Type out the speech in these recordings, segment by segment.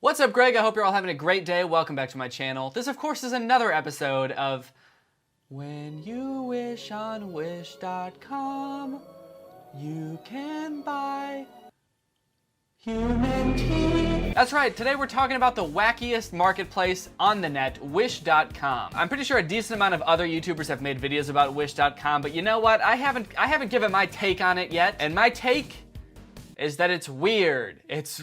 What's up, Greg? I hope you're all having a great day. Welcome back to my channel. This, of course, is another episode of When You Wish on Wish.com, you can buy human teeth. That's right, today we're talking about the wackiest marketplace on the net, Wish.com. I'm pretty sure a decent amount of other YouTubers have made videos about Wish.com, but you know what? I haven't given my take on it yet, and my take is that it's weird. It's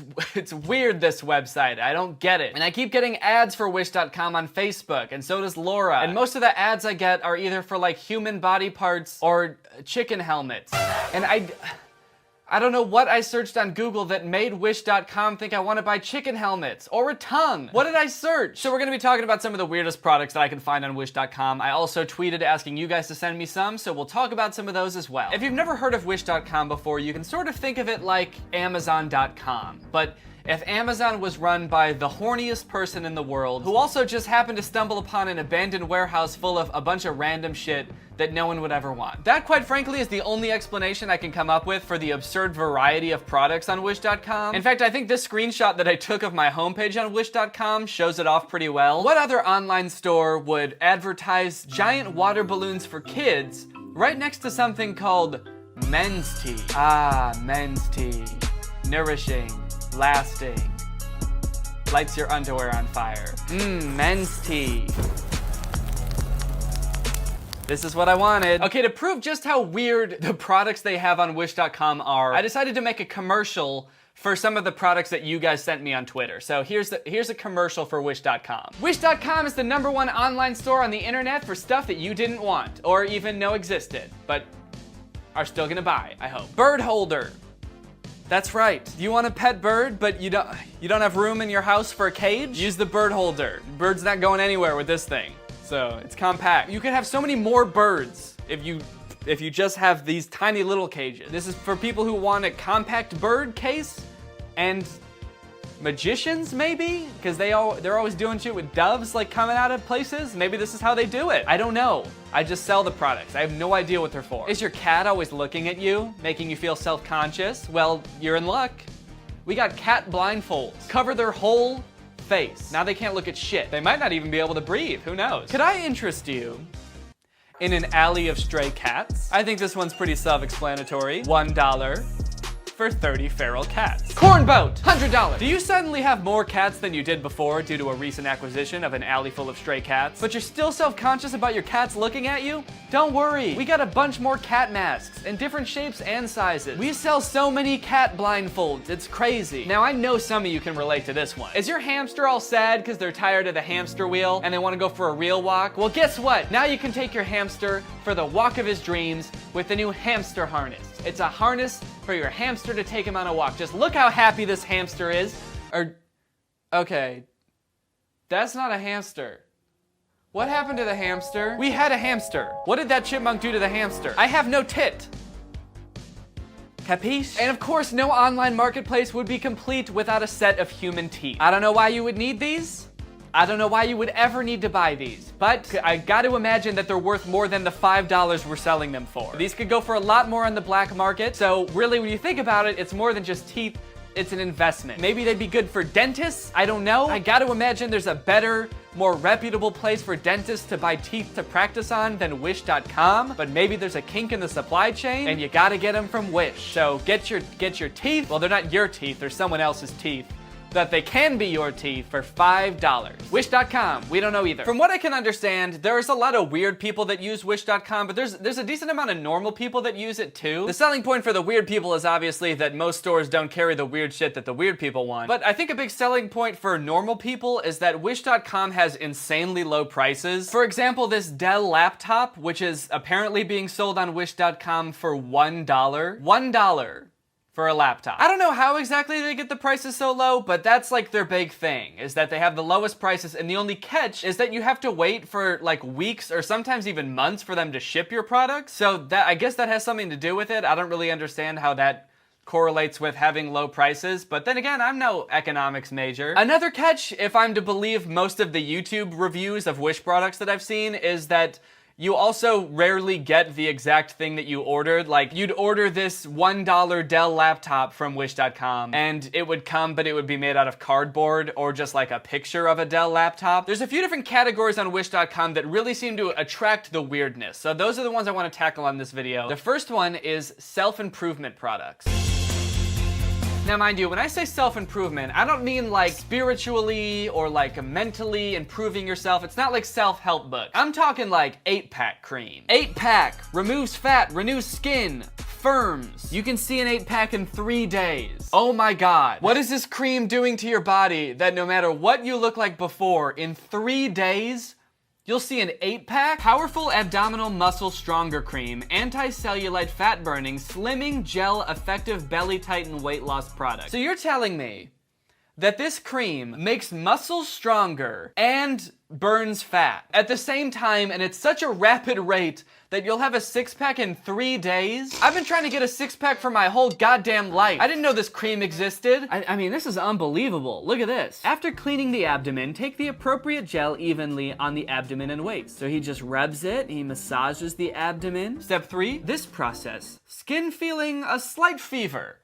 weird, this website. I don't get it. And I keep getting ads for Wish.com on Facebook, and so does Laura. And most of the ads I get are either for like human body parts or chicken helmets. And I don't know what I searched on Google that made Wish.com think I want to buy chicken helmets or a tongue. What did I search? So we're going to be talking about some of the weirdest products that I can find on Wish.com. I also tweeted asking you guys to send me some, so we'll talk about some of those as well. If you've never heard of Wish.com before, you can sort of think of it like Amazon.com, but if Amazon was run by the horniest person in the world, who also just happened to stumble upon an abandoned warehouse full of a bunch of random shit that no one would ever want. That, quite frankly, is the only explanation I can come up with for the absurd variety of products on Wish.com. In fact, I think this screenshot that I took of my homepage on Wish.com shows it off pretty well. What other online store would advertise giant water balloons for kids right next to something called men's tea? Ah, men's tea. Nourishing. Lasting. Lights your underwear on fire. Men's tea. This is what I wanted. Okay, to prove just how weird the products they have on Wish.com are, I decided to make a commercial for some of the products that you guys sent me on Twitter. So here's a commercial for Wish.com. Wish.com is the #1 online store on the internet for stuff that you didn't want or even know existed, but are still gonna buy, I hope. Bird holder. That's right. You want a pet bird, but you don't have room in your house for a cage? Use the bird holder. Bird's not going anywhere with this thing. So it's compact. You could have so many more birds if you just have these tiny little cages. This is for people who want a compact bird case and magicians, maybe? Because they're always doing shit with doves like coming out of places. Maybe this is how they do it. I don't know. I just sell the products. I have no idea what they're for. Is your cat always looking at you, making you feel self-conscious? Well, you're in luck. We got cat blindfolds. Cover their whole face. Now they can't look at shit. They might not even be able to breathe. Who knows? Could I interest you in an alley of stray cats? I think this one's pretty self-explanatory. $1 for 30 feral cats. Corn boat, $100. Do you suddenly have more cats than you did before due to a recent acquisition of an alley full of stray cats, but you're still self-conscious about your cats looking at you? Don't worry, we got a bunch more cat masks in different shapes and sizes. We sell so many cat blindfolds, it's crazy. Now I know some of you can relate to this one. Is your hamster all sad because they're tired of the hamster wheel and they want to go for a real walk? Well, guess what? Now you can take your hamster for the walk of his dreams with the new hamster harness. It's a harness for your hamster to take him on a walk. Just look how happy this hamster is. Okay, that's not a hamster. What happened to the hamster? We had a hamster. What did that chipmunk do to the hamster? I have no tit. Capiche? And of course, no online marketplace would be complete without a set of human teeth. I don't know why you would need these. I don't know why you would ever need to buy these, but I got to imagine that they're worth more than the $5 we're selling them for. These could go for a lot more on the black market, so really when you think about it, it's more than just teeth, it's an investment. Maybe they'd be good for dentists, I don't know. I got to imagine there's a better, more reputable place for dentists to buy teeth to practice on than Wish.com, but maybe there's a kink in the supply chain and you gotta get them from Wish. So get your teeth, well they're not your teeth, they're someone else's teeth, that they can be your teeth for $5. Wish.com, we don't know either. From what I can understand, there's a lot of weird people that use Wish.com, but there's a decent amount of normal people that use it too. The selling point for the weird people is obviously that most stores don't carry the weird shit that the weird people want. But I think a big selling point for normal people is that Wish.com has insanely low prices. For example, this Dell laptop, which is apparently being sold on Wish.com for $1. $1. For a laptop. I don't know how exactly they get the prices so low, but that's like their big thing, is that they have the lowest prices, and the only catch is that you have to wait for like weeks or sometimes even months for them to ship your product. So that, I guess that has something to do with it. I don't really understand how that correlates with having low prices, but then again, I'm no economics major. Another catch, if I'm to believe most of the YouTube reviews of Wish products that I've seen, is that you also rarely get the exact thing that you ordered. Like, you'd order this $1 Dell laptop from Wish.com, and it would come, but it would be made out of cardboard or just like a picture of a Dell laptop. There's a few different categories on Wish.com that really seem to attract the weirdness. So those are the ones I want to tackle on this video. The first one is self-improvement products. Now, mind you, when I say self-improvement, I don't mean like spiritually or like mentally improving yourself. It's not like self-help books. I'm talking like 8-pack cream. 8-pack removes fat, renews skin, firms. You can see an 8-pack in 3 days. Oh my God. What is this cream doing to your body that no matter what you look like before, in 3 days, you'll see an 8-pack? Powerful abdominal muscle stronger cream, anti-cellulite fat burning, slimming gel effective belly tighten weight loss product. So you're telling me that this cream makes muscles stronger and burns fat at the same time, and at such a rapid rate that you'll have a 6-pack in 3 days? I've been trying to get a 6-pack for my whole goddamn life. I didn't know this cream existed. I mean, this is unbelievable. Look at this. After cleaning the abdomen, take the appropriate gel evenly on the abdomen and waist. So he just rubs it, he massages the abdomen. Step 3, this process. Skin feeling a slight fever.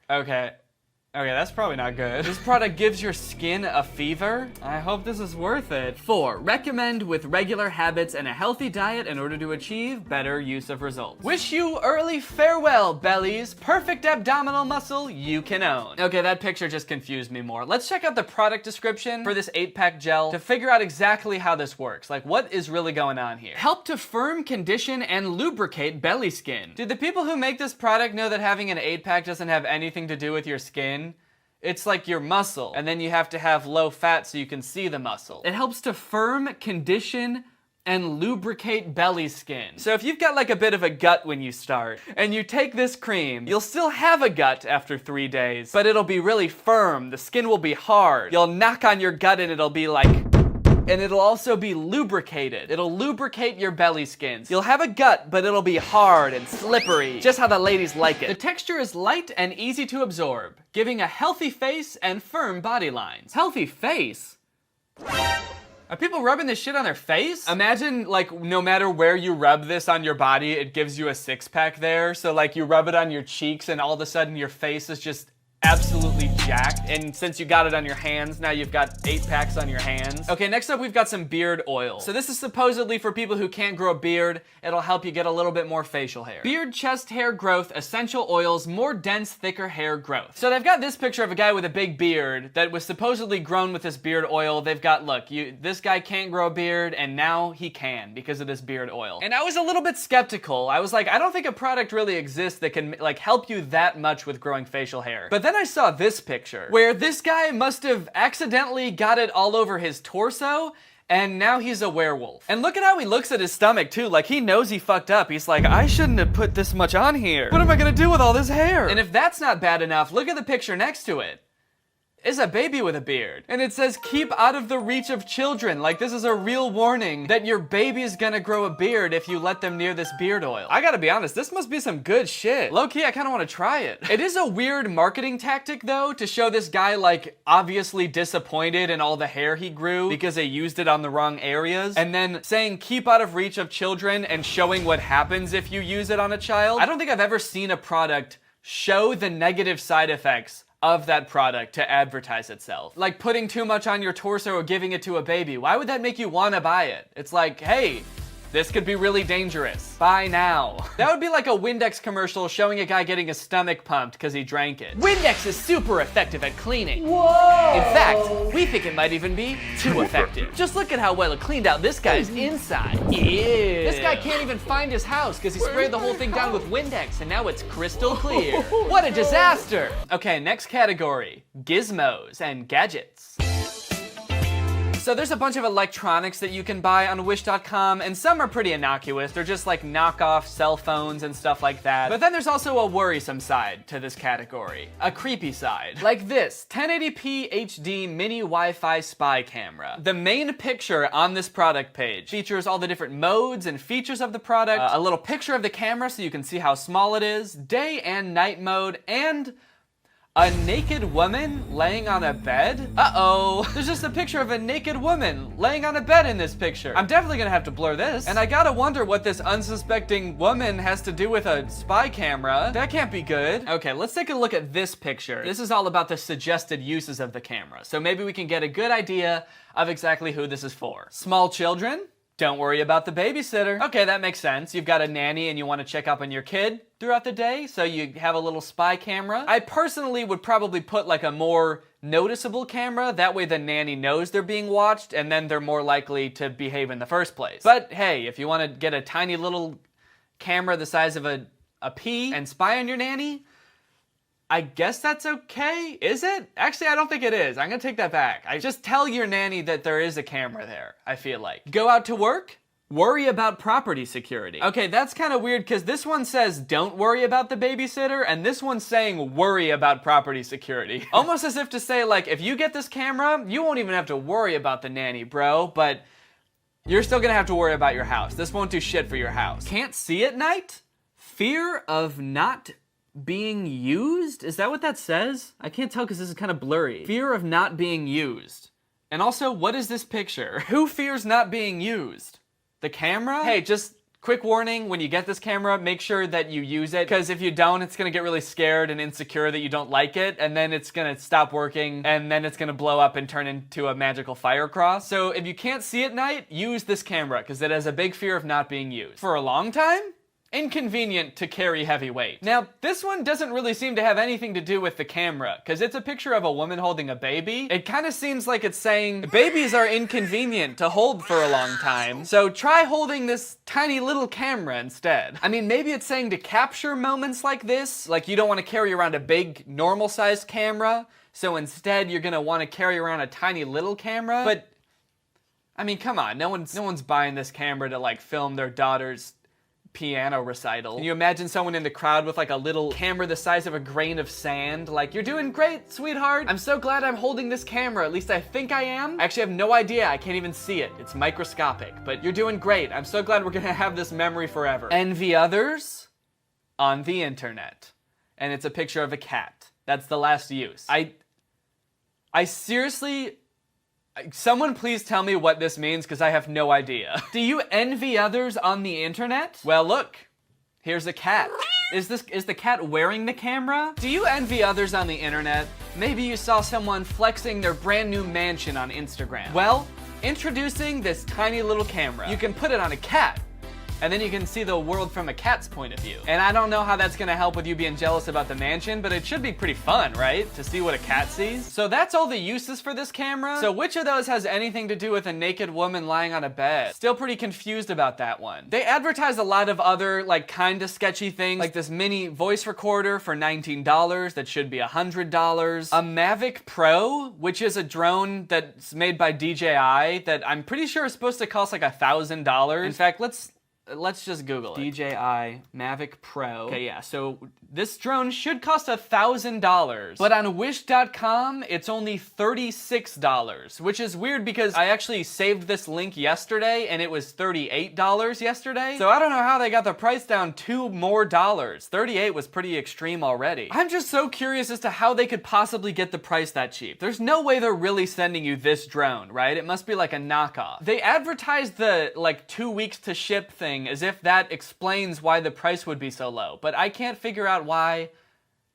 Okay, that's probably not good. This product gives your skin a fever? I hope this is worth it. 4, recommend with regular habits and a healthy diet in order to achieve better use of results. Wish you early farewell, bellies. Perfect abdominal muscle you can own. Okay, that picture just confused me more. Let's check out the product description for this 8-pack gel to figure out exactly how this works. Like, what is really going on here? Help to firm, condition, and lubricate belly skin. Did the people who make this product know that having an 8-pack doesn't have anything to do with your skin? It's like your muscle, and then you have to have low fat so you can see the muscle. It helps to firm, condition, and lubricate belly skin. So if you've got like a bit of a gut when you start, and you take this cream, you'll still have a gut after 3 days, but it'll be really firm. The skin will be hard. You'll knock on your gut and it'll be like... And it'll also be lubricated. It'll lubricate your belly skins. You'll have a gut, but it'll be hard and slippery. Just how the ladies like it. The texture is light and easy to absorb, giving a healthy face and firm body lines. Healthy face? Are people rubbing this shit on their face? Imagine, like, no matter where you rub this on your body, it gives you a 6-pack there. So, like, you rub it on your cheeks and all of a sudden your face is just absolutely jacked, and since you got it on your hands, now you've got 8-packs on your hands. Okay, next up we've got some beard oil. So this is supposedly for people who can't grow a beard. It'll help you get a little bit more facial hair. Beard, chest hair growth, essential oils, more dense, thicker hair growth. So they've got this picture of a guy with a big beard that was supposedly grown with this beard oil. They've got, look, this guy can't grow a beard, and now he can because of this beard oil. And I was a little bit skeptical. I was like, I don't think a product really exists that can like help you that much with growing facial hair. But then I saw this picture where this guy must have accidentally got it all over his torso, and now he's a werewolf. And look at how he looks at his stomach too, like he knows he fucked up. He's like, I shouldn't have put this much on here. What am I gonna do with all this hair? And if that's not bad enough, look at the picture next to it. Is a baby with a beard. And it says, keep out of the reach of children. Like, this is a real warning that your baby's gonna grow a beard if you let them near this beard oil. I gotta be honest, this must be some good shit. Low-key, I kinda wanna try it. It is a weird marketing tactic, though, to show this guy, like, obviously disappointed in all the hair he grew because they used it on the wrong areas, and then saying, keep out of reach of children, and showing what happens if you use it on a child. I don't think I've ever seen a product show the negative side effects of that product to advertise itself. Like putting too much on your torso or giving it to a baby. Why would that make you wanna buy it? It's like, hey, this could be really dangerous. Buy now. That would be like a Windex commercial showing a guy getting his stomach pumped because he drank it. Windex is super effective at cleaning. Whoa! In fact, we think it might even be too effective. Just look at how well it cleaned out this guy's inside. Ew. This guy can't even find his house because he sprayed the whole thing down with Windex and now it's crystal clear. What a disaster! Okay, next category, gizmos and gadgets. So there's a bunch of electronics that you can buy on Wish.com, and some are pretty innocuous. They're just like knockoff cell phones and stuff like that. But then there's also a worrisome side to this category, a creepy side. Like this, 1080p HD mini Wi-Fi spy camera. The main picture on this product page features all the different modes and features of the product, a little picture of the camera so you can see how small it is, day and night mode, and A naked woman laying on a bed? Uh-oh. There's just a picture of a naked woman laying on a bed in this picture. I'm definitely gonna have to blur this. And I gotta wonder what this unsuspecting woman has to do with a spy camera. That can't be good. Okay, let's take a look at this picture. This is all about the suggested uses of the camera. So maybe we can get a good idea of exactly who this is for. Small children? Don't worry about the babysitter. Okay, that makes sense. You've got a nanny and you want to check up on your kid throughout the day, so you have a little spy camera. I personally would probably put like a more noticeable camera. That way the nanny knows they're being watched and then they're more likely to behave in the first place. But hey, if you want to get a tiny little camera the size of a pea and spy on your nanny, I guess that's okay, is it? Actually, I don't think it is. I'm gonna take that back. I just tell your nanny that there is a camera there, I feel like. Go out to work? Worry about property security. Okay, that's kind of weird because this one says don't worry about the babysitter and this one's saying worry about property security. Almost as if to say like, if you get this camera, you won't even have to worry about the nanny, bro, but you're still gonna have to worry about your house. This won't do shit for your house. Can't see at night? Fear of not being used? Is that what that says? I can't tell because this is kind of blurry. Fear of not being used. And also, what is this picture? Who fears not being used? The camera? Hey, just quick warning, when you get this camera, make sure that you use it, because if you don't, it's gonna get really scared and insecure that you don't like it, and then it's gonna stop working, and then it's gonna blow up and turn into a magical fire cross. So if you can't see at night, use this camera, because it has a big fear of not being used. For a long time? Inconvenient to carry heavy weight. Now, this one doesn't really seem to have anything to do with the camera, because it's a picture of a woman holding a baby. It kind of seems like it's saying, babies are inconvenient to hold for a long time, so try holding this tiny little camera instead. I mean, maybe it's saying to capture moments like this, like you don't want to carry around a big, normal-sized camera, so instead you're gonna want to carry around a tiny little camera, but, I mean, come on, no one's buying this camera to, like, film their daughter's piano recital. Can you imagine someone in the crowd with like a little camera the size of a grain of sand? Like, you're doing great, sweetheart. I'm so glad I'm holding this camera. At least I think I am. I actually have no idea. I can't even see it. It's microscopic, but you're doing great. I'm so glad we're gonna have this memory forever. Envy others on the internet. And it's a picture of a cat. That's the last use. I seriously, someone please tell me what this means, because I have no idea. Do you envy others on the internet? Well, look, here's a cat. Is the cat wearing the camera? Do you envy others on the internet? Maybe you saw someone flexing their brand new mansion on Instagram. Well, introducing this tiny little camera. You can put it on a cat, and then you can see the world from a cat's point of view. And I don't know how that's gonna help with you being jealous about the mansion, but it should be pretty fun, right? To see what a cat sees. So that's all the uses for this camera. So which of those has anything to do with a naked woman lying on a bed? Still pretty confused about that one. They advertise a lot of other, like, kinda sketchy things, like this mini voice recorder for $19 that should be $100. A Mavic Pro, which is a drone that's made by DJI that I'm pretty sure is supposed to cost like $1,000. In fact, let's just Google it. DJI Mavic Pro. Okay, yeah, so this drone should cost $1,000, but on Wish.com, it's only $36, which is weird because I actually saved this link yesterday and it was $38 yesterday. So I don't know how they got the price down $2 more. 38 was pretty extreme already. I'm just so curious as to how they could possibly get the price that cheap. There's no way they're really sending you this drone, right? It must be like a knockoff. They advertised the like 2 weeks to ship thing as if that explains why the price would be so low, but I can't figure out why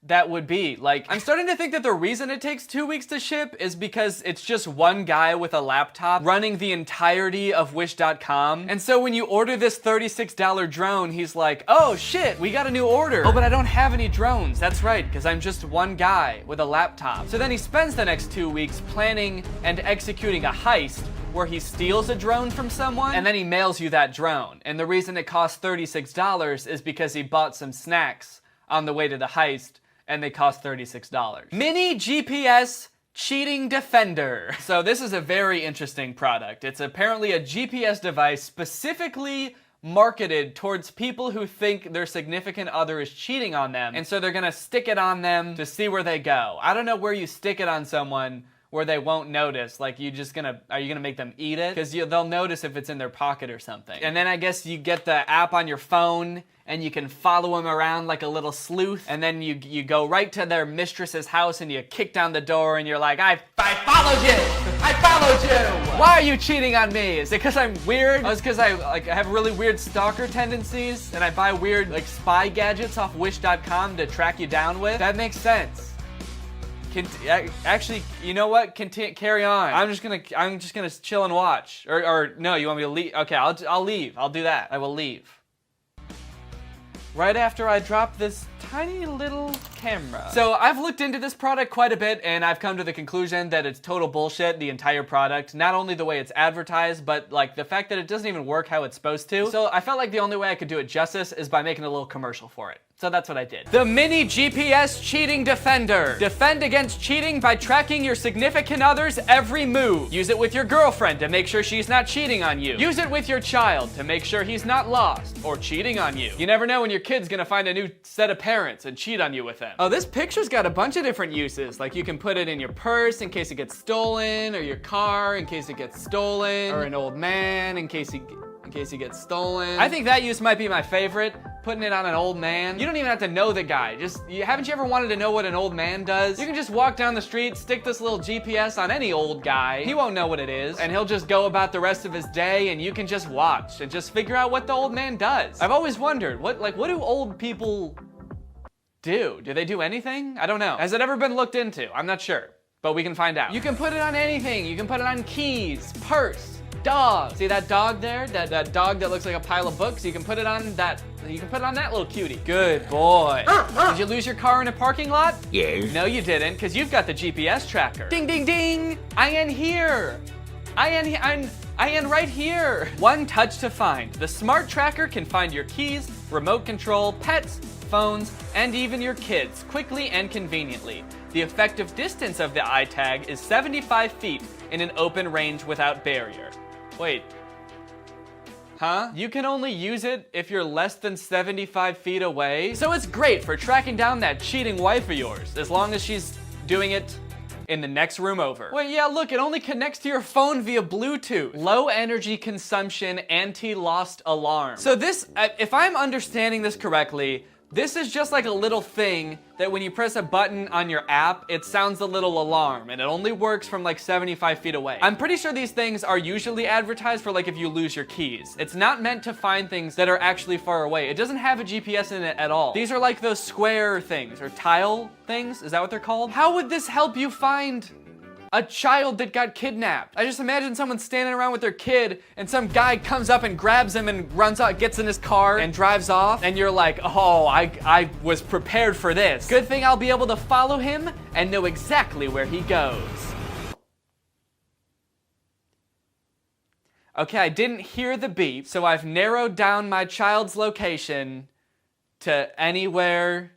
that would be. Like, I'm starting to think that the reason it takes 2 weeks to ship is because it's just one guy with a laptop running the entirety of Wish.com. And so when you order this $36 drone, he's like, oh shit, we got a new order. Oh, but I don't have any drones. That's right, because I'm just one guy with a laptop. So then he spends the next 2 weeks planning and executing a heist where he steals a drone from someone and then he mails you that drone. And the reason it costs $36 is because he bought some snacks on the way to the heist and they cost $36. Mini GPS Cheating Defender. So this is a very interesting product. It's apparently a GPS device specifically marketed towards people who think their significant other is cheating on them, and so they're gonna stick it on them to see where they go. I don't know where you stick it on someone where they won't notice? Like, are you gonna make them eat it? Because they'll notice if it's in their pocket or something. And then I guess you get the app on your phone, and you can follow them around like a little sleuth, and then you go right to their mistress's house, and you kick down the door, and you're like, I followed you! I followed you! Why are you cheating on me? Is it because I'm weird? Oh, it's because I have really weird stalker tendencies, and I buy weird like spy gadgets off wish.com to track you down with? That makes sense. Actually, you know what? Carry on. I'm just gonna chill and watch. Or no, you want me to leave? Okay, I'll leave. I'll do that. I will leave. Right after I drop this tiny little camera. So I've looked into this product quite a bit, and I've come to the conclusion that it's total bullshit, the entire product. Not only the way it's advertised, but like the fact that it doesn't even work how it's supposed to. So I felt like the only way I could do it justice is by making a little commercial for it. So that's what I did. The Mini GPS Cheating Defender. Defend against cheating by tracking your significant other's every move. Use it with your girlfriend to make sure she's not cheating on you. Use it with your child to make sure he's not lost or cheating on you. You never know when your kid's gonna find a new set of parents and cheat on you with them. Oh, this picture's got a bunch of different uses. Like you can put it in your purse in case it gets stolen, or your car in case it gets stolen, or an old man in case he gets stolen. I think that use might be my favorite. Putting it on an old man. You don't even have to know the guy. Haven't you ever wanted to know what an old man does? You can just walk down the street, stick this little GPS on any old guy. He won't know what it is, and he'll just go about the rest of his day, and you can just watch and just figure out what the old man does. I've always wondered, what do old people do? Do they do anything? I don't know. Has it ever been looked into? I'm not sure, but we can find out. You can put it on anything. You can put it on keys, purse, dog. See that dog there? That dog that looks like a pile of books? You can put it on that. You can put it on that little cutie. Good boy. Did you lose your car in a parking lot? Yes. No, you didn't, because you've got the GPS tracker. Ding, ding, ding. I am here. I am right here. One touch to find. The smart tracker can find your keys, remote control, pets, phones, and even your kids quickly and conveniently. The effective distance of the iTag is 75 feet in an open range without barrier. Wait. Huh? You can only use it if you're less than 75 feet away? So it's great for tracking down that cheating wife of yours, as long as she's doing it in the next room over. Wait, yeah, look, it only connects to your phone via Bluetooth. Low energy consumption anti-lost alarm. So this, if I'm understanding this correctly, this is just like a little thing that when you press a button on your app, it sounds a little alarm, and it only works from like 75 feet away. I'm pretty sure these things are usually advertised for like if you lose your keys. It's not meant to find things that are actually far away. It doesn't have a GPS in it at all. These are like those square things, or tile things, is that what they're called? How would this help you find a child that got kidnapped? I just imagine someone standing around with their kid, and some guy comes up and grabs him and runs out, gets in his car and drives off, and you're like, oh, I was prepared for this. Good thing I'll be able to follow him and know exactly where he goes. Okay, I didn't hear the beep, so I've narrowed down my child's location to anywhere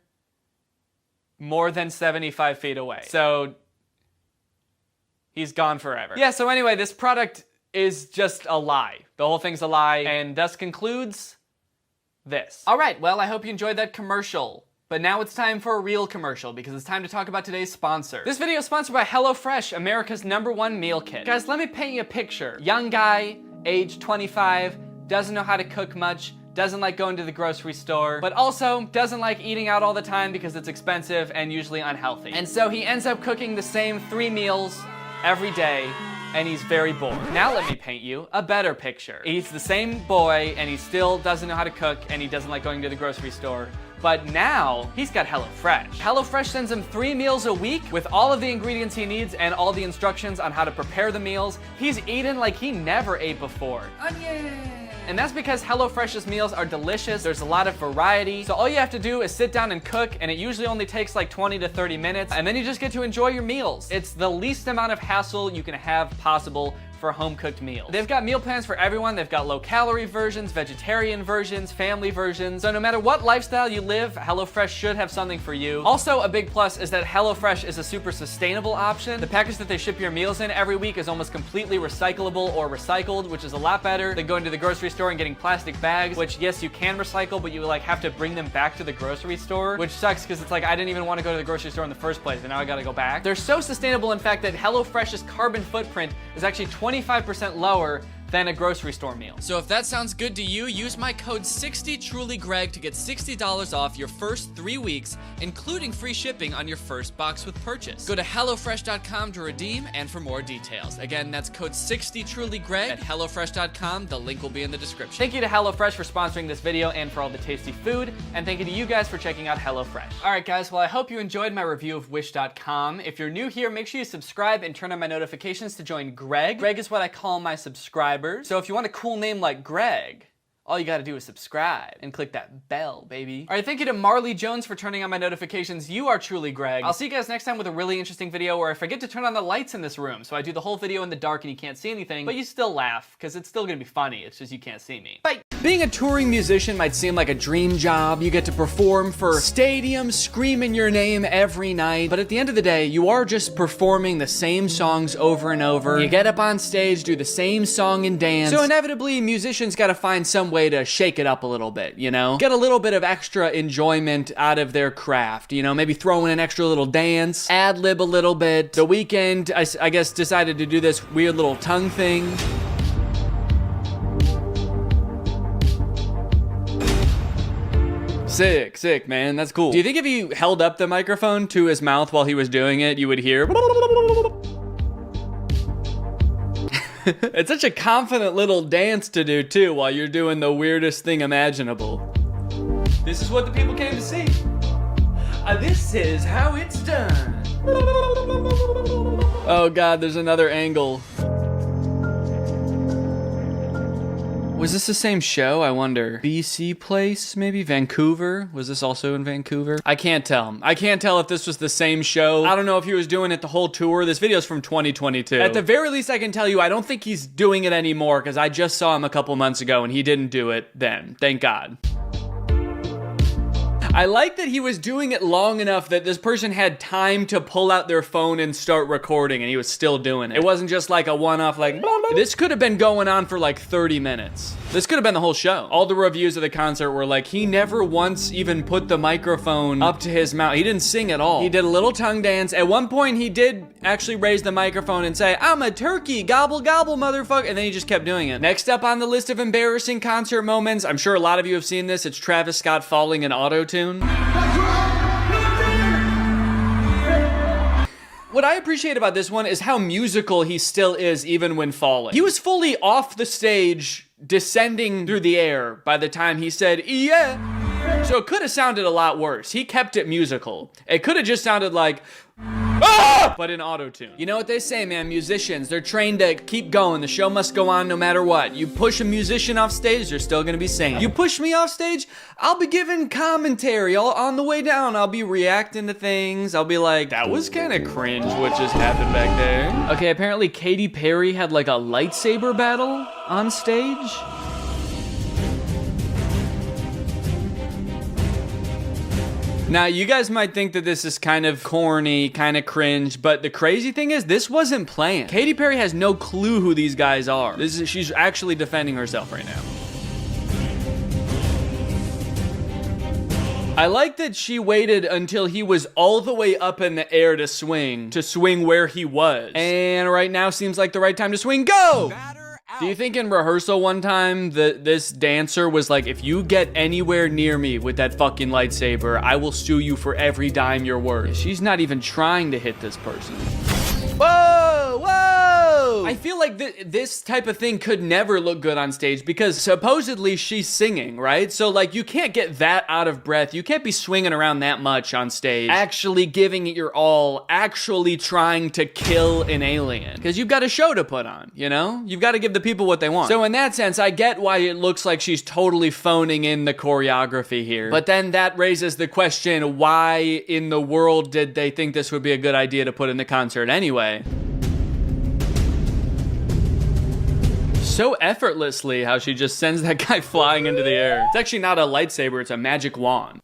more than 75 feet away. So he's gone forever. Yeah, so anyway, this product is just a lie. The whole thing's a lie, and thus concludes this. All right, well, I hope you enjoyed that commercial. But now it's time for a real commercial, because it's time to talk about today's sponsor. This video is sponsored by HelloFresh, America's #1 meal kit. Guys, let me paint you a picture. Young guy, age 25, doesn't know how to cook much, doesn't like going to the grocery store, but also doesn't like eating out all the time because it's expensive and usually unhealthy. And so he ends up cooking the same 3 meals every day, and he's very bored. Now let me paint you a better picture. He's the same boy, and he still doesn't know how to cook, and he doesn't like going to the grocery store. But now, he's got HelloFresh. HelloFresh sends him 3 meals a week with all of the ingredients he needs and all the instructions on how to prepare the meals. He's eaten like he never ate before. Onion! And that's because HelloFresh's meals are delicious. There's a lot of variety. So all you have to do is sit down and cook, and it usually only takes like 20 to 30 minutes, and then you just get to enjoy your meals. It's the least amount of hassle you can have possible for home-cooked meals. They've got meal plans for everyone. They've got low-calorie versions, vegetarian versions, family versions. So no matter what lifestyle you live, HelloFresh should have something for you. Also, a big plus is that HelloFresh is a super sustainable option. The package that they ship your meals in every week is almost completely recyclable or recycled, which is a lot better than going to the grocery store and getting plastic bags, which yes, you can recycle, but you like have to bring them back to the grocery store, which sucks because it's like I didn't even want to go to the grocery store in the first place, and now I gotta go back. They're so sustainable, in fact, that HelloFresh's carbon footprint is actually 25% lower than a grocery store meal. So if that sounds good to you, use my code 60TrulyGreg to get $60 off your first 3 weeks, including free shipping on your first box with purchase. Go to HelloFresh.com to redeem and for more details. Again, that's code 60TrulyGreg at HelloFresh.com. The link will be in the description. Thank you to HelloFresh for sponsoring this video and for all the tasty food, and thank you to you guys for checking out HelloFresh. All right, guys, well, I hope you enjoyed my review of Wish.com. If you're new here, make sure you subscribe and turn on my notifications to join Greg. Greg is what I call my subscribers. So if you want a cool name like Greg, all you gotta do is subscribe and click that bell, baby. All right, thank you to Marley Jones for turning on my notifications. You are truly Greg. I'll see you guys next time with a really interesting video where I forget to turn on the lights in this room. So I do the whole video in the dark and you can't see anything, but you still laugh because it's still gonna be funny. It's just you can't see me. Bye. Being a touring musician might seem like a dream job. You get to perform for stadiums, screaming your name every night. But at the end of the day, you are just performing the same songs over and over. You get up on stage, do the same song and dance. So inevitably, musicians gotta find some way to shake it up a little bit, you know? Get a little bit of extra enjoyment out of their craft, you know? Maybe throw in an extra little dance, ad-lib a little bit. The Weeknd, I guess, decided to do this weird little tongue thing. Sick, man. That's cool. Do you think if he held up the microphone to his mouth while he was doing it, you would hear? It's such a confident little dance to do, too, while you're doing the weirdest thing imaginable. This is what the people came to see. This is how it's done. Oh, God, there's another angle. Was this the same show? I wonder. BC Place, maybe? Vancouver? Was this also in Vancouver? I can't tell. I can't tell if this was the same show. I don't know if he was doing it the whole tour. This video's from 2022. At the very least, I can tell you, I don't think he's doing it anymore because I just saw him a couple months ago and he didn't do it then. Thank God. I like that he was doing it long enough that this person had time to pull out their phone and start recording, and he was still doing it. It wasn't just like a one-off, like, blah, blah. This could have been going on for like 30 minutes. This could have been the whole show. All the reviews of the concert were like, he never once even put the microphone up to his mouth. He didn't sing at all. He did a little tongue dance. At one point, he did actually raise the microphone and say, I'm a turkey, gobble, gobble, motherfucker. And then he just kept doing it. Next up on the list of embarrassing concert moments, I'm sure a lot of you have seen this, it's Travis Scott falling in auto-tune. What I appreciate about this one is how musical he still is even when falling. He was fully off the stage, descending through the air by the time he said, yeah. So it could have sounded a lot worse. He kept it musical. It could have just sounded like, ah! But in auto-tune. You know what they say, man, musicians, they're trained to keep going. The show must go on no matter what. You push a musician off stage, they're still gonna be singing. You push me off stage, I'll be giving commentary. On the way down, I'll be reacting to things. I'll be like, that was kind of cringe what just happened back there. Okay, apparently Katy Perry had like a lightsaber battle on stage. Now, you guys might think that this is kind of corny, kind of cringe, but the crazy thing is, this wasn't planned. Katy Perry has no clue who these guys are. She's actually defending herself right now. I like that she waited until he was all the way up in the air to swing where he was. And right now seems like the right time to swing. Go! Do you think in rehearsal one time this dancer was like, if you get anywhere near me with that fucking lightsaber, I will sue you for every dime you're worth? She's not even trying to hit this person. Whoa, whoa! I feel like this type of thing could never look good on stage because supposedly she's singing, right? So like you can't get that out of breath. You can't be swinging around that much on stage, actually giving it your all, actually trying to kill an alien. Because you've got a show to put on, you know? You've got to give the people what they want. So in that sense, I get why it looks like she's totally phoning in the choreography here. But then that raises the question, why in the world did they think this would be a good idea to put in the concert anyway? So effortlessly how she just sends that guy flying into the air. It's actually not a lightsaber, it's a magic wand.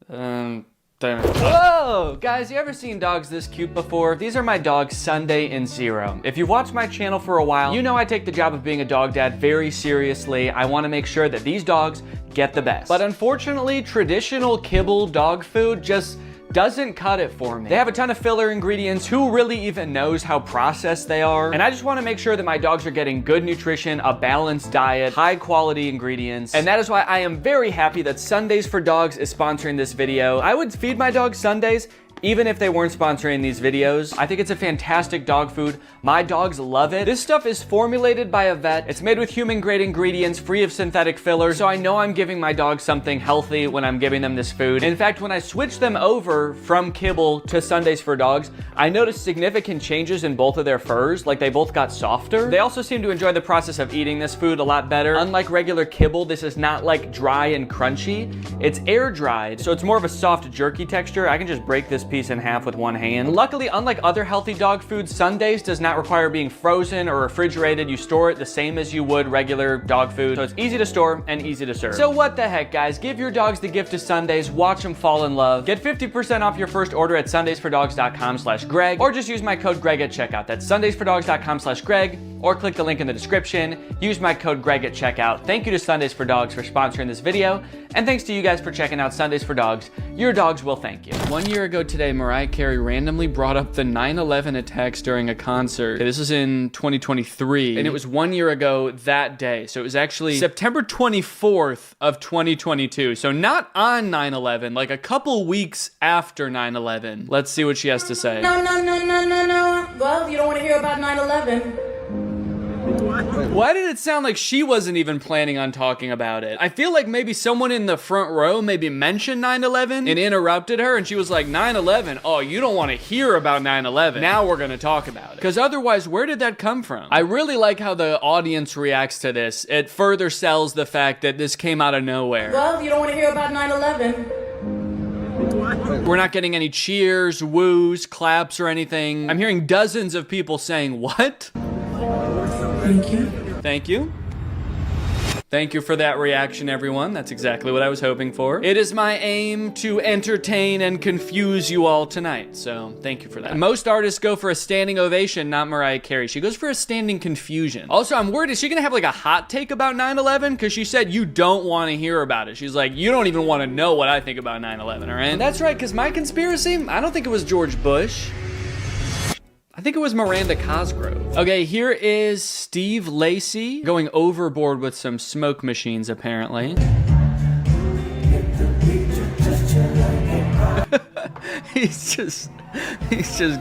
Whoa! Guys, you ever seen dogs this cute before? These are my dogs, Sunday and Zero. If you've watched my channel for a while, you know I take the job of being a dog dad very seriously. I want to make sure that these dogs get the best. But unfortunately, traditional kibble dog food just doesn't cut it for me. They have a ton of filler ingredients. Who really even knows how processed they are? And I just want to make sure that my dogs are getting good nutrition, a balanced diet, high quality ingredients. And that is why I am very happy that Sundays for Dogs is sponsoring this video. I would feed my dogs Sundays even if they weren't sponsoring these videos. I think it's a fantastic dog food. My dogs love it. This stuff is formulated by a vet. It's made with human grade ingredients, free of synthetic fillers. So I know I'm giving my dogs something healthy when I'm giving them this food. In fact, when I switched them over from kibble to Sundays for Dogs, I noticed significant changes in both of their furs. Like they both got softer. They also seem to enjoy the process of eating this food a lot better. Unlike regular kibble, this is not like dry and crunchy. It's air dried, so it's more of a soft jerky texture. I can just break this piece in half with one hand. Luckily, unlike other healthy dog foods, Sundays does not require being frozen or refrigerated. You store it the same as you would regular dog food, so it's easy to store and easy to serve. So what the heck, guys? Give your dogs the gift of Sundays. Watch them fall in love. Get 50% off your first order at sundaysfordogs.com/Greg, or just use my code Greg at checkout. That's sundaysfordogs.com/Greg, or click the link in the description. Use my code Greg at checkout. Thank you to Sundays for Dogs for sponsoring this video, and thanks to you guys for checking out Sundays for Dogs. Your dogs will thank you. 1 year ago today, Mariah Carey randomly brought up the 9/11 attacks during a concert. Okay, this was in 2023, and it was 1 year ago that day. So it was actually September 24th of 2022. So not on 9/11, like a couple weeks after 9/11. Let's see what she has to say. No. Well, you don't want to hear about 9/11. Why did it sound like she wasn't even planning on talking about it? I feel like maybe someone in the front row maybe mentioned 9/11 and interrupted her, and she was like, 9/11? Oh, you don't want to hear about 9/11. Now we're going to talk about it. Because otherwise, where did that come from? I really like how the audience reacts to this. It further sells the fact that this came out of nowhere. Well, you don't want to hear about 9/11. We're not getting any cheers, woos, claps, or anything. I'm hearing dozens of people saying, what? Thank you. Thank you. Thank you for that reaction, everyone. That's exactly what I was hoping for. It is my aim to entertain and confuse you all tonight, so thank you for that. Most artists go for a standing ovation, not Mariah Carey. She goes for a standing confusion. Also, I'm worried, is she gonna have like a hot take about 9/11? Because she said you don't want to hear about it. She's like, you don't even want to know what I think about 9/11, all right? And that's right, because my conspiracy, I don't think it was George Bush. I think it was Miranda Cosgrove. Okay, here is Steve Lacy going overboard with some smoke machines, apparently. He's just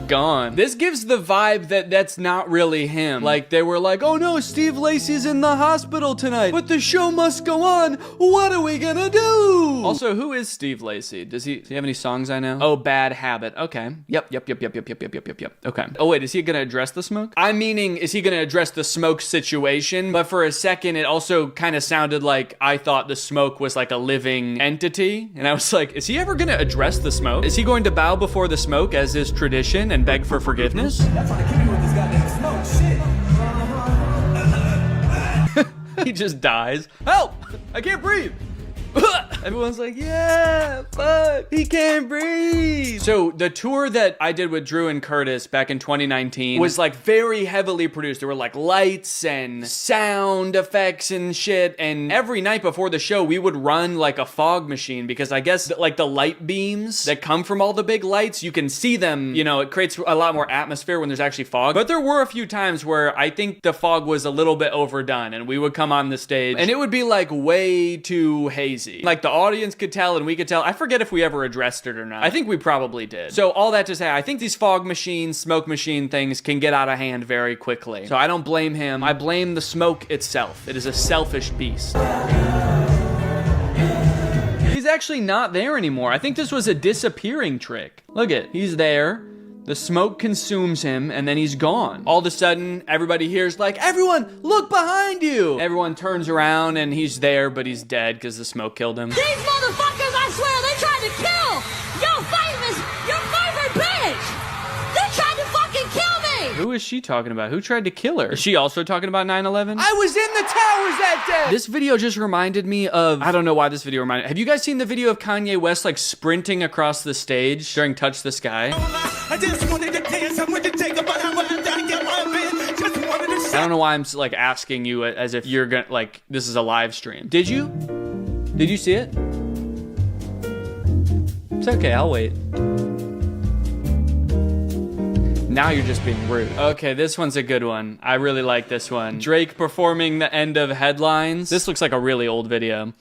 gone. This gives the vibe that that's not really him. Like they were like, oh no, Steve Lacy's in the hospital tonight, but the show must go on. What are we gonna do? Also, who is Steve Lacy? Does he have any songs I know? Oh, Bad Habit. Okay. Yep. Okay. Oh wait, is he gonna address the smoke? I'm meaning, is he gonna address the smoke situation? But for a second, it also kind of sounded like I thought the smoke was like a living entity. And I was like, is he ever gonna address the smoke? Is he going to bow before the smoke as is tradition and beg for forgiveness? He just dies. Help! I can't breathe! Everyone's like, yeah, fuck, he can't breathe. So the tour that I did with Drew and Curtis back in 2019 was like very heavily produced. There were like lights and sound effects and shit. And every night before the show, we would run like a fog machine because I guess like the light beams that come from all the big lights, you can see them, you know, it creates a lot more atmosphere when there's actually fog. But there were a few times where I think the fog was a little bit overdone and we would come on the stage and it would be like way too hazy. Like the audience could tell and we could tell. I forget if we ever addressed it or not. I think we probably did. So all that to say, I think these fog machines, smoke machine things can get out of hand very quickly. So I don't blame him. I blame the smoke itself. It is a selfish beast. He's actually not there anymore. I think this was a disappearing trick. Look at, he's there. The smoke consumes him, and then he's gone. All of a sudden, everybody hears like, everyone, look behind you! Everyone turns around, and he's there, but he's dead because the smoke killed him. These motherfuckers, I swear, they tried to kill your favorite bitch! They tried to fucking kill me! Who is she talking about? Who tried to kill her? Is she also talking about 9/11? I was in the towers that day! This video just reminded me of, I don't know why this video reminded, have you guys seen the video of Kanye West like sprinting across the stage during Touch the Sky? I just wanted to dance, I wanted to take a bite, I don't know why I'm like asking you as if you're gonna, like, this is a live stream. Did you? Did you see it? It's okay, I'll wait. Now you're just being rude. Okay, this one's a good one. I really like this one. Drake performing the end of Headlines. This looks like a really old video.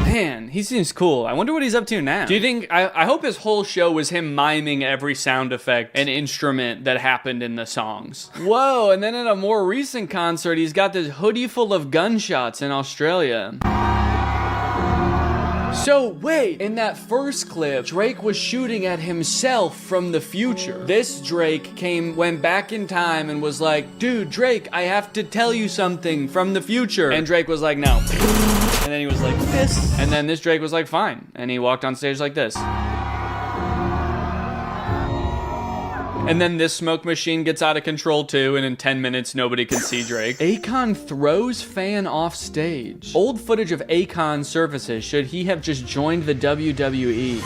Man, he seems cool. I wonder what he's up to now. Do you think, I hope his whole show was him miming every sound effect and instrument that happened in the songs. Whoa, and then at a more recent concert, he's got this hoodie full of gunshots in Australia. So wait, in that first clip, Drake was shooting at himself from the future. This Drake went back in time and was like, dude, Drake, I have to tell you something from the future. And Drake was like, no. And then he was like, this. And then this Drake was like, fine. And he walked on stage like this. And then this smoke machine gets out of control too, and in 10 minutes, nobody can see Drake. Akon throws fan off stage. Old footage of Akon surfaces. Should he have just joined the WWE?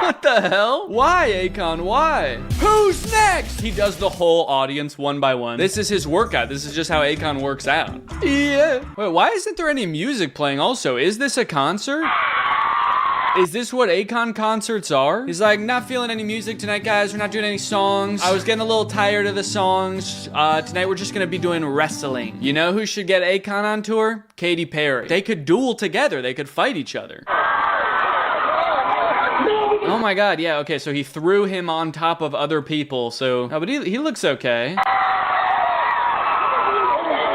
What the hell? Why, Akon? Why? Who's next? He does the whole audience one by one. This is his workout. This is just how Akon works out. Yeah. Wait, why isn't there any music playing also? Is this a concert? Is this what Akon concerts are? He's like, not feeling any music tonight, guys. We're not doing any songs. I was getting a little tired of the songs. Tonight we're just gonna be doing wrestling. You know who should get Akon on tour? Katy Perry. They could duel together. They could fight each other. Oh my god, yeah, okay, so he threw him on top of other people, so... Oh, but he looks okay.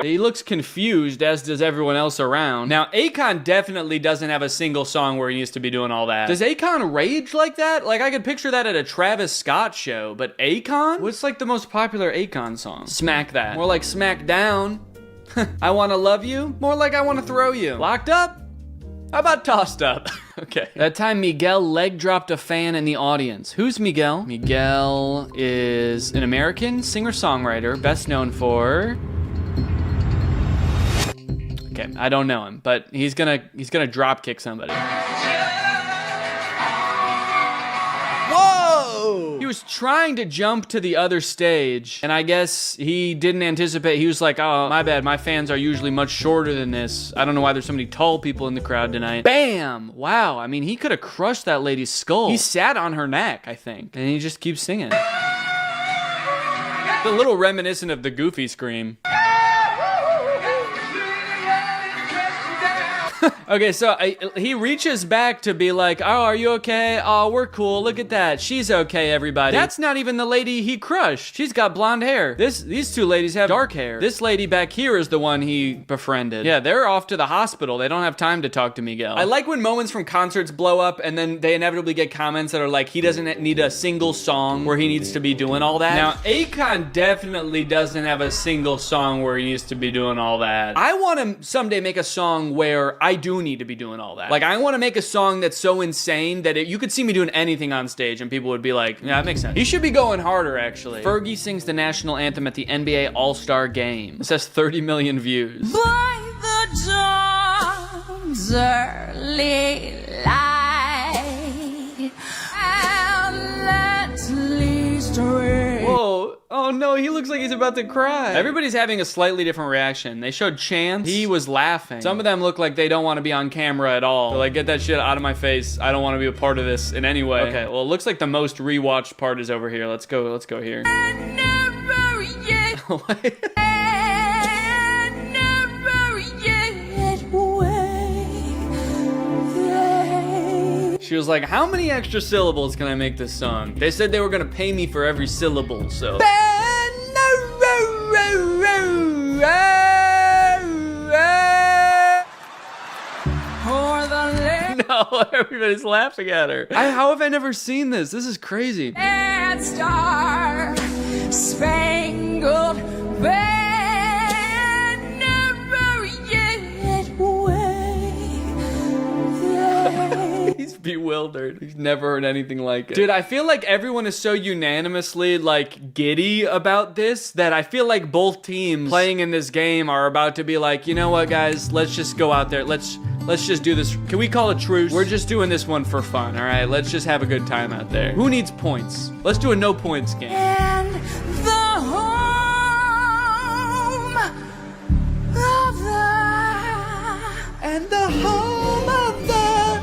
He looks confused, as does everyone else around. Now, Akon definitely doesn't have a single song where he needs to be doing all that. Does Akon rage like that? Like, I could picture that at a Travis Scott show, but Akon? What's like the most popular Akon song? Smack That. More like Smack Down. I Wanna Love You? More like I Wanna Throw You. Locked Up? How about Tossed Up? Okay. That time Miguel leg dropped a fan in the audience. Who's Miguel? Miguel is an American singer-songwriter, best known for... Okay, I don't know him, but he's gonna drop kick somebody. Whoa! He was trying to jump to the other stage, and I guess he didn't anticipate. He was like, oh, my bad, my fans are usually much shorter than this. I don't know why there's so many tall people in the crowd tonight. Bam! Wow, I mean, he could have crushed that lady's skull. He sat on her neck, I think, and he just keeps singing. A little reminiscent of the Goofy scream. Okay, so he reaches back to be like, oh, are you okay? Oh, we're cool. Look at that. She's okay, everybody. That's not even the lady he crushed. She's got blonde hair. These two ladies have dark hair. This lady back here is the one he befriended. Yeah, they're off to the hospital. They don't have time to talk to Miguel. I like when moments from concerts blow up and then they inevitably get comments that are like, he doesn't need a single song where he needs to be doing all that. Now, Akon definitely doesn't have a single song where he needs to be doing all that. I want to someday make a song where I do need to be doing all that. Like, I want to make a song that's so insane that you could see me doing anything on stage and people would be like, yeah, that makes sense. He should be going harder, actually. Fergie sings the national anthem at the NBA All-Star Game. This has 30 million views. By the dawn's early light, and let's least whoa. Oh no, he looks like he's about to cry. Everybody's having a slightly different reaction. They showed Chance. He was laughing. Some of them look like they don't want to be on camera at all. They're like, get that shit out of my face. I don't want to be a part of this in any way. Okay, well, it looks like the most rewatched part is over here. Let's go here. She was like, how many extra syllables can I make this song? They said they were gonna pay me for every syllable, so. No, everybody's laughing at her. How have I never seen this? This is crazy. Star Spangled Banner. bewildered. He's never heard anything like it. Dude, I feel like everyone is so unanimously like giddy about this that I feel like both teams playing in this game are about to be like, you know what, guys, let's just go out there. Let's just do this. Can we call a truce? We're just doing this one for fun, all right? Let's just have a good time out there. Who needs points? Let's do a no points game. And the home of the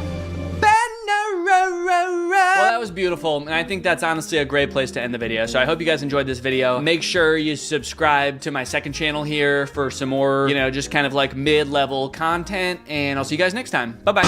Well, that was beautiful, and I think that's honestly a great place to end the video. So I hope you guys enjoyed this video. Make sure you subscribe to my second channel here for some more, you know, just kind of like mid-level content, and I'll see you guys next time. Bye-bye.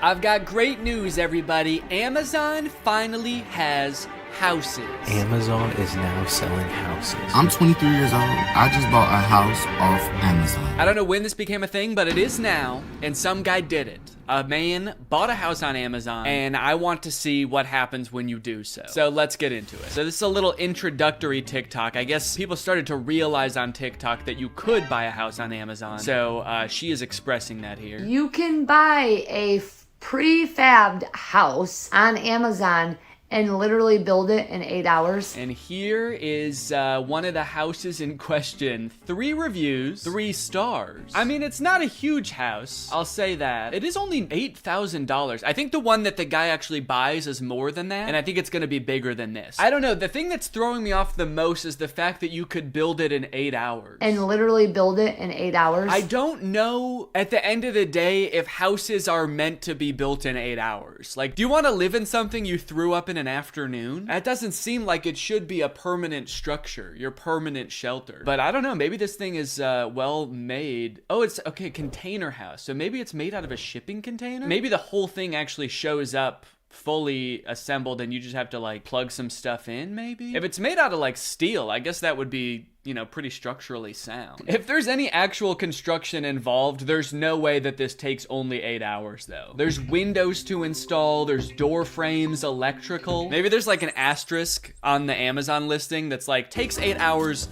I've got great news, everybody. Amazon finally has houses. Amazon is now selling houses. I'm 23 years old. I just bought a house off Amazon. I don't know when this became a thing, but it is now, and some guy did it. A man bought a house on Amazon, and I want to see what happens when you do so. So let's get into it. So this is a little introductory TikTok. I guess people started to realize on TikTok that you could buy a house on Amazon. So she is expressing that here. You can buy a prefabbed house on Amazon and literally build it in 8 hours. And here is one of the houses in question. 3 reviews, 3 stars. I mean, it's not a huge house, I'll say that. It is only $8,000. I think the one that the guy actually buys is more than that, and I think it's gonna be bigger than this. I don't know, the thing that's throwing me off the most is the fact that you could build it in 8 hours. And literally build it in 8 hours. I don't know, at the end of the day, if houses are meant to be built in 8 hours. Like, do you wanna live in something you threw up in an afternoon? That doesn't seem like it should be a permanent structure, your permanent shelter. But I don't know, maybe this thing is well made. Oh, it's okay, container house. So maybe it's made out of a shipping container? Maybe the whole thing actually shows up fully assembled and you just have to like plug some stuff in, maybe? If it's made out of like steel, I guess that would be, you know, pretty structurally sound. If there's any actual construction involved, there's no way that this takes only 8 hours though. There's windows to install, there's door frames, electrical. Maybe there's like an asterisk on the Amazon listing that's like, takes 8 hours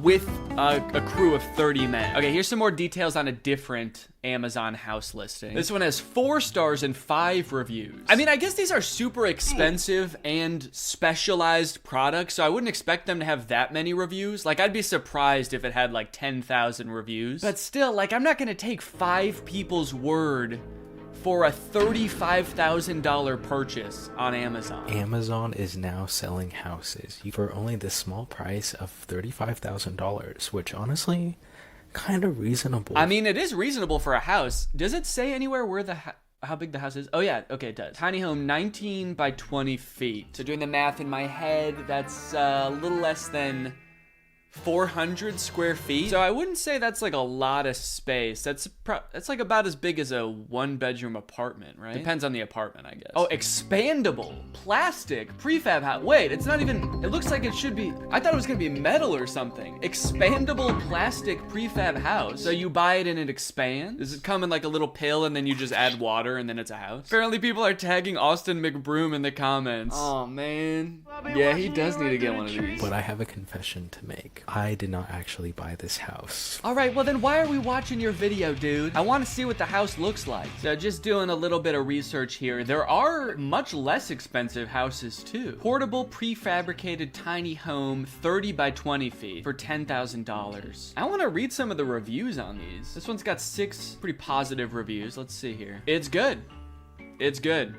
with a crew of 30 men. Okay, here's some more details on a different Amazon house listing. This one has 4 stars and 5 reviews. I mean, I guess these are super expensive and specialized products, so I wouldn't expect them to have that many reviews. Like, I'd be surprised if it had like 10,000 reviews. But still, like, I'm not gonna take 5 people's word for a $35,000 purchase on Amazon. Amazon is now selling houses for only the small price of $35,000, which honestly, kind of reasonable. I mean, it is reasonable for a house. Does it say anywhere where the how big the house is? Oh yeah, okay, it does. Tiny home, 19 by 20 feet. So doing the math in my head, that's a little less than 400 square feet. So I wouldn't say that's like a lot of space. That's like about as big as a 1-bedroom apartment, right? Depends on the apartment, I guess. Oh, expandable, plastic, prefab house. Wait, it's not even, it looks like it should be, I thought it was gonna be metal or something. Expandable plastic prefab house. So you buy it and it expands? Does it come in like a little pill and then you just add water and then it's a house? Apparently people are tagging Austin McBroom in the comments. Oh man. Yeah, he does need to get one of these. But I have a confession to make. I did not actually buy this house. All right, well then why are we watching your video, dude? I want to see what the house looks like. So just doing a little bit of research here. There are much less expensive houses too. Portable prefabricated tiny home, 30 by 20 feet for $10,000. I want to read some of the reviews on these. This one's got 6 pretty positive reviews. Let's see here. It's good. It's good.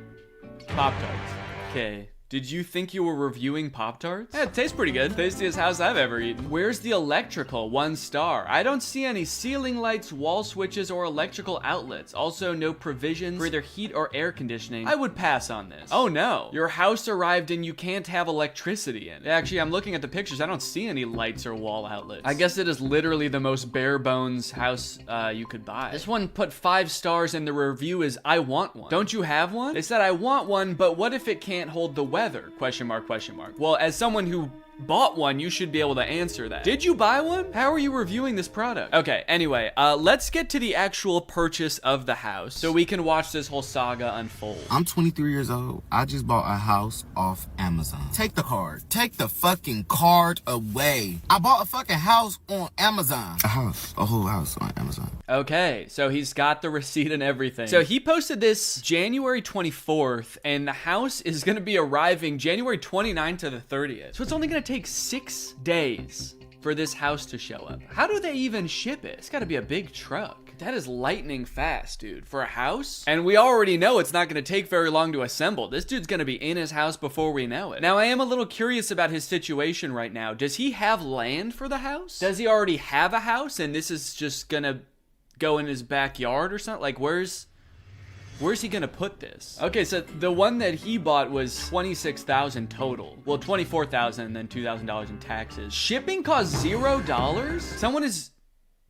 Pop-Tarts. Okay. Did you think you were reviewing Pop-Tarts? Yeah, it tastes pretty good. Tastiest house I've ever eaten. Where's the electrical? 1 star. I don't see any ceiling lights, wall switches, or electrical outlets. Also, no provisions for either heat or air conditioning. I would pass on this. Oh no. Your house arrived and you can't have electricity in. Actually, I'm looking at the pictures. I don't see any lights or wall outlets. I guess it is literally the most bare bones house you could buy. This one put 5 stars and the review is, I want one. Don't you have one? They said, I want one, but what if it can't hold the weather? Question mark, question mark. Well, as someone who bought one, you should be able to answer that. Did you buy one? How are you reviewing this product? Okay, anyway, let's get to the actual purchase of the house so we can watch this whole saga unfold. I'm 23 years old. I just bought a house off Amazon. Take the card. Take the fucking card away. I bought a fucking house on Amazon. A whole house on Amazon. Okay, so he's got the receipt and everything. So he posted this January 24th, and the house is gonna be arriving January 29th to the 30th. So it's only gonna take 6 days for this house to show up. How do they even ship it? It's gotta be a big truck. That is lightning fast, dude, for a house. And we already know it's not gonna take very long to assemble. This dude's gonna be in his house before we know it. Now, I am a little curious about his situation right now. Does he have land for the house? Does he already have a house and this is just gonna go in his backyard or something? Like, where's he gonna put this? Okay, so the one that he bought was $26,000 total. Well, $24,000 and then $2,000 in taxes. Shipping costs $0? Someone is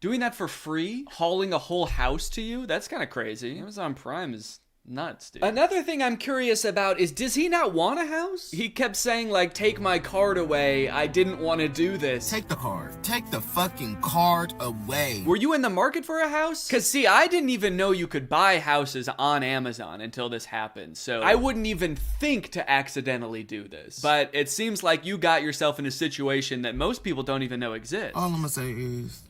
doing that for free? Hauling a whole house to you? That's kind of crazy. Amazon Prime is nuts, dude. Another thing I'm curious about is, does he not want a house? He kept saying, like, take my card away. I didn't want to do this. Take the card. Take the fucking card away. Were you in the market for a house? Because, see, I didn't even know you could buy houses on Amazon until this happened. So I wouldn't even think to accidentally do this. But it seems like you got yourself in a situation that most people don't even know exists. All I'm gonna say is,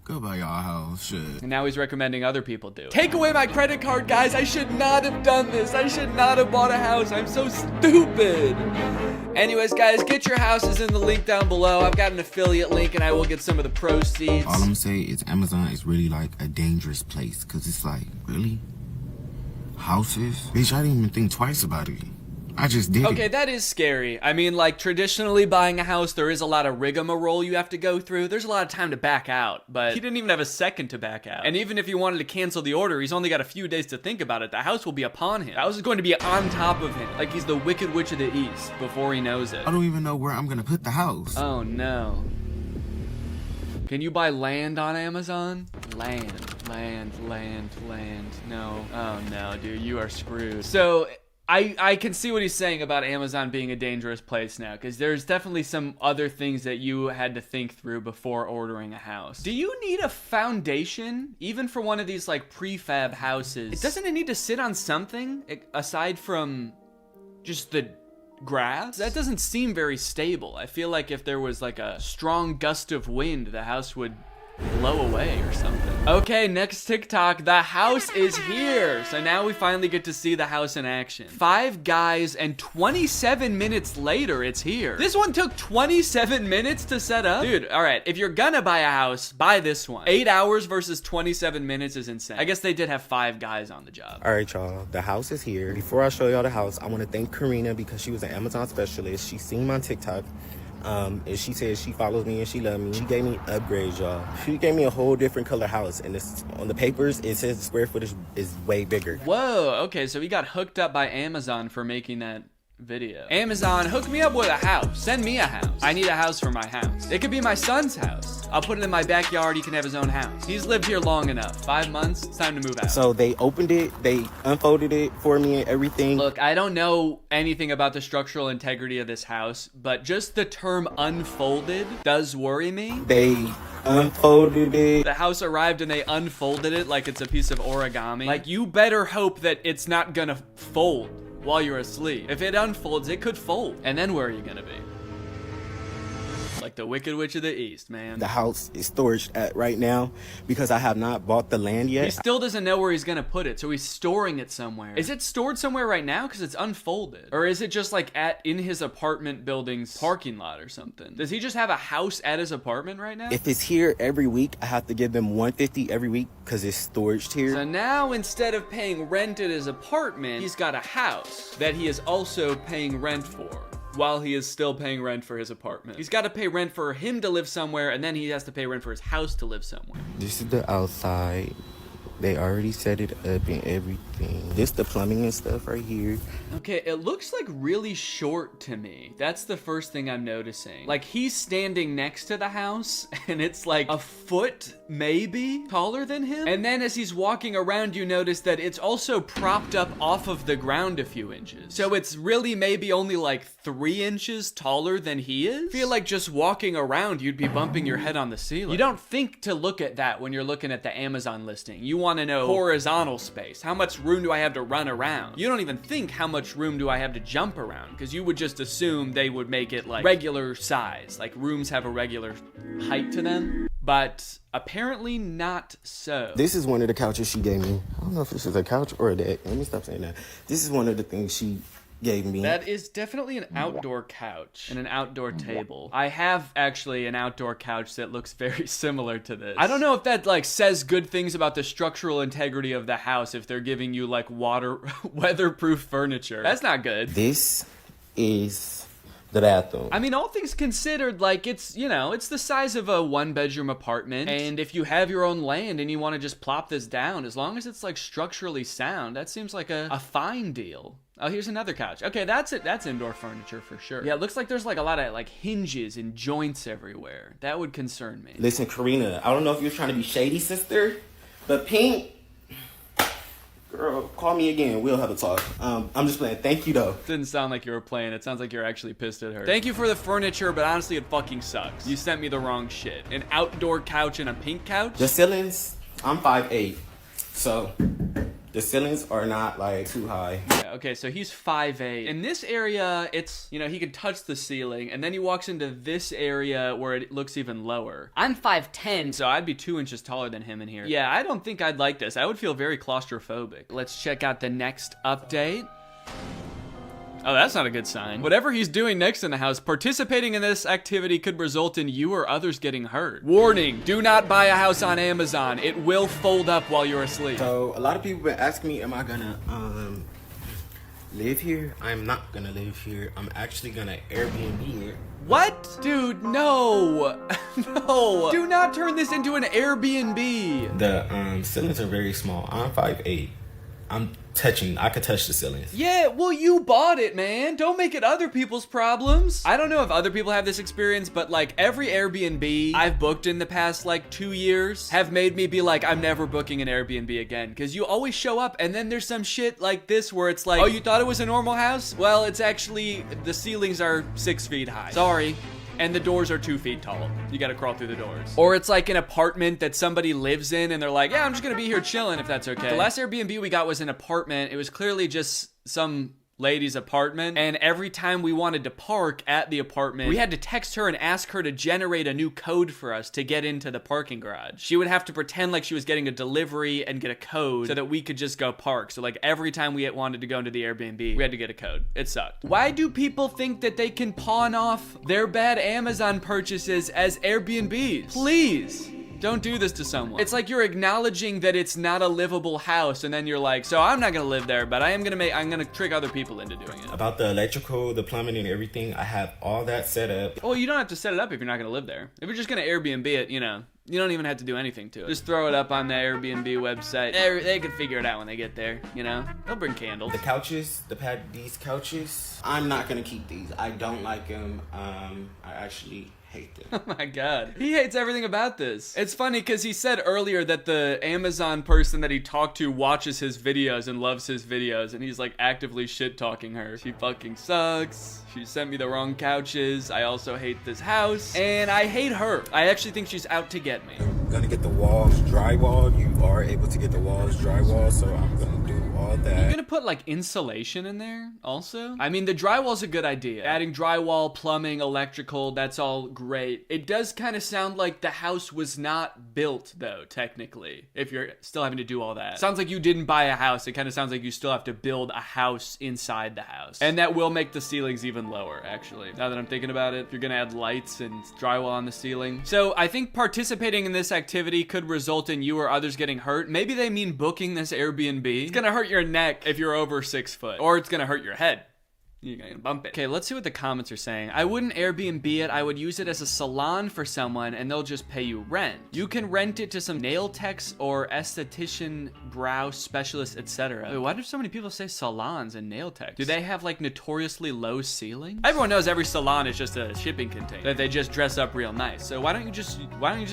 go buy y'all a house, shit. And now he's recommending other people do it. Take away my credit card, guys. I should not have done this. I should not have bought a house. I'm so stupid. Anyways, guys, get your houses in the link down below. I've got an affiliate link and I will get some of the proceeds. All I'm gonna say is Amazon is really like a dangerous place, because it's like, really? Houses? Bitch, I didn't even think twice about it. I just did Okay, it. that is scary. I mean, like, traditionally buying a house, there is a lot of rigmarole you have to go through. There's a lot of time to back out, but he didn't even have a second to back out. And even if he wanted to cancel the order, he's only got a few days to think about it. The house will be upon him. The house is going to be on top of him, like he's the Wicked Witch of the East before he knows it. I don't even know where I'm gonna put the house. Oh, no. Can you buy land on Amazon? Land. No. Oh, no, dude, you are screwed. So I can see what he's saying about Amazon being a dangerous place now, because there's definitely some other things that you had to think through before ordering a house. Do you need a foundation, even for one of these like prefab houses? Doesn't it need to sit on something aside from just the grass? That doesn't seem very stable. I feel like if there was like a strong gust of wind, the house would blow away or something. Okay, next TikTok. The house is here. So now we finally get to see the house in action. 5 guys and 27 minutes later, it's here. This one took 27 minutes to set up? Dude, all right, if you're gonna buy a house, buy this one. 8 hours versus 27 minutes is insane. I guess they did have 5 guys on the job. All right, y'all, the house is here. Before I show y'all the house, I want to thank Karina because she was an Amazon specialist. She seen my TikTok. And she said she follows me and she loves me. She gave me upgrades, y'all. She gave me a whole different color house, and it's on the papers it says the square footage is way bigger. Whoa, okay, so he got hooked up by Amazon for making that video. Amazon, hook me up with a house. Send me a house. I need a house for my house. It could be my son's house. I'll put it in my backyard. He can have his own house. He's lived here long enough. 5 months, it's time to move out. So they opened it, they unfolded it for me and everything. Look, I don't know anything about the structural integrity of this house, but just the term unfolded does worry me. They unfolded it. The house arrived and they unfolded it like it's a piece of origami. Like, you better hope that it's not gonna fold while you're asleep. If it unfolds, it could fold. And then where are you gonna be? Like the Wicked Witch of the East, man. The house is storage at right now because I have not bought the land yet. He still doesn't know where he's gonna put it, so he's storing it somewhere. Is it stored somewhere right now? Because it's unfolded. Or is it just like in his apartment building's parking lot or something? Does he just have a house at his apartment right now? If it's here every week, I have to give them $150 every week because it's storage here. So now instead of paying rent at his apartment, he's got a house that he is also paying rent for, while he is still paying rent for his apartment. He's got to pay rent for him to live somewhere, and then he has to pay rent for his house to live somewhere. This is the outside. They already set it up and everything. This the plumbing and stuff right here. Okay, it looks like really short to me. That's the first thing I'm noticing. Like he's standing next to the house and it's like a foot maybe taller than him. And then as he's walking around, you notice that it's also propped up off of the ground a few inches. So it's really maybe only like 3 inches taller than he is. I feel like just walking around, you'd be bumping your head on the ceiling. You don't think to look at that when you're looking at the Amazon listing. You want to know horizontal space. How much room do I have to run around? You don't even think how much room do I have to jump around, because you would just assume they would make it like regular size, like rooms have a regular height to them. But apparently not so. This is one of the couches she gave me. I don't know if this is a couch or a deck. Let me stop saying that. This is one of the things she gave me. That is definitely an outdoor couch and an outdoor table. I have actually an outdoor couch that looks very similar to this. I don't know if that like says good things about the structural integrity of the house if they're giving you like weatherproof furniture. That's not good. This is the bathroom. I mean, all things considered, like it's, you know, it's the size of a 1-bedroom apartment. And if you have your own land and you want to just plop this down, as long as it's like structurally sound, that seems like a fine deal. Oh, here's another couch. Okay, that's it. That's indoor furniture for sure. Yeah, it looks like there's like a lot of like hinges and joints everywhere. That would concern me. Listen, Karina, I don't know if you're trying to be shady, sister, but Pink, girl, call me again. We'll have a talk. I'm just playing. Thank you, though. Didn't sound like you were playing. It sounds like you're actually pissed at her. Thank you for the furniture, but honestly, it fucking sucks. You sent me the wrong shit. An outdoor couch and a pink couch? The ceilings, I'm 5'8", so the ceilings are not like too high. Yeah, okay, so he's 5'8". In this area, it's, you know, he can touch the ceiling, and then he walks into this area where it looks even lower. I'm 5'10", so I'd be 2 inches taller than him in here. Yeah, I don't think I'd like this. I would feel very claustrophobic. Let's check out the next update. Oh, that's not a good sign. Whatever he's doing next in the house, participating in this activity could result in you or others getting hurt. Warning, do not buy a house on Amazon. It will fold up while you're asleep. So a lot of people been asking me, am I gonna live here? I'm not gonna live here. I'm actually gonna Airbnb it. What? Dude, no. No. Do not turn this into an Airbnb. The ceilings are very small. I'm 5'8". I could touch the ceilings. Yeah, well, you bought it, man. Don't make it other people's problems. I don't know if other people have this experience, but like every Airbnb I've booked in the past like 2 years have made me be like, I'm never booking an Airbnb again. Because you always show up and then there's some shit like this where it's like, oh, you thought it was a normal house? Well, it's actually, the ceilings are 6 feet high. Sorry. And the doors are 2 feet tall. You gotta crawl through the doors. Or it's like an apartment that somebody lives in and they're like, yeah, I'm just gonna be here chilling if that's okay. The last Airbnb we got was an apartment. It was clearly just some lady's apartment, and every time we wanted to park at the apartment, we had to text her and ask her to generate a new code for us to get into the parking garage. She would have to pretend like she was getting a delivery and get a code so that we could just go park. So like every time we wanted to go into the Airbnb, we had to get a code. It sucked. Why do people think that they can pawn off their bad Amazon purchases as Airbnbs? Please. Don't do this to someone. It's like you're acknowledging that it's not a livable house, and then you're like, so I'm not gonna live there, but I'm gonna trick other people into doing it. About the electrical, the plumbing, and everything, I have all that set up. Well, you don't have to set it up if you're not gonna live there. If you're just gonna Airbnb it, you know, you don't even have to do anything to it. Just throw it up on the Airbnb website. They can figure it out when they get there, you know? They'll bring candles. The couches, these couches, I'm not gonna keep these. I don't like them. I actually hate them. Oh my god. He hates everything about this. It's funny because he said earlier that the Amazon person that he talked to watches his videos and loves his videos, and he's like actively shit-talking her. She fucking sucks. She sent me the wrong couches. I also hate this house. And I hate her. I actually think she's out to get me. I'm gonna get the walls drywall. You are able to get the walls drywall, so I'm gonna do all that. You're gonna put like insulation in there also? I mean, the drywall's a good idea. Adding drywall, plumbing, electrical, that's all great. It does kind of sound like the house was not built though, technically, if you're still having to do all that. Sounds like you didn't buy a house. It kind of sounds like you still have to build a house inside the house. And that will make the ceilings even lower, actually. Now that I'm thinking about it, you're gonna add lights and drywall on the ceiling. So I think participating in this activity could result in you or others getting hurt. Maybe they mean booking this Airbnb. It's gonna hurt your neck if you're over 6 foot, or it's gonna hurt your head You're gonna bump it. Okay, let's see what the comments are saying. I wouldn't Airbnb it. I would use it as a salon for someone and they'll just pay you rent. You can rent it to some nail techs or esthetician, brow specialist, etc. Wait, why do so many people say salons and nail techs? Do they have like notoriously low ceilings? Everyone knows every salon is just a shipping container that they just dress up real nice. So why don't you just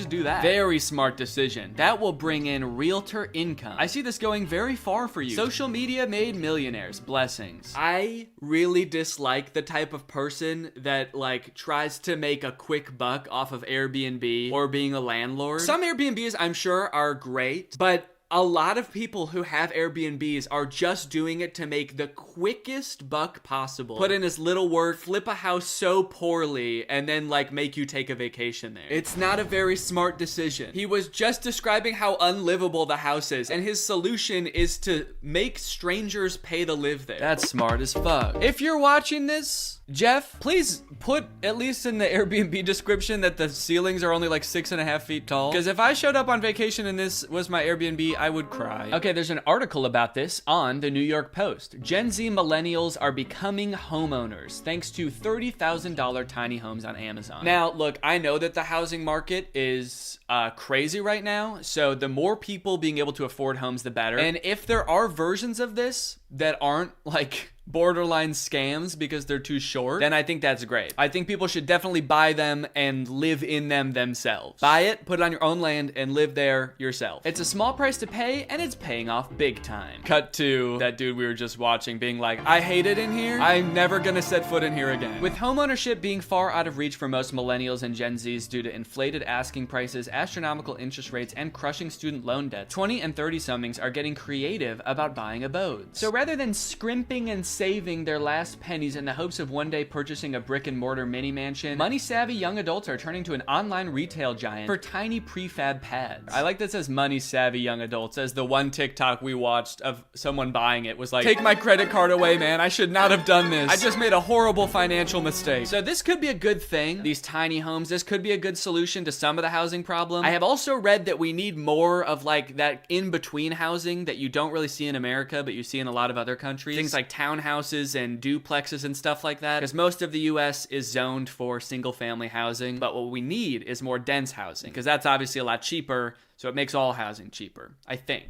do that? Very smart decision. That will bring in realtor income. I see this going very far for you. Social media made millionaires. Blessings. I really dislike the type of person that like tries to make a quick buck off of Airbnb or being a landlord. Some Airbnbs I'm sure are great, but a lot of people who have Airbnbs are just doing it to make the quickest buck possible. Put in as little work, flip a house so poorly, and then like make you take a vacation there. It's not a very smart decision. He was just describing how unlivable the house is, and his solution is to make strangers pay to live there. That's smart as fuck. If you're watching this, Jeff, please put at least in the Airbnb description that the ceilings are only like 6.5 feet tall. Because if I showed up on vacation and this was my Airbnb, I would cry. Okay, there's an article about this on the New York Post. Gen Z millennials are becoming homeowners thanks to $30,000 tiny homes on Amazon. Now, look, I know that the housing market is crazy right now. So the more people being able to afford homes, the better. And if there are versions of this that aren't like borderline scams because they're too short, then I think that's great. I think people should definitely buy them and live in them themselves. Buy it, put it on your own land, and live there yourself. It's a small price to pay, and it's paying off big time. Cut to that dude we were just watching being like, I hate it in here. I'm never gonna set foot in here again. With homeownership being far out of reach for most millennials and Gen Zs due to inflated asking prices, astronomical interest rates, and crushing student loan debt, 20 and 30-somethings are getting creative about buying abodes. So rather than scrimping and saving their last pennies in the hopes of one day purchasing a brick and mortar mini mansion, money-savvy young adults are turning to an online retail giant for tiny prefab pads. I like that it says money-savvy young adults, as the one TikTok we watched of someone buying it was like, take my credit card away, man. I should not have done this. I just made a horrible financial mistake. So this could be a good thing. These tiny homes, this could be a good solution to some of the housing problem. I have also read that we need more of like that in-between housing that you don't really see in America, but you see in a lot of other countries. Things like townhouses and duplexes and stuff like that, because most of the US is zoned for single family housing, but what we need is more dense housing, because that's obviously a lot cheaper, so it makes all housing cheaper, I think.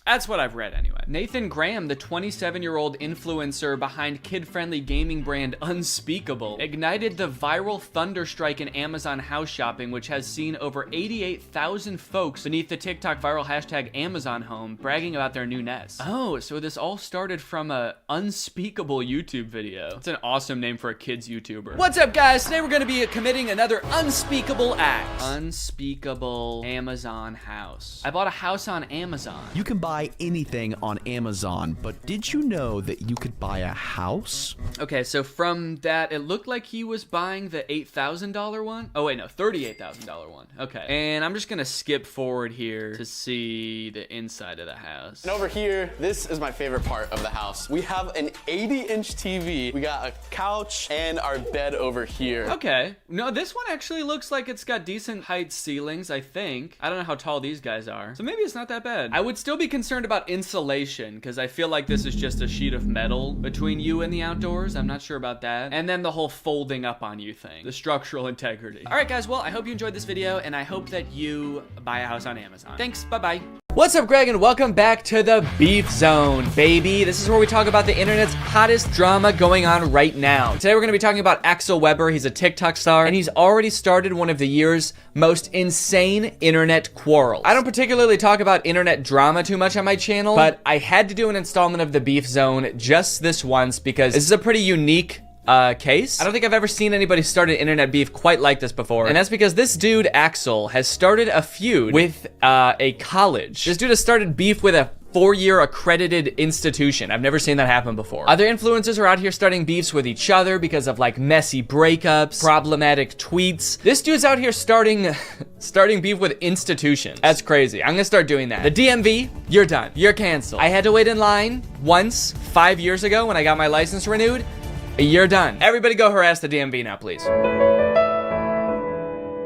That's what I've read anyway. Nathan Graham, the 27-year-old influencer behind kid-friendly gaming brand Unspeakable, ignited the viral thunderstrike in Amazon house shopping, which has seen over 88,000 folks beneath the TikTok viral hashtag Amazon Home bragging about their new nest. Oh, so this all started from a Unspeakable YouTube video. It's an awesome name for a kid's YouTuber. What's up, guys? Today we're gonna be committing another unspeakable act. Unspeakable Amazon house. I bought a house on Amazon. You can buy anything on Amazon, but did you know that you could buy a house? Okay, so from that, it looked like he was buying the $8,000 one. Oh wait, no, $38,000 one. Okay, and I'm just gonna skip forward here to see the inside of the house. And over here, this is my favorite part of the house. We have an 80-inch TV. We got a couch and our bed over here. Okay, no, this one actually looks like it's got decent height ceilings, I think. I don't know how tall these guys are, so maybe it's not that bad. I would still be concerned about insulation, because I feel like this is just a sheet of metal between you and the outdoors. I'm not sure about that. And then the whole folding up on you thing, the structural integrity. All right, guys, well, I hope you enjoyed this video, and I hope that you buy a house on Amazon. Thanks, bye-bye. What's up, Greg, and welcome back to the Beef Zone, baby. This is where we talk about the internet's hottest drama going on right now. Today, we're gonna be talking about Axel Weber. He's a TikTok star, and he's already started one of the year's most insane internet quarrels. I don't particularly talk about internet drama too much on my channel, but I had to do an installment of the Beef Zone just this once because this is a pretty unique case. I don't think I've ever seen anybody start an internet beef quite like this before. And that's because this dude, Axel, has started a feud with a college. This dude has started beef with a 4-year accredited institution. I've never seen that happen before. Other influencers are out here starting beefs with each other because of like messy breakups, problematic tweets. This dude's out here starting beef with institutions. That's crazy. I'm gonna start doing that. The DMV, you're done. You're canceled. I had to wait in line once 5 years ago when I got my license renewed. You're done. Everybody go harass the DMV now, please.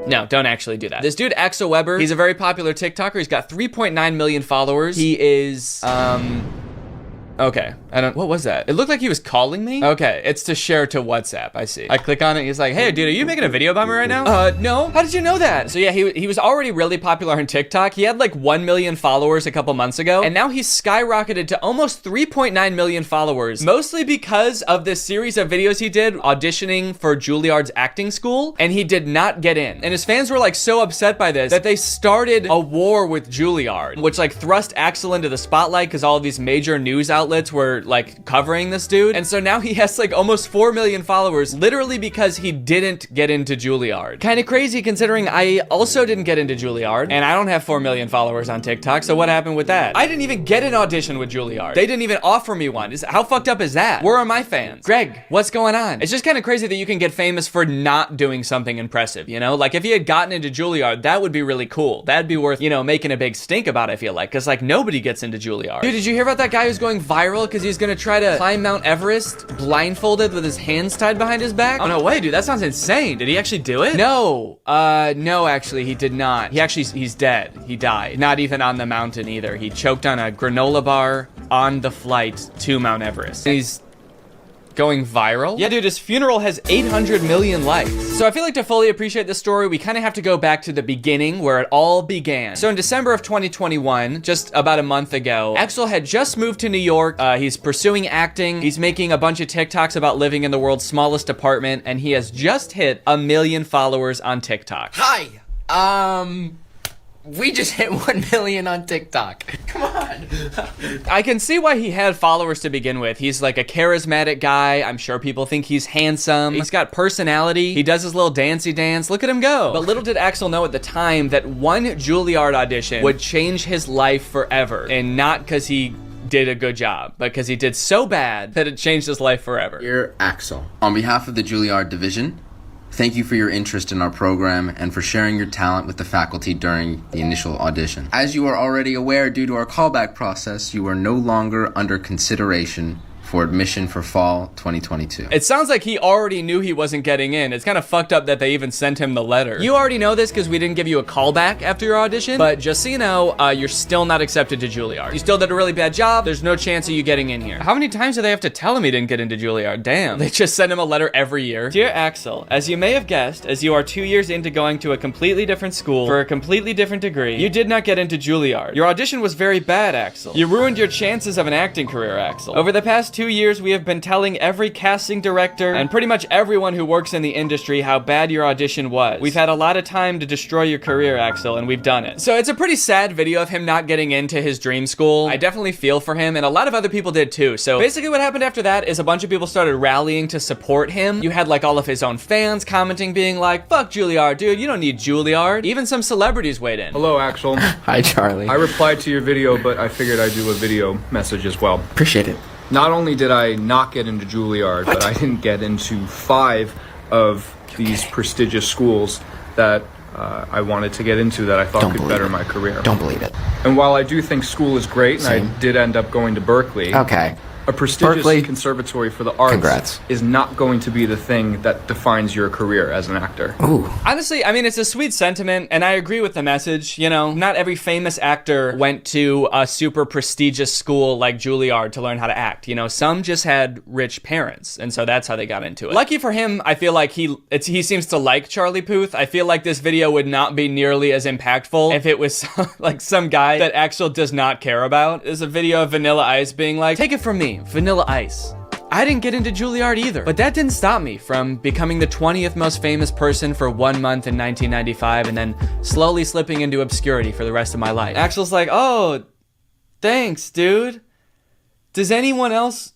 No, don't actually do that. This dude, Axel Weber, he's a very popular TikToker. He's got 3.9 million followers. He is, Okay, what was that? It looked like he was calling me? Okay, it's to share to WhatsApp, I see. I click on it, he's like, hey dude, are you making a video about me right now? No. How did you know that? So yeah, he was already really popular on TikTok. He had like 1 million followers a couple months ago, and now he's skyrocketed to almost 3.9 million followers, mostly because of this series of videos he did auditioning for Juilliard's acting school, and he did not get in. And his fans were like so upset by this that they started a war with Juilliard, which like thrust Axel into the spotlight because all of these major news outlets were like covering this dude. And so now he has like almost 4 million followers literally because he didn't get into Juilliard. Kind of crazy considering I also didn't get into Juilliard and I don't have 4 million followers on TikTok. So what happened with that? I didn't even get an audition with Juilliard. They didn't even offer me one. How fucked up is that? Where are my fans? Greg, what's going on? It's just kind of crazy that you can get famous for not doing something impressive, you know? Like if he had gotten into Juilliard, that would be really cool. That'd be worth, you know, making a big stink about, I feel like, because like nobody gets into Juilliard. Dude, did you hear about that guy who's going viral because he's gonna try to climb Mount Everest blindfolded with his hands tied behind his back? Oh no way, dude, that sounds insane. Did he actually do it? No, no, actually he did not. He's dead. He died. Not even on the mountain either. He choked on a granola bar on the flight to Mount Everest. He's going viral? Yeah, dude, his funeral has 800 million likes. So I feel like to fully appreciate this story, we kind of have to go back to the beginning where it all began. So in December of 2021, just about a month ago, Axel had just moved to New York. He's pursuing acting. He's making a bunch of TikToks about living in the world's smallest apartment, and he has just hit 1 million followers on TikTok. Hi, we just hit 1 million on TikTok. Come on. I can see why he had followers to begin with. He's like a charismatic guy. I'm sure people think he's handsome. He's got personality. He does his little dancey dance. Look at him go. But little did Axel know at the time that one Juilliard audition would change his life forever. And not because he did a good job, but because he did so bad that it changed his life forever. Dear Axel, on behalf of the Juilliard division, thank you for your interest in our program and for sharing your talent with the faculty during the initial audition. As you are already aware, due to our callback process, you are no longer under consideration for admission for fall 2022. It sounds like he already knew he wasn't getting in. It's kind of fucked up that they even sent him the letter. You already know this because we didn't give you a callback after your audition, but just so you know, you're still not accepted to Juilliard. You still did a really bad job. There's no chance of you getting in here. How many times do they have to tell him he didn't get into Juilliard? Damn. They just send him a letter every year. Dear Axel, as you may have guessed, as you are 2 years into going to a completely different school for a completely different degree, you did not get into Juilliard. Your audition was very bad, Axel. You ruined your chances of an acting career, Axel. Over the past 2 years, we have been telling every casting director and pretty much everyone who works in the industry how bad your audition was. We've had a lot of time to destroy your career, Axel, and we've done it. So it's a pretty sad video of him not getting into his dream school. I definitely feel for him, and a lot of other people did too. So basically what happened after that is a bunch of people started rallying to support him. You had like all of his own fans commenting, being like, fuck Juilliard, dude, you don't need Juilliard. Even some celebrities weighed in. Hello, Axel. Hi, Charlie. I replied to your video, but I figured I'd do a video message as well. Appreciate it. Not only did I not get into Juilliard, but I didn't get into 5 of these prestigious schools that I wanted to get into that I thought could better my career. Don't believe it. And while I do think school is great, and I did end up going to Berkeley, okay, a prestigious Berkeley, conservatory for the arts congrats, is not going to be the thing that defines your career as an actor. Ooh. Honestly, I mean, it's a sweet sentiment, and I agree with the message. You know, not every famous actor went to a super prestigious school like Juilliard to learn how to act. You know, some just had rich parents, and so that's how they got into it. Lucky for him, I feel like he seems to like Charlie Puth. I feel like this video would not be nearly as impactful if it was like some guy that Axel does not care about. There's a video of Vanilla Ice being like, take it from me, Vanilla Ice. I didn't get into Juilliard either, but that didn't stop me from becoming the 20th most famous person for 1 month in 1995 and then slowly slipping into obscurity for the rest of my life. Axel's like, oh, thanks, dude. Does anyone else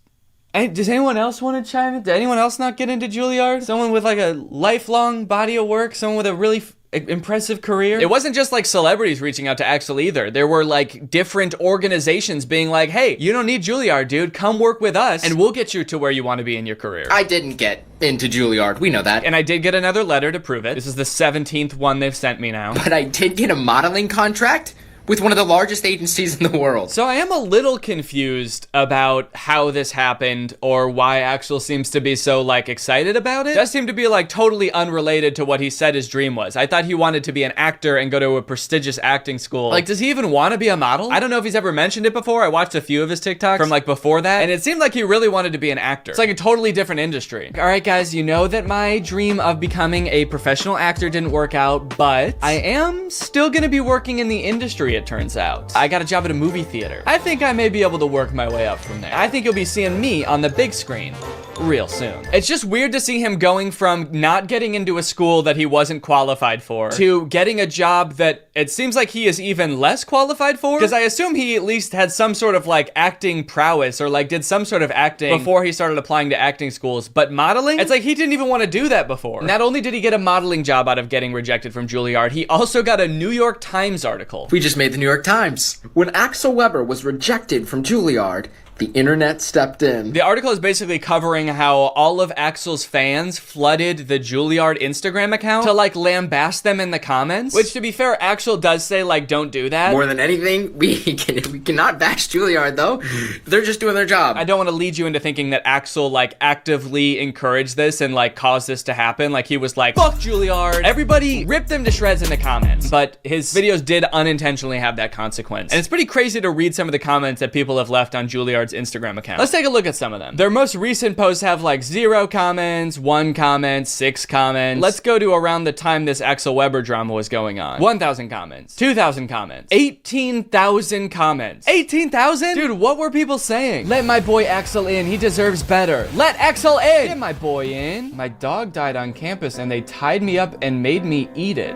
want to chime in? Did anyone else not get into Juilliard? Someone with like a lifelong body of work? Someone with a really impressive career? It wasn't just like celebrities reaching out to Axel either. There were like different organizations being like, hey, you don't need Juilliard, dude. Come work with us and we'll get you to where you want to be in your career. I didn't get into Juilliard. We know that. And I did get another letter to prove it. This is the 17th one they've sent me now. But I did get a modeling contract with one of the largest agencies in the world. So I am a little confused about how this happened or why Axel seems to be so like excited about it. It does seem to be like totally unrelated to what he said his dream was. I thought he wanted to be an actor and go to a prestigious acting school. Like, does he even want to be a model? I don't know if he's ever mentioned it before. I watched a few of his TikToks from like before that, and it seemed like he really wanted to be an actor. It's like a totally different industry. All right, guys, you know that my dream of becoming a professional actor didn't work out, but I am still gonna be working in the industry, it turns out. I got a job at a movie theater. I think I may be able to work my way up from there. I think you'll be seeing me on the big screen real soon. It's just weird to see him going from not getting into a school that he wasn't qualified for to getting a job that it seems like he is even less qualified for, because I assume he at least had some sort of like acting prowess or like did some sort of acting before he started applying to acting schools. But modeling, it's like he didn't even want to do that before. Not only did he get a modeling job out of getting rejected from Juilliard, he also got a New York Times article. We just made the New York Times. When Axel Weber was rejected from Juilliard, the internet stepped in. The article is basically covering how all of Axel's fans flooded the Juilliard Instagram account to like lambast them in the comments, which to be fair, Axel does say like, don't do that. More than anything, we cannot bash Juilliard though. They're just doing their job. I don't want to lead you into thinking that Axel like actively encouraged this and like caused this to happen. Like he was like, fuck Juilliard. Everybody ripped them to shreds in the comments, but his videos did unintentionally have that consequence. And it's pretty crazy to read some of the comments that people have left on Juilliard's Instagram account. Let's take a look at some of them. Their most recent posts have like 0 comments, 1 comment, 6 comments. Let's go to around the time this Axel Weber drama was going on. 1,000 comments, 2,000 comments, 18,000 comments. 18,000? Dude, what were people saying? Let my boy Axel in. He deserves better. Let Axel in. Get my boy in. My dog died on campus and they tied me up and made me eat it.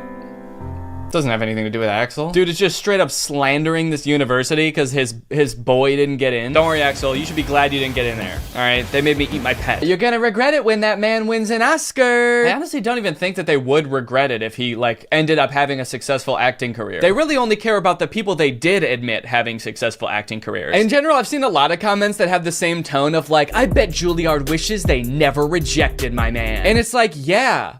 Doesn't have anything to do with Axel. Dude is just straight up slandering this university because his boy didn't get in. Don't worry, Axel. You should be glad you didn't get in there. All right, they made me eat my pet. You're gonna regret it when that man wins an Oscar. I honestly don't even think that they would regret it if he like ended up having a successful acting career. They really only care about the people they did admit having successful acting careers. In general, I've seen a lot of comments that have the same tone of like, I bet Juilliard wishes they never rejected my man. And it's like, yeah.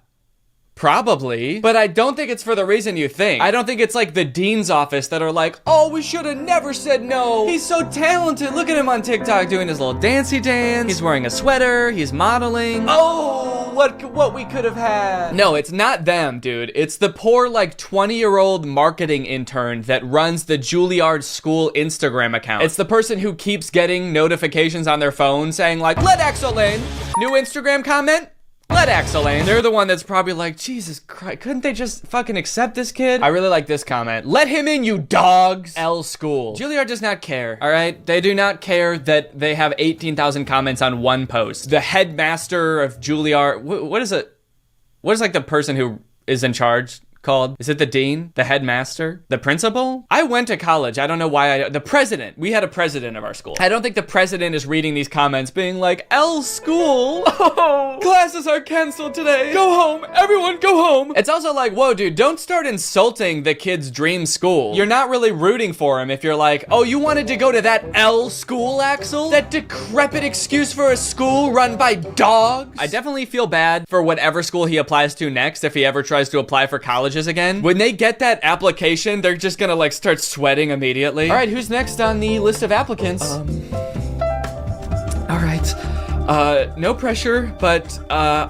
Probably, but I don't think it's for the reason you think. I don't think it's like the dean's office that are like, oh, we should have never said no. He's so talented. Look at him on TikTok doing his little dancey dance. He's wearing a sweater. He's modeling. Oh, what we could have had. No, it's not them, dude. It's the poor like 20-year-old marketing intern that runs the Juilliard school Instagram account. It's the person who keeps getting notifications on their phone saying like, let Axel in. New Instagram comment. Let Axel in. They're the one that's probably like, Jesus Christ, couldn't they just fucking accept this kid? I really like this comment. Let him in, you dogs. L school. Juilliard does not care, all right? They do not care that they have 18,000 comments on one post. The headmaster of Juilliard, what is it? What is like the person who is in charge called? Is it the dean? The headmaster? The principal? I went to college. I don't know why the president. We had a president of our school. I don't think the president is reading these comments being like, L school. Oh, classes are canceled today. Go home. Everyone go home. It's also like, whoa, dude, don't start insulting the kid's dream school. You're not really rooting for him if you're like, oh, you wanted to go to that L school, Axel? That decrepit excuse for a school run by dogs? I definitely feel bad for whatever school he applies to next if he ever tries to apply for college again. When they get that application, they're just gonna like start sweating immediately. All right, who's next on the list of applicants? All right, no pressure, but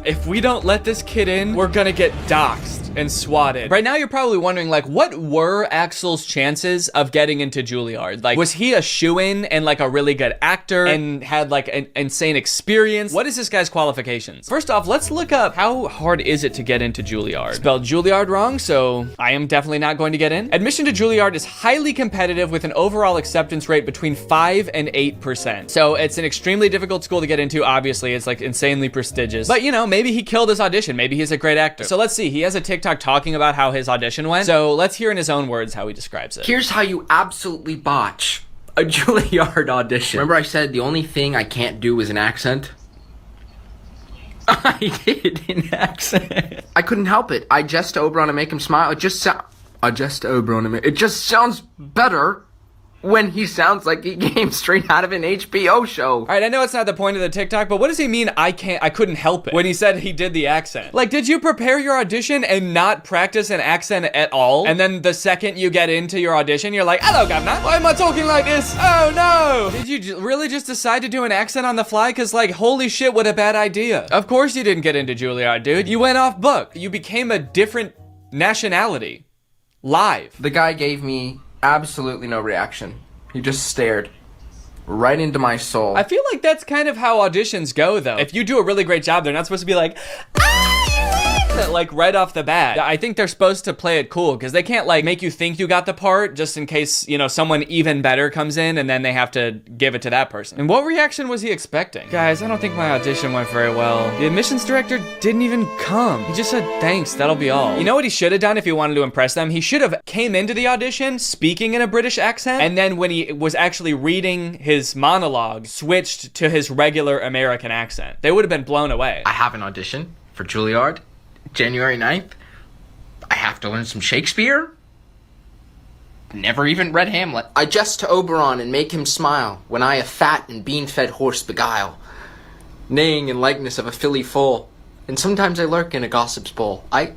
if we don't let this kid in, we're gonna get doxxed and swatted. Right now, you're probably wondering, like, what were Axel's chances of getting into Juilliard? Like, was he a shoo-in and like a really good actor and had like an insane experience? What is this guy's qualifications? First off, let's look up how hard is it to get into Juilliard. Spelled Juilliard wrong, so I am definitely not going to get in. Admission to Juilliard is highly competitive with an overall acceptance rate between 5 and 8%. So it's an extremely difficult school to get into. Obviously, it's like insanely prestigious. But you know, maybe he killed his audition. Maybe he's a great actor. So let's see. He has a TikTok talking about how his audition went. So let's hear in his own words how he describes it. Here's how you absolutely botch a Juilliard audition. Remember I said the only thing I can't do is an accent? I did an accent. I couldn't help it. I just Oberon to make him smile. It just sounds better when he sounds like he came straight out of an HBO show. All right, I know it's not the point of the TikTok, but what does he mean I couldn't help it when he said he did the accent? Like, did you prepare your audition and not practice an accent at all? And then the second you get into your audition, you're like, hello, governor. Why am I talking like this? Oh, no. Did you really just decide to do an accent on the fly? Because, like, holy shit, what a bad idea. Of course you didn't get into Juilliard, dude. You went off book. You became a different nationality. Live. The guy gave me absolutely no reaction. He just stared right into my soul. I feel like that's kind of how auditions go, though. If you do a really great job, they're not supposed to be like, like right off the bat. I think they're supposed to play it cool because they can't like make you think you got the part just in case, you know, someone even better comes in and then they have to give it to that person. And what reaction was he expecting? Guys, I don't think my audition went very well. The admissions director didn't even come. He just said, thanks, that'll be all. You know what he should have done if he wanted to impress them? He should have came into the audition speaking in a British accent, and then when he was actually reading his monologue, switched to his regular American accent. They would have been blown away. I have an audition for Juilliard, January 9th. I have to learn some Shakespeare. Never even read Hamlet. I jest to Oberon and make him smile when I a fat and bean-fed horse beguile, neighing in likeness of a filly foal, and sometimes I lurk in a gossip's bowl. I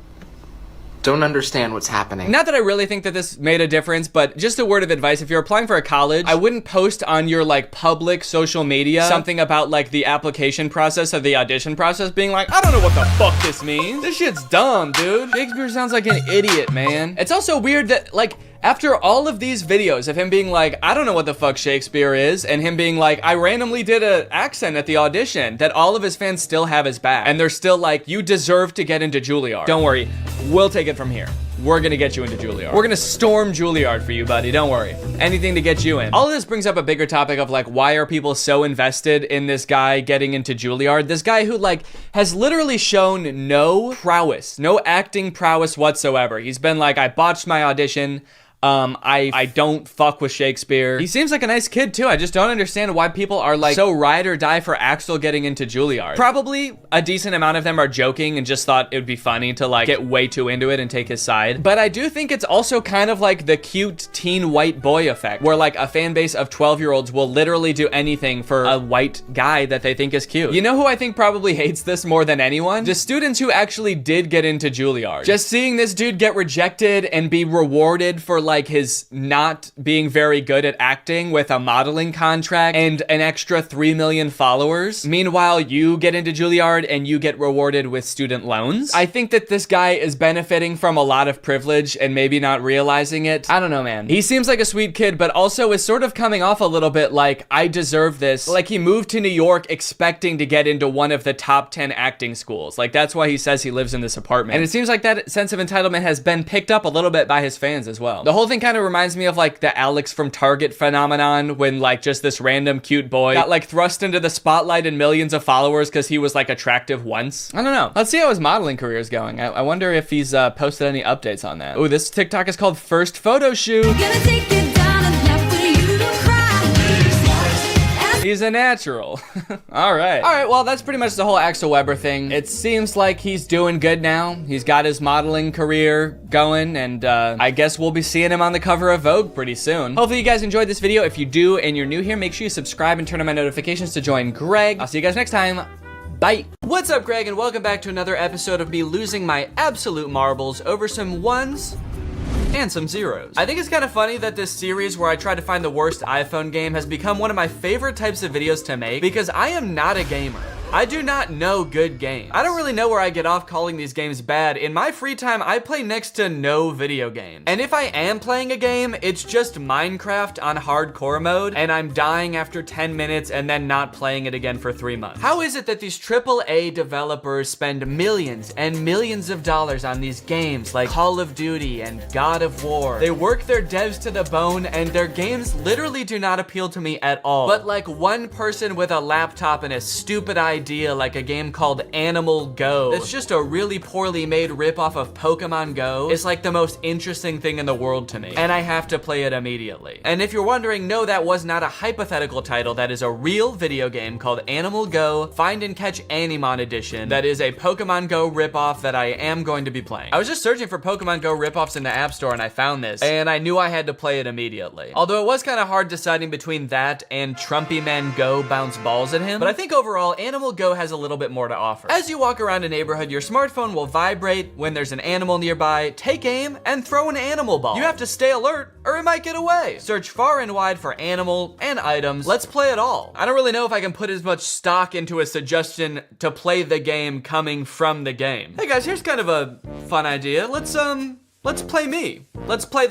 don't understand what's happening. Not that I really think that this made a difference, but just a word of advice. If you're applying for a college, I wouldn't post on your like public social media something about like the application process or the audition process being like, I don't know what the fuck this means. This shit's dumb, dude. Shakespeare sounds like an idiot, man. It's also weird that like, after all of these videos of him being like, I don't know what the fuck Shakespeare is, and him being like, I randomly did an accent at the audition, that all of his fans still have his back. And they're still like, you deserve to get into Juilliard. Don't worry, we'll take it from here. We're gonna get you into Juilliard. We're gonna storm Juilliard for you, buddy, don't worry. Anything to get you in. All of this brings up a bigger topic of like, why are people so invested in this guy getting into Juilliard? This guy who like, has literally shown no prowess, no acting prowess whatsoever. He's been like, I botched my audition. I don't fuck with Shakespeare. He seems like a nice kid too. I just don't understand why people are like so ride or die for Axel getting into Juilliard. Probably a decent amount of them are joking and just thought it would be funny to like get way too into it and take his side. But I do think it's also kind of like the cute teen white boy effect, where like a fan base of 12-year-olds will literally do anything for a white guy that they think is cute. You know who I think probably hates this more than anyone? The students who actually did get into Juilliard. Just seeing this dude get rejected and be rewarded for like his not being very good at acting with a modeling contract and an extra 3 million followers. Meanwhile, you get into Juilliard and you get rewarded with student loans. I think that this guy is benefiting from a lot of privilege and maybe not realizing it. I don't know, man. He seems like a sweet kid, but also is sort of coming off a little bit like, I deserve this. Like he moved to New York expecting to get into one of the top 10 acting schools. Like that's why he says he lives in this apartment. And it seems like that sense of entitlement has been picked up a little bit by his fans as well. The whole thing kind of reminds me of like the Alex from Target phenomenon, when like just this random cute boy got like thrust into the spotlight and millions of followers because he was like attractive once. I don't know. Let's see how his modeling career is going. I wonder if he's posted any updates on that. Oh, this TikTok is called First Photo Shoot. He's a natural. All right. All right, well, that's pretty much the whole Axel Weber thing. It seems like he's doing good now. He's got his modeling career going, and I guess we'll be seeing him on the cover of Vogue pretty soon. Hopefully you guys enjoyed this video. If you do and you're new here, make sure you subscribe and turn on my notifications to join Greg. I'll see you guys next time. Bye. What's up, Greg, and welcome back to another episode of me losing my absolute marbles over some ones and some zeros. I think it's kind of funny that this series where I try to find the worst iPhone game has become one of my favorite types of videos to make, because I am not a gamer. I do not know good games. I don't really know where I get off calling these games bad. In my free time, I play next to no video games. And if I am playing a game, it's just Minecraft on hardcore mode, and I'm dying after 10 minutes and then not playing it again for 3 months. How is it that these AAA developers spend millions and millions of dollars on these games like Call of Duty and God of War? They work their devs to the bone, and their games literally do not appeal to me at all. But like one person with a laptop and a stupid idea idea, like a game called Animal Go. It's just a really poorly made ripoff of Pokemon Go. It's like the most interesting thing in the world to me, and I have to play it immediately. And if you're wondering, no, that was not a hypothetical title. That is a real video game called Animal Go Find and Catch Animon Edition. That is a Pokemon Go ripoff that I am going to be playing. I was just searching for Pokemon Go ripoffs in the App Store and I found this, and I knew I had to play it immediately. Although it was kind of hard deciding between that and Trumpy Man Go bounce balls at him, but I think overall Animal Go has a little bit more to offer. As you walk around a neighborhood, your smartphone will vibrate when there's an animal nearby. Take aim and throw an animal ball. You have to stay alert or it might get away. Search far and wide for animal and items. Let's play it all. I don't really know if I can put as much stock into a suggestion to play the game coming from the game. Hey guys, here's kind of a fun idea. Let's play me. Let's play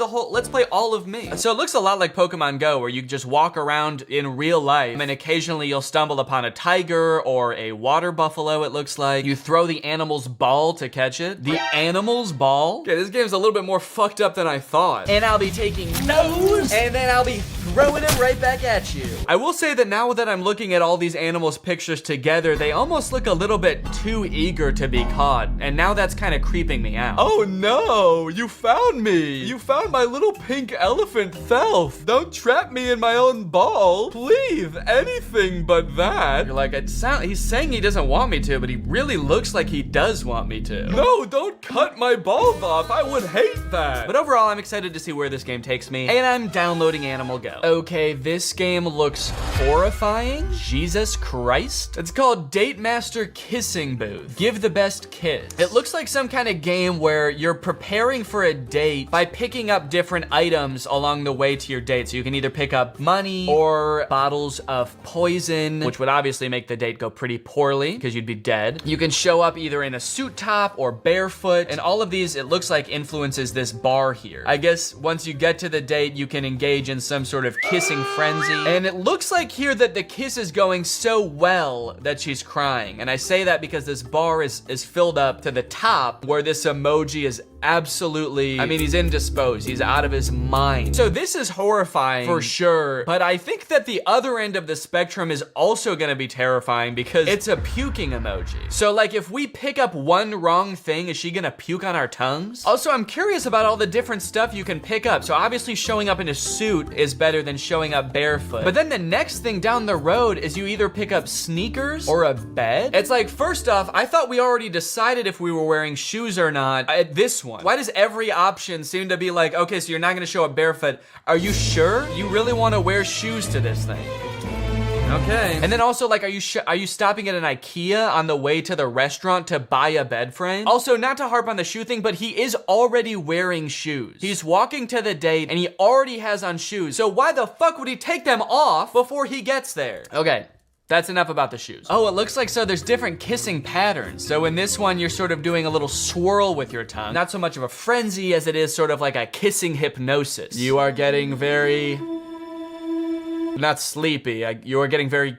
all of me. So it looks a lot like Pokemon Go, where you just walk around in real life and occasionally you'll stumble upon a tiger or a water buffalo, it looks like. You throw the animal's ball to catch it. The animal's ball? Okay, this game's a little bit more fucked up than I thought. And I'll be taking those, and then I'll be throwing them right back at you. I will say that now that I'm looking at all these animals' pictures together, they almost look a little bit too eager to be caught. And now that's kind of creeping me out. Oh no, you found me. You found my little pink elephant self. Don't trap me in my own ball. Please, anything but that. You're like, he's saying he doesn't want me to, but he really looks like he does want me to. No, don't cut my balls off. I would hate that. But overall, I'm excited to see where this game takes me, and I'm downloading Animal Go. Okay, this game looks horrifying. Jesus Christ. It's called Date Master Kissing Booth. Give the best kiss. It looks like some kind of game where you're preparing for a date by picking up different items along the way to your date. So you can either pick up money or bottles of poison, which would obviously make the date go pretty poorly because you'd be dead. You can show up either in a suit top or barefoot, and all of these, it looks like, influences this bar here. I guess once you get to the date, you can engage in some sort of kissing frenzy. And it looks like here that the kiss is going so well that she's crying. And I say that because this bar is filled up to the top where this emoji is absolutely, I mean, he's indisposed. He's out of his mind. So this is horrifying for sure, but I think that the other end of the spectrum is also gonna be terrifying because it's a puking emoji. So like if we pick up one wrong thing, is she gonna puke on our tongues? Also, I'm curious about all the different stuff you can pick up. So obviously showing up in a suit is better than showing up barefoot. But then the next thing down the road is you either pick up sneakers or a bed. It's like, first off, I thought we already decided if we were wearing shoes or not at this one. Why does every option seem to be like, okay, so you're not gonna show up barefoot. Are you sure you really wanna wear shoes to this thing? Okay. And then also, like, are you stopping at an IKEA on the way to the restaurant to buy a bed frame? Also, not to harp on the shoe thing, but he is already wearing shoes. He's walking to the date and he already has on shoes. So why the fuck would he take them off before he gets there? Okay. That's enough about the shoes. Oh, it looks like so there's different kissing patterns. So in this one, you're sort of doing a little swirl with your tongue. Not so much of a frenzy as it is sort of like a kissing hypnosis. You are getting very, not sleepy. You are getting very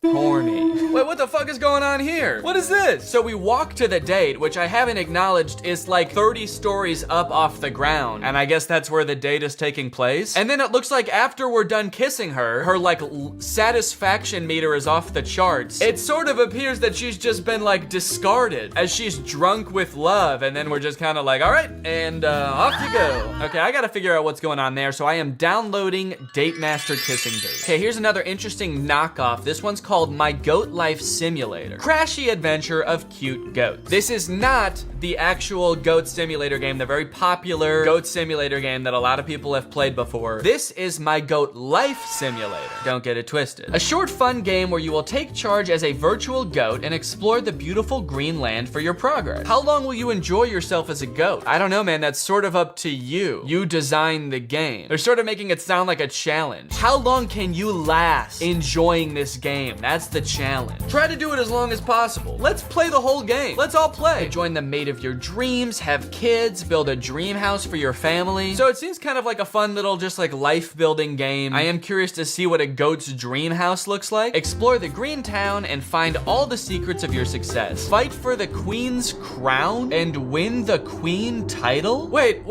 horny. Wait, what the fuck is going on here? What is this? So we walk to the date, which I haven't acknowledged is like 30 stories up off the ground. And I guess that's where the date is taking place. And then it looks like after we're done kissing her, her like satisfaction meter is off the charts. It sort of appears that she's just been like discarded as she's drunk with love. And then we're just kind of like, all right, and off you go. Okay, I gotta figure out what's going on there. So I am downloading Date Master Kissing Booth. Okay, here's another interesting knockoff. This one's called My Goat Life Simulator. Crashy adventure of cute goats. This is not the actual goat simulator game, the very popular goat simulator game that a lot of people have played before. This is My Goat Life Simulator. Don't get it twisted. A short, fun game where you will take charge as a virtual goat and explore the beautiful green land for your progress. How long will you enjoy yourself as a goat? I don't know, man. That's sort of up to you. You design the game. They're sort of making it sound like a challenge. How long can you last enjoying this game? That's the challenge. Try to do it as long as possible. Let's play the whole game. Let's all play. Join the mate of your dreams, have kids, build a dream house for your family. So it seems kind of like a fun little just like life building game. I am curious to see what a goat's dream house looks like. Explore the green town and find all the secrets of your success. Fight for the queen's crown and win the queen title? Wait.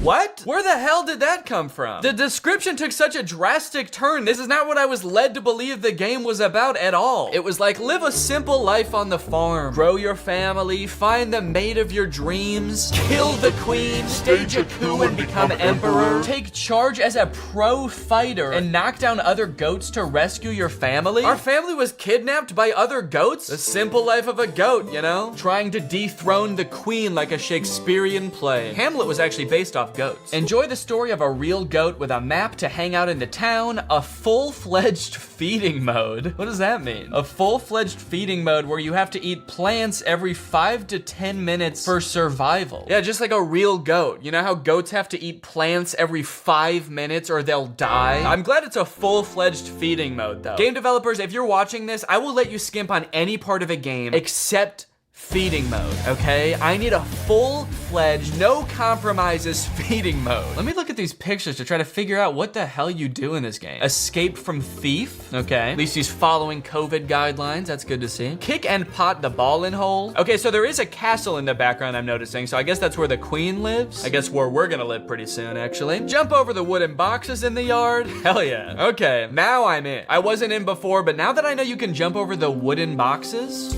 What? Where the hell did that come from? The description took such a drastic turn. This is not what I was led to believe the game was about at all. It was like, live a simple life on the farm, grow your family, find the mate of your dreams, kill the queen, stage a coup and become emperor, take charge as a pro fighter, and knock down other goats to rescue your family. Our family was kidnapped by other goats? The simple life of a goat, you know? Trying to dethrone the queen like a Shakespearean play. Hamlet was actually based off goats. Enjoy the story of a real goat with a map to hang out in the town, a full-fledged feeding mode. What does that mean? A full-fledged feeding mode where you have to eat plants every 5 to 10 minutes for survival. Yeah, just like a real goat. You know how goats have to eat plants every 5 minutes or they'll die? I'm glad it's a full-fledged feeding mode though. Game developers, if you're watching this, I will let you skimp on any part of a game except feeding mode, okay? I need a full-fledged, no compromises feeding mode. Let me look at these pictures to try to figure out what the hell you do in this game. Escape from thief, okay. At least he's following COVID guidelines, that's good to see. Kick and pot the ball in hole. Okay, so there is a castle in the background I'm noticing, so I guess that's where the queen lives. I guess where we're gonna live pretty soon, actually. Jump over the wooden boxes in the yard. Hell yeah. Okay, now I'm in. I wasn't in before, but now that I know you can jump over the wooden boxes,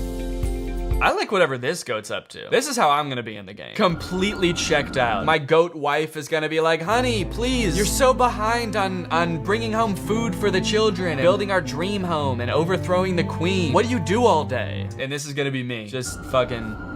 I like whatever this goat's up to. This is how I'm gonna be in the game. Completely checked out. My goat wife is gonna be like, honey, please, you're so behind on bringing home food for the children and building our dream home and overthrowing the queen. What do you do all day? And this is gonna be me. Just fucking...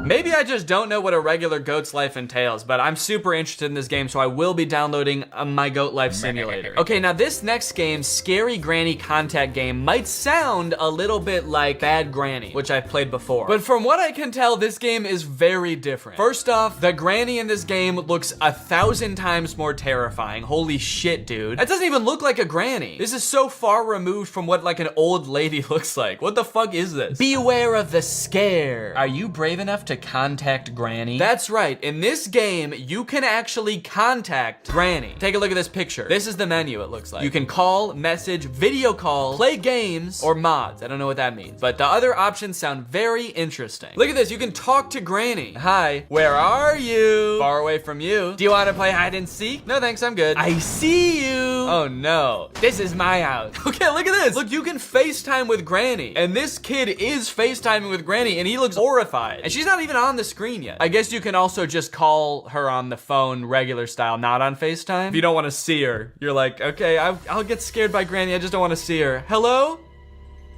Maybe I just don't know what a regular goat's life entails, but I'm super interested in this game, so I will be downloading my goat life simulator. Okay, now this next game, Scary Granny Contact Game, might sound a little bit like Bad Granny, which I've played before. But from what I can tell, this game is very different. First off, the granny in this game looks 1,000 times more terrifying. Holy shit, dude. That doesn't even look like a granny. This is so far removed from what like an old lady looks like. What the fuck is this? Beware of the scare. Are you brave enough to contact Granny? That's right. In this game, you can actually contact Granny. Take a look at this picture. This is the menu, it looks like. You can call, message, video call, play games, or mods. I don't know what that means, but the other options sound very interesting. Look at this. You can talk to Granny. Hi. Where are you? Far away from you. Do you want to play hide and seek? No, thanks. I'm good. I see you. Oh, no. This is my house. Okay, look at this. Look, you can FaceTime with Granny, and this kid is FaceTiming with Granny, and he looks horrified. And she's not even on the screen yet. I guess you can also just call her on the phone regular style, not on FaceTime. If you don't want to see her, you're like, okay, I'll get scared by Granny. I just don't want to see her. Hello?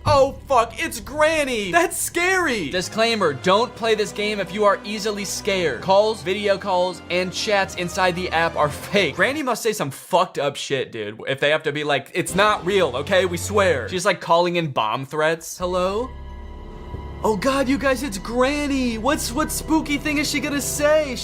Oh, fuck, it's Granny. That's scary. Disclaimer, don't play this game if you are easily scared. Calls, video calls, and chats inside the app are fake. Granny must say some fucked up shit, dude, if they have to be like, it's not real, okay? We swear. She's like calling in bomb threats. Hello? Oh God, you guys, it's Granny. What spooky thing is she gonna say?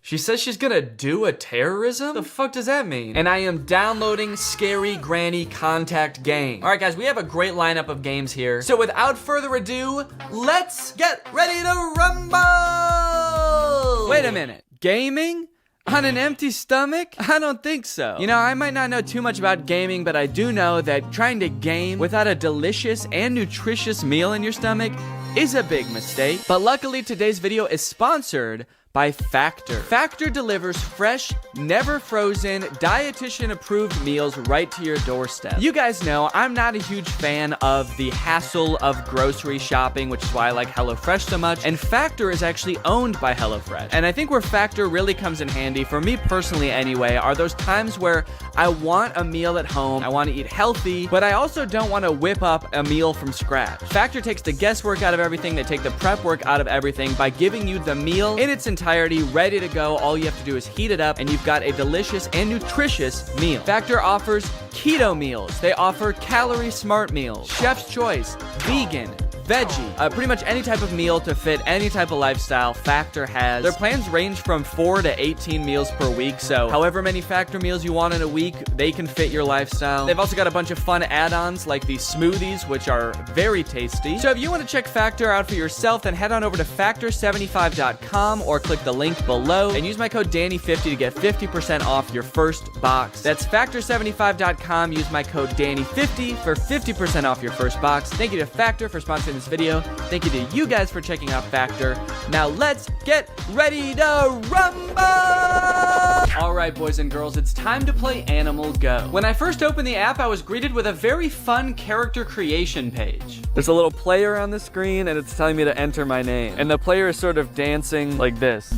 She says she's gonna do a terrorism? The fuck does that mean? And I am downloading Scary Granny Contact Game. All right, guys, we have a great lineup of games here. So without further ado, let's get ready to rumble! Wait a minute, gaming? On an empty stomach? I don't think so. You know, I might not know too much about gaming, but I do know that trying to game without a delicious and nutritious meal in your stomach is a big mistake. But luckily, today's video is sponsored by Factor. Factor delivers fresh, never frozen, dietitian-approved meals right to your doorstep. You guys know I'm not a huge fan of the hassle of grocery shopping, which is why I like HelloFresh so much, and Factor is actually owned by HelloFresh. And I think where Factor really comes in handy, for me personally anyway, are those times where I want a meal at home, I want to eat healthy, but I also don't want to whip up a meal from scratch. Factor takes the guesswork out of everything, they take the prep work out of everything by giving you the meal in its entirety, ready to go. All you have to do is heat it up and you've got a delicious and nutritious meal. Factor offers keto meals. They offer calorie smart meals, chef's choice, vegan, veggie, pretty much any type of meal to fit any type of lifestyle Factor has. Their plans range from 4 to 18 meals per week, so however many Factor meals you want in a week, they can fit your lifestyle. They've also got a bunch of fun add-ons like these smoothies, which are very tasty. So if you want to check Factor out for yourself, then head on over to factor75.com or click the link below and use my code Danny50 to get 50% off your first box. That's factor75.com. Use my code Danny50 for 50% off your first box. Thank you to Factor for sponsoring this this video. Thank you to you guys for checking out Factor. Now let's get ready to rumble! Alright boys and girls, it's time to play Animal Go. When I first opened the app, I was greeted with a very fun character creation page. There's a little player on the screen and it's telling me to enter my name. And the player is sort of dancing like this.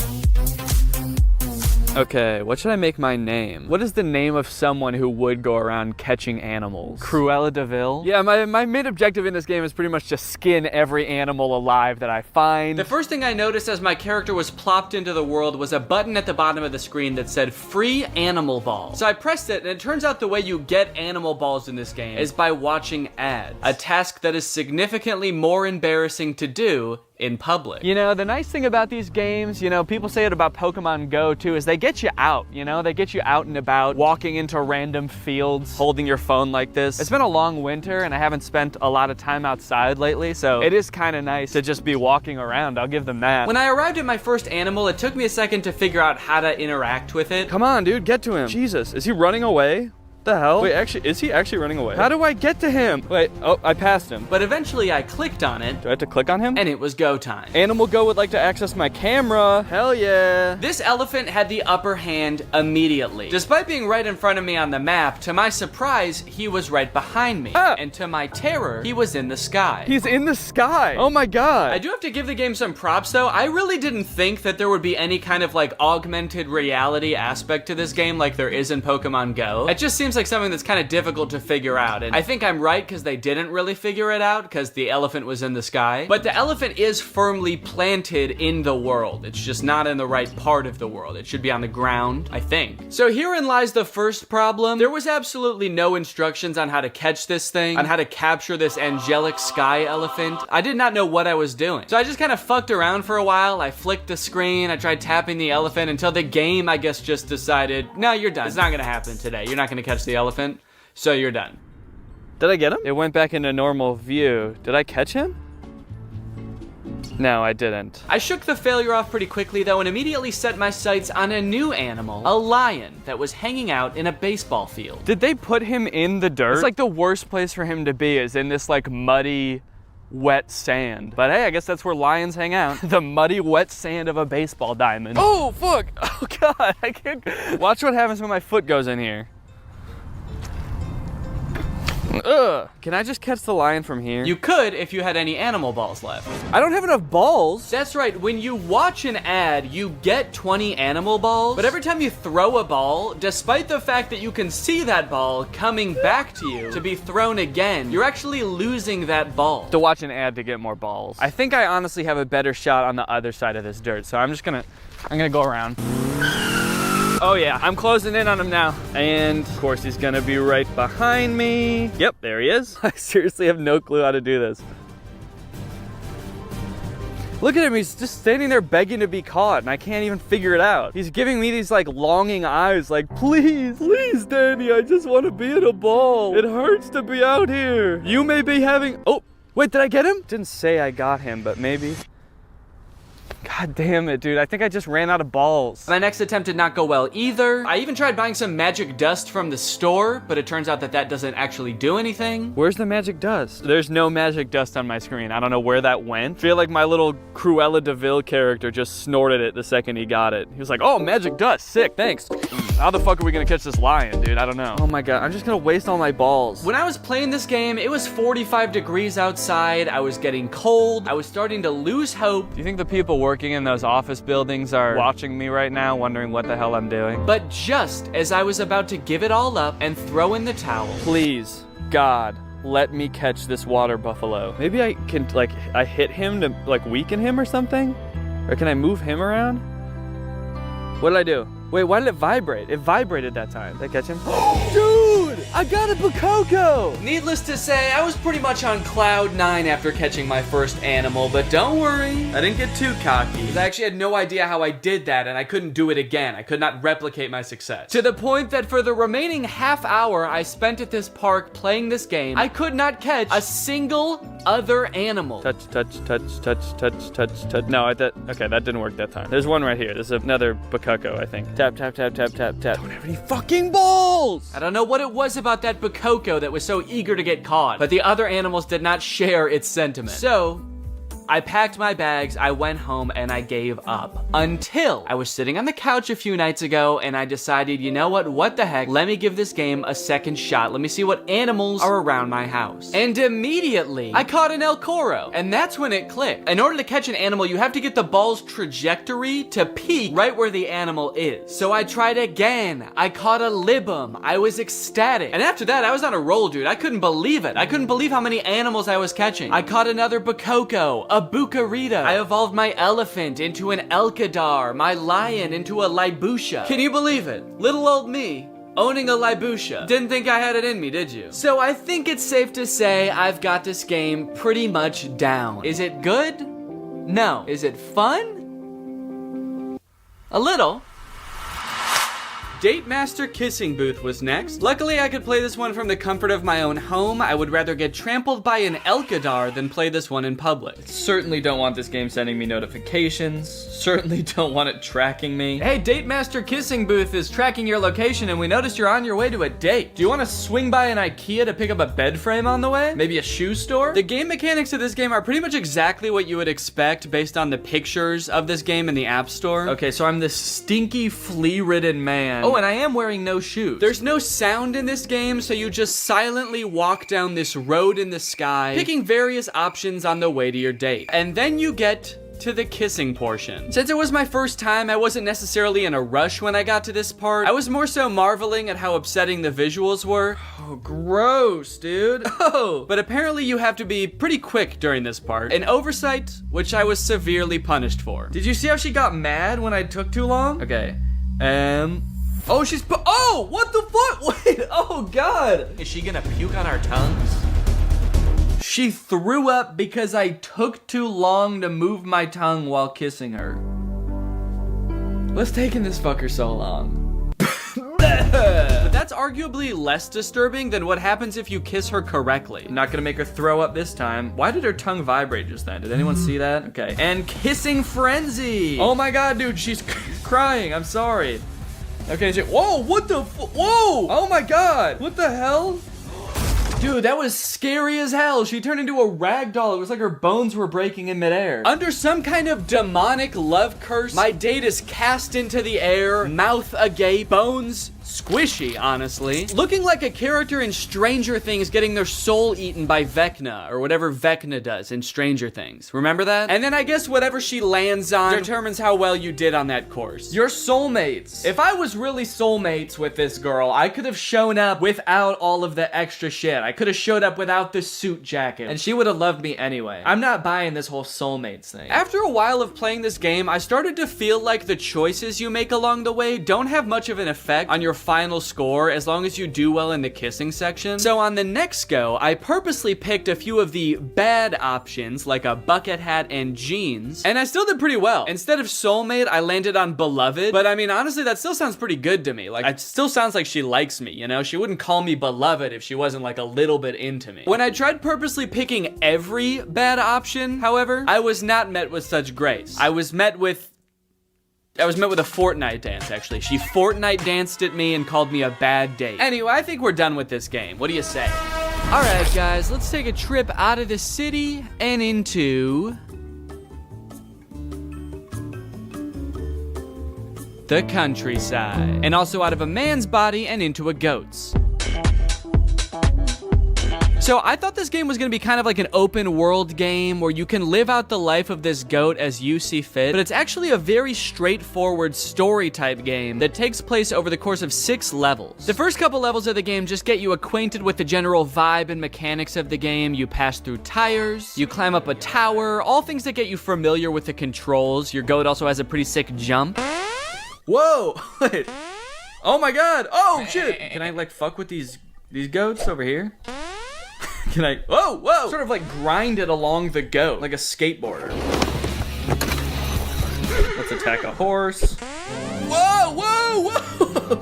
Okay, what should I make my name? What is the name of someone who would go around catching animals? Cruella de Vil? Yeah, my main objective in this game is pretty much to skin every animal alive that I find. The first thing I noticed as my character was plopped into the world was a button at the bottom of the screen that said free animal balls. So I pressed it and it turns out the way you get animal balls in this game is by watching ads. A task that is significantly more embarrassing to do in public. You know, the nice thing about these games, you know, people say it about Pokemon Go too, is they get you out, you know? They get you out and about, walking into random fields, holding your phone like this. It's been a long winter and I haven't spent a lot of time outside lately, so it is kind of nice to just be walking around, I'll give them that. When I arrived at my first animal, it took me a second to figure out how to interact with it. Come on, dude, get to him. Jesus, is he running away? The hell? Wait, actually, is he actually running away? How do I get to him? Wait, oh, I passed him. But eventually I clicked on it. Do I have to click on him? And it was go time. Animal Go would like to access my camera. Hell yeah. This elephant had the upper hand immediately. Despite being right in front of me on the map, to my surprise, he was right behind me. Ah. And to my terror, he was in the sky. He's in the sky. Oh my God. I do have to give the game some props though. I really didn't think that there would be any kind of like augmented reality aspect to this game like there is in Pokemon Go. It just seems like something that's kind of difficult to figure out, and I think I'm right because they didn't really figure it out because the elephant was in the sky. But the elephant is firmly planted in the world. It's just not in the right part of the world. It should be on the ground, I think. So herein lies the first problem. There was absolutely no instructions on how to catch this thing, on how to capture this angelic sky elephant. I did not know what I was doing. So I just kind of fucked around for a while. I flicked the screen, I tried tapping the elephant until the game, I guess, just decided, no, you're done. It's not gonna happen today. You're not gonna catch the elephant, so you're done. Did I get him? It went back into normal view. Did I catch him? No, I didn't. I shook the failure off pretty quickly though and immediately set my sights on a new animal, a lion that was hanging out in a baseball field. Did they put him in the dirt? It's like the worst place for him to be is in this like muddy, wet sand. But hey, I guess that's where lions hang out. The muddy, wet sand of a baseball diamond. Oh, fuck. Oh, God. I can't. Watch what happens when my foot goes in here. Ugh. Can I just catch the lion from here? You could if you had any animal balls left. I don't have enough balls. That's right. When you watch an ad, you get 20 animal balls. But every time you throw a ball, despite the fact that you can see that ball coming back to you to be thrown again, you're actually losing that ball. To watch an ad to get more balls. I think I honestly have a better shot on the other side of this dirt. So I'm gonna go around. Oh yeah, I'm closing in on him now. And of course he's gonna be right behind me. Yep, there he is. I seriously have no clue how to do this. Look at him, he's just standing there begging to be caught and I can't even figure it out. He's giving me these like longing eyes like, please, please Danny, I just wanna be in a ball. It hurts to be out here. You may be having, oh, wait, did I get him? Didn't say I got him, but maybe. God damn it, dude. I think I just ran out of balls. My next attempt did not go well either. I even tried buying some magic dust from the store, but it turns out that that doesn't actually do anything. Where's the magic dust? There's no magic dust on my screen. I don't know where that went. I feel like my little Cruella de Vil character just snorted it the second he got it. He was like, oh, magic dust, sick, thanks. How the fuck are we gonna catch this lion, dude? I don't know. Oh my God, I'm just gonna waste all my balls. When I was playing this game, it was 45 degrees outside. I was getting cold. I was starting to lose hope. Do you think the people working in those office buildings are watching me right now, wondering what the hell I'm doing? But just as I was about to give it all up and throw in the towel, please, God, let me catch this water buffalo. Maybe I can, like, I hit him to, like, weaken him or something? Or can I move him around? What did I do? Wait, why did it vibrate? It vibrated that time. Did I catch him? Dude, I got a Bakoko! Needless to say, I was pretty much on cloud 9 after catching my first animal, but don't worry, I didn't get too cocky. Because I actually had no idea how I did that, and I couldn't do it again. I could not replicate my success. To the point that for the remaining half hour I spent at this park playing this game, I could not catch a single other animal. Touch, touch, touch, touch, touch, touch, touch. No, okay, that didn't work that time. There's one right here. There's another Bakoko, I think. Tap, tap, tap, tap, tap, tap. Don't have any fucking balls! I don't know what it was about that Bakoko that was so eager to get caught, but the other animals did not share its sentiment. So I packed my bags, I went home, and I gave up. Until I was sitting on the couch a few nights ago, and I decided, you know what the heck, let me give this game a second shot. Let me see what animals are around my house. And immediately, I caught an El Coro, and that's when it clicked. In order to catch an animal, you have to get the ball's trajectory to peak right where the animal is. So I tried again. I caught a Libum. I was ecstatic. And after that, I was on a roll, dude. I couldn't believe it. I couldn't believe how many animals I was catching. I caught another Bakoko, a Bucarita. I evolved my elephant into an Elkadar, my lion into a Libusha. Can you believe it? Little old me owning a Libusha. Didn't think I had it in me, did you? So I think it's safe to say I've got this game pretty much down. Is it good? No. Is it fun? A little. Date Master Kissing Booth was next. Luckily, I could play this one from the comfort of my own home. I would rather get trampled by an Elkadar than play this one in public. Certainly don't want this game sending me notifications. Certainly don't want it tracking me. Hey, Date Master Kissing Booth is tracking your location and we noticed you're on your way to a date. Do you want to swing by an IKEA to pick up a bed frame on the way? Maybe a shoe store? The game mechanics of this game are pretty much exactly what you would expect based on the pictures of this game in the App Store. Okay, so I'm this stinky, flea-ridden man. Oh, and I am wearing no shoes. There's no sound in this game, so you just silently walk down this road in the sky, picking various options on the way to your date. And then you get to the kissing portion. Since it was my first time, I wasn't necessarily in a rush when I got to this part. I was more so marveling at how upsetting the visuals were. Oh, gross, dude. Oh, but apparently you have to be pretty quick during this part. An oversight, which I was severely punished for. Did you see how she got mad when I took too long? Okay, oh, oh, what the fuck? Wait, oh God. Is she gonna puke on our tongues? She threw up because I took too long to move my tongue while kissing her. What's taking this fucker so long? But that's arguably less disturbing than what happens if you kiss her correctly. I'm not gonna make her throw up this time. Why did her tongue vibrate just then? Did anyone see that? Okay, and kissing frenzy. Oh my God, dude, she's crying, I'm sorry. Okay, whoa, what the whoa! Oh my God, what the hell? Dude, that was scary as hell. She turned into a rag doll. It was like her bones were breaking in midair. Under some kind of demonic love curse, my date is cast into the air, mouth agape, bones squishy, honestly. Looking like a character in Stranger Things getting their soul eaten by Vecna, or whatever Vecna does in Stranger Things. Remember that? And then I guess whatever she lands on determines how well you did on that course. Your soulmates. If I was really soulmates with this girl, I could have shown up without all of the extra shit. I could have showed up without the suit jacket, and she would have loved me anyway. I'm not buying this whole soulmates thing. After a while of playing this game, I started to feel like the choices you make along the way don't have much of an effect on your final score as long as you do well in the kissing section. So on the next go, I purposely picked a few of the bad options like a bucket hat and jeans, and I still did pretty well. Instead of soulmate, I landed on beloved, but I mean, honestly, that still sounds pretty good to me. Like, it still sounds like she likes me, you know? She wouldn't call me beloved if she wasn't like a little bit into me. When I tried purposely picking every bad option, however, I was not met with such grace. I was met with a Fortnite dance, actually. She Fortnite danced at me and called me a bad date. Anyway, I think we're done with this game. What do you say? All right, guys, let's take a trip out of the city and into the countryside. And also out of a man's body and into a goat's. So I thought this game was going to be kind of like an open world game where you can live out the life of this goat as you see fit, but it's actually a very straightforward story type game that takes place over the course of 6 levels. The first couple levels of the game just get you acquainted with the general vibe and mechanics of the game. You pass through tires, you climb up a tower, all things that get you familiar with the controls. Your goat also has a pretty sick jump. Whoa! Wait. Oh my God! Oh shit! Can I like fuck with these goats over here? Can I, whoa, sort of like grind it along the goat, like a skateboarder. Let's attack a horse. Whoa,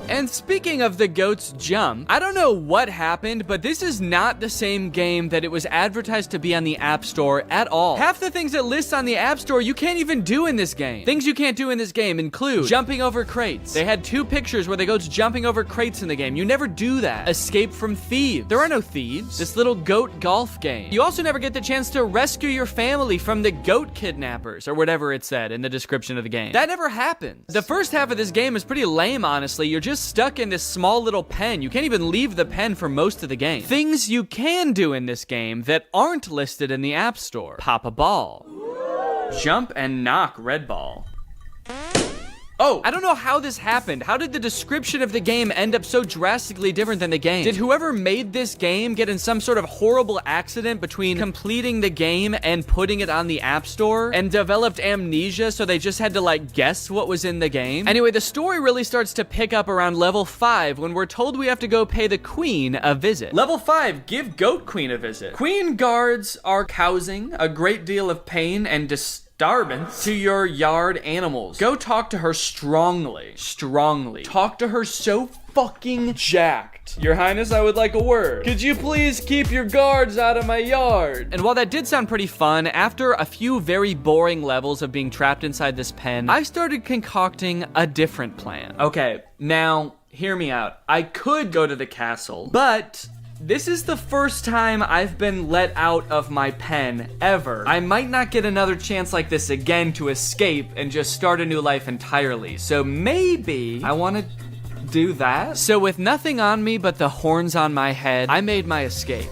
And speaking of the goats jump, I don't know what happened, but this is not the same game that it was advertised to be on the App Store at all. Half the things it lists on the App Store you can't even do in this game. Things you can't do in this game include jumping over crates. They had 2 pictures where the goats jumping over crates in the game. You never do that. Escape from thieves. There are no thieves. This little goat golf game. You also never get the chance to rescue your family from the goat kidnappers, or whatever it said in the description of the game. That never happens. The first half of this game is pretty lame, honestly. You're just stuck in this small little pen. You can't even leave the pen for most of the game. Things you can do in this game that aren't listed in the App Store. Pop a ball. Jump and knock red ball. Oh, I don't know how this happened. How did the description of the game end up so drastically different than the game? Did whoever made this game get in some sort of horrible accident between completing the game and putting it on the App Store and developed amnesia, so they just had to like guess what was in the game? Anyway, the story really starts to pick up around level 5 when we're told we have to go pay the queen a visit. Level 5, give Goat Queen a visit. Queen guards are causing a great deal of pain and disturbance to your yard animals. Go talk to her strongly. Talk to her so fucking jacked. Your Highness, I would like a word. Could you please keep your guards out of my yard? And while that did sound pretty fun, after a few very boring levels of being trapped inside this pen, I started concocting a different plan. Okay, now, hear me out. I could go to the castle, but this is the first time I've been let out of my pen, ever. I might not get another chance like this again to escape and just start a new life entirely. So maybe I want to do that? So with nothing on me but the horns on my head, I made my escape.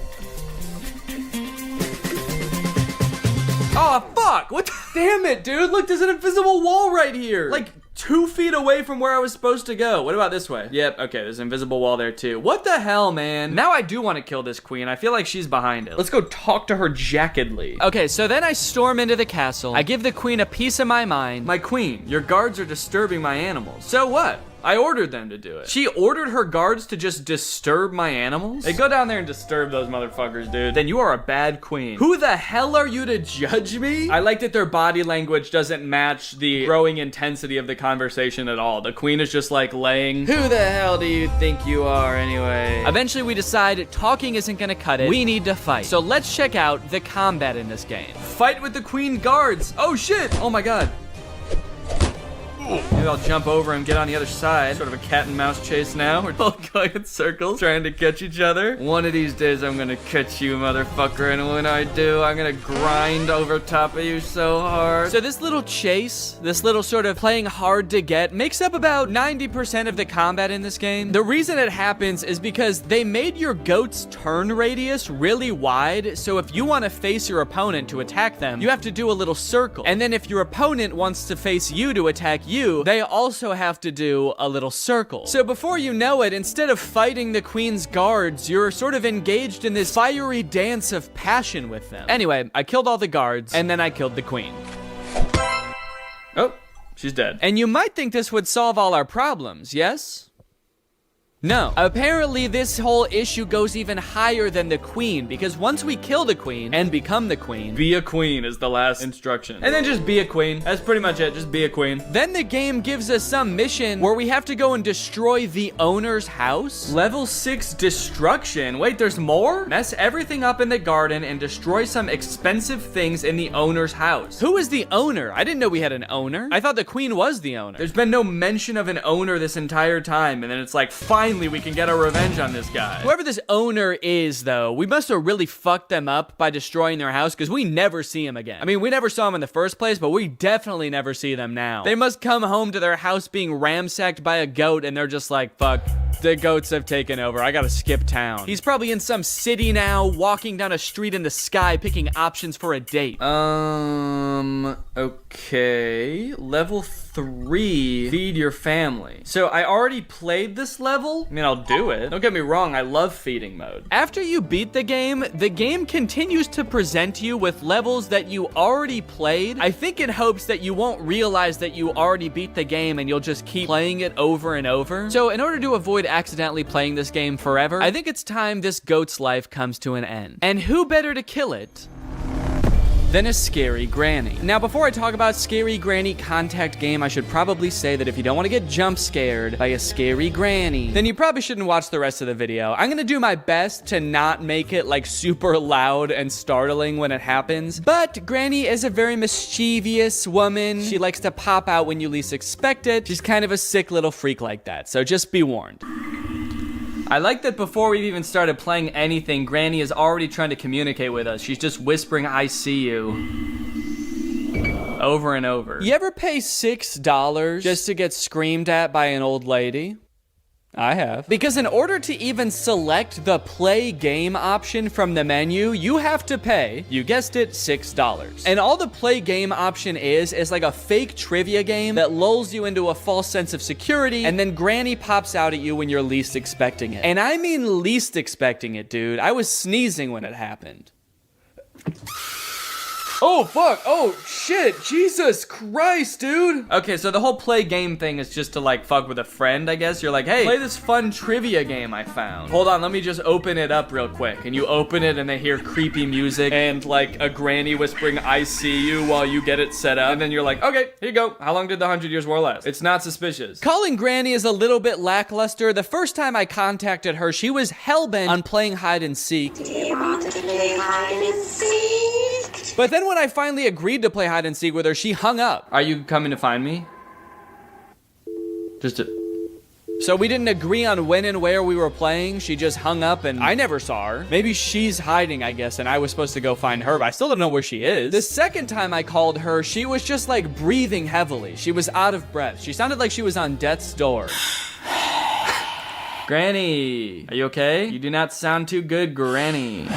Oh, fuck! What the— Damn it, dude! Look, there's an invisible wall right here! Like, 2 feet away from where I was supposed to go. What about this way? Yep, okay, there's an invisible wall there too. What the hell, man? Now I do want to kill this queen. I feel like she's behind it. Let's go talk to her jackedly. Okay, so then I storm into the castle. I give the queen a piece of my mind. My queen, your guards are disturbing my animals. So what? I ordered them to do it. She ordered her guards to just disturb my animals? Hey, go down there and disturb those motherfuckers, dude. Then you are a bad queen. Who the hell are you to judge me? I like that their body language doesn't match the growing intensity of the conversation at all. The queen is just like laying. Who the hell do you think you are anyway? Eventually we decide talking isn't gonna cut it. We need to fight. So let's check out the combat in this game. Fight with the queen guards. Oh shit. Oh my god. Maybe I'll jump over and get on the other side. Sort of a cat and mouse chase now. We're all going in circles, trying to catch each other. One of these days, I'm gonna catch you, motherfucker. And when I do, I'm gonna grind over top of you so hard. So this little chase, this little sort of playing hard to get, makes up about 90% of the combat in this game. The reason it happens is because they made your goat's turn radius really wide. So if you want to face your opponent to attack them, you have to do a little circle. And then if your opponent wants to face you to attack you, they also have to do a little circle. So before you know it, instead of fighting the queen's guards, you're sort of engaged in this fiery dance of passion with them. Anyway, I killed all the guards, and then I killed the queen. Oh, she's dead. And you might think this would solve all our problems, yes? No. Apparently, this whole issue goes even higher than the queen, because once we kill the queen and become the queen, be a queen is the last instruction. And then just be a queen. That's pretty much it. Just be a queen. Then the game gives us some mission where we have to go and destroy the owner's house. Level 6 destruction. Wait, there's more? Mess everything up in the garden and destroy some expensive things in the owner's house. Who is the owner? I didn't know we had an owner. I thought the queen was the owner. There's been no mention of an owner this entire time, and then it's like, finally we can get our revenge on this guy. Whoever this owner is, though, we must have really fucked them up by destroying their house, because we never see him again. I mean, we never saw him in the first place, but we definitely never see them now. They must come home to their house being ransacked by a goat, and they're just like, fuck, the goats have taken over. I gotta skip town. He's probably in some city now, walking down a street in the sky, picking options for a date. Okay. Level 3, feed your family. So I already played this level. I mean, I'll do it. Don't get me wrong, I love feeding mode. After you beat the game continues to present you with levels that you already played. I think in hopes that you won't realize that you already beat the game and you'll just keep playing it over and over. So in order to avoid accidentally playing this game forever, I think it's time this goat's life comes to an end. And who better to kill it than a scary granny. Now, before I talk about scary granny contact game, I should probably say that if you don't want to get jump scared by a scary granny, then you probably shouldn't watch the rest of the video. I'm gonna do my best to not make it like super loud and startling when it happens, but Granny is a very mischievous woman. She likes to pop out when you least expect it. She's kind of a sick little freak like that, so just be warned. I like that before we've even started playing anything, Granny is already trying to communicate with us. She's just whispering, "I see you," over and over. You ever pay $6 just to get screamed at by an old lady? I have. Because in order to even select the play game option from the menu, you have to pay, you guessed it, $6. And all the play game option is like a fake trivia game that lulls you into a false sense of security, and then Granny pops out at you when you're least expecting it. And I mean least expecting it, dude. I was sneezing when it happened. Oh, fuck. Oh, shit. Jesus Christ, dude. Okay, so the whole play game thing is just to, like, fuck with a friend, I guess. You're like, hey, play this fun trivia game I found. Hold on, let me just open it up real quick. And you open it, and they hear creepy music and, like, a granny whispering, "I see you," while you get it set up. And then you're like, okay, here you go. How long did the 100 Years War last? It's not suspicious. Calling Granny is a little bit lackluster. The first time I contacted her, she was hellbent on playing hide and seek. Do you want to play hide and seek? But then when I finally agreed to play hide and seek with her, she hung up. Are you coming to find me? So we didn't agree on when and where we were playing. She just hung up and I never saw her. Maybe she's hiding, I guess, and I was supposed to go find her, but I still don't know where she is. The second time I called her, she was just like breathing heavily. She was out of breath. She sounded like she was on death's door. Granny, are you okay? You do not sound too good, Granny.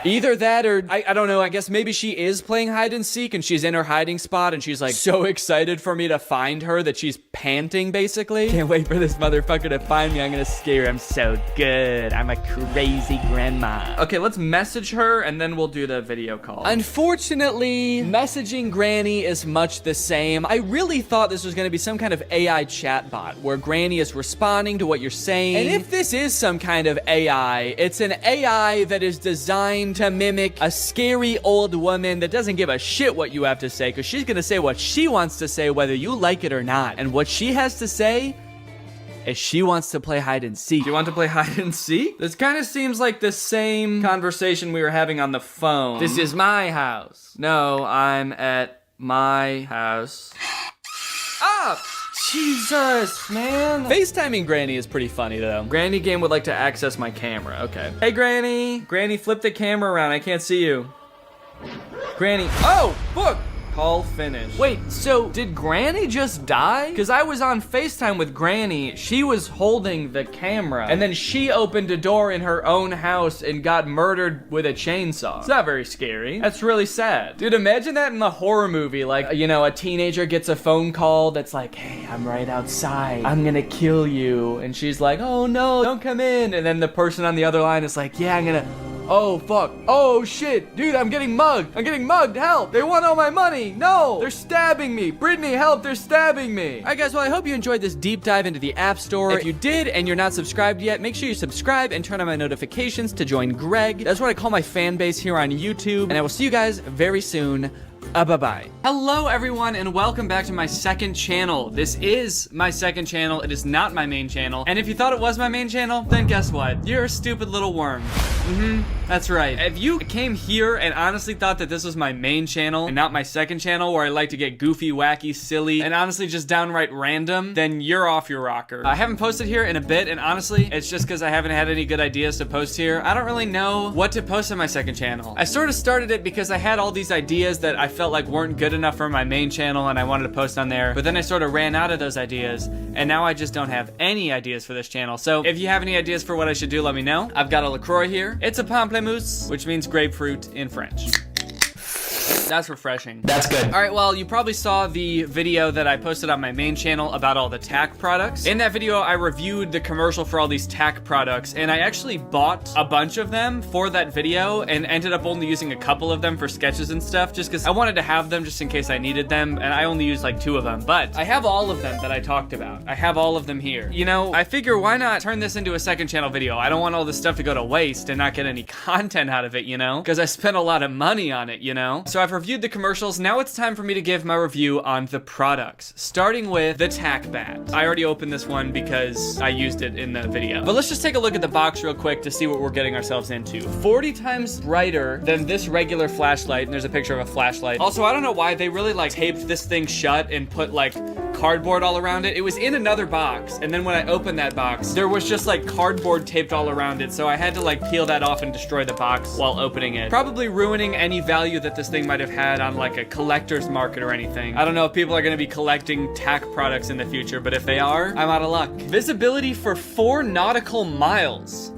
Either that or, I don't know, I guess maybe she is playing hide and seek and she's in her hiding spot and she's like so excited for me to find her that she's panting basically. Can't wait for this motherfucker to find me. I'm gonna scare her. I'm so good. I'm a crazy grandma. Okay, let's message her and then we'll do the video call. Unfortunately, messaging Granny is much the same. I really thought this was gonna be some kind of AI chatbot where Granny is responding to what you're saying. And if this is some kind of AI, it's an AI that is designed to mimic a scary old woman that doesn't give a shit what you have to say, because she's gonna say what she wants to say whether you like it or not. And what she has to say is she wants to play hide and seek. Do you want to play hide and seek? This kind of seems like the same conversation we were having on the phone. This is my house. No, I'm at my house. Ah! Jesus, man. FaceTiming Granny is pretty funny, though. Granny game would like to access my camera. Okay. Hey, Granny. Granny, flip the camera around. I can't see you. Granny. Oh, fuck. Call finished. Wait, so did Granny just die? Because I was on FaceTime with Granny. She was holding the camera. And then she opened a door in her own house and got murdered with a chainsaw. It's not very scary. That's really sad. Dude, imagine that in the horror movie. Like, you know, a teenager gets a phone call that's like, hey, I'm right outside. I'm gonna kill you. And she's like, oh no, don't come in. And then the person on the other line is like, yeah, I'm gonna... Oh, fuck. Oh, shit. Dude, I'm getting mugged. I'm getting mugged. Help. They want all my money. No. They're stabbing me. Brittany, help. They're stabbing me. All right, guys. Well, I hope you enjoyed this deep dive into the App Store. If you did and you're not subscribed yet, make sure you subscribe and turn on my notifications to join Greg. That's what I call my fan base here on YouTube. And I will see you guys very soon. Bye-bye. Hello, everyone, and welcome back to my second channel. This is my second channel. It is not my main channel. And if you thought it was my main channel, then guess what? You're a stupid little worm. That's right. If you came here and honestly thought that this was my main channel and not my second channel where I like to get goofy, wacky, silly, and honestly just downright random, then you're off your rocker. I haven't posted here in a bit, and honestly, it's just because I haven't had any good ideas to post here. I don't really know what to post on my second channel. I sort of started it because I had all these ideas that I felt like weren't good enough for my main channel and I wanted to post on there, but then I sort of ran out of those ideas, and now I just don't have any ideas for this channel. So if you have any ideas for what I should do, let me know. I've got a LaCroix here. It's a pamplemousse, which means grapefruit in French. That's refreshing. That's good. All right, well, you probably saw the video that I posted on my main channel about all the tack products. In that video, I reviewed the commercial for all these tack products, and I actually bought a bunch of them for that video and ended up only using a couple of them for sketches and stuff, just because I wanted to have them just in case I needed them, and I only used like 2 of them. But I have all of them that I talked about. I have all of them here. You know, I figure why not turn this into a second channel video? I don't want all this stuff to go to waste and not get any content out of it, you know? Because I spent a lot of money on it, you know? So I've reviewed the commercials. Now it's time for me to give my review on the products, starting with the tack bat. I already opened this one because I used it in the video. But let's just take a look at the box real quick to see what we're getting ourselves into. 40 times brighter than this regular flashlight, and there's a picture of a flashlight. Also, I don't know why they really like taped this thing shut and put like cardboard all around it. It was in another box, and then when I opened that box, there was just like cardboard taped all around it, so I had to like peel that off and destroy the box while opening it. Probably ruining any value that this thing might have had on like a collector's market or anything. I don't know if people are gonna be collecting tack products in the future, but if they are, I'm out of luck. Visibility for 4 nautical miles.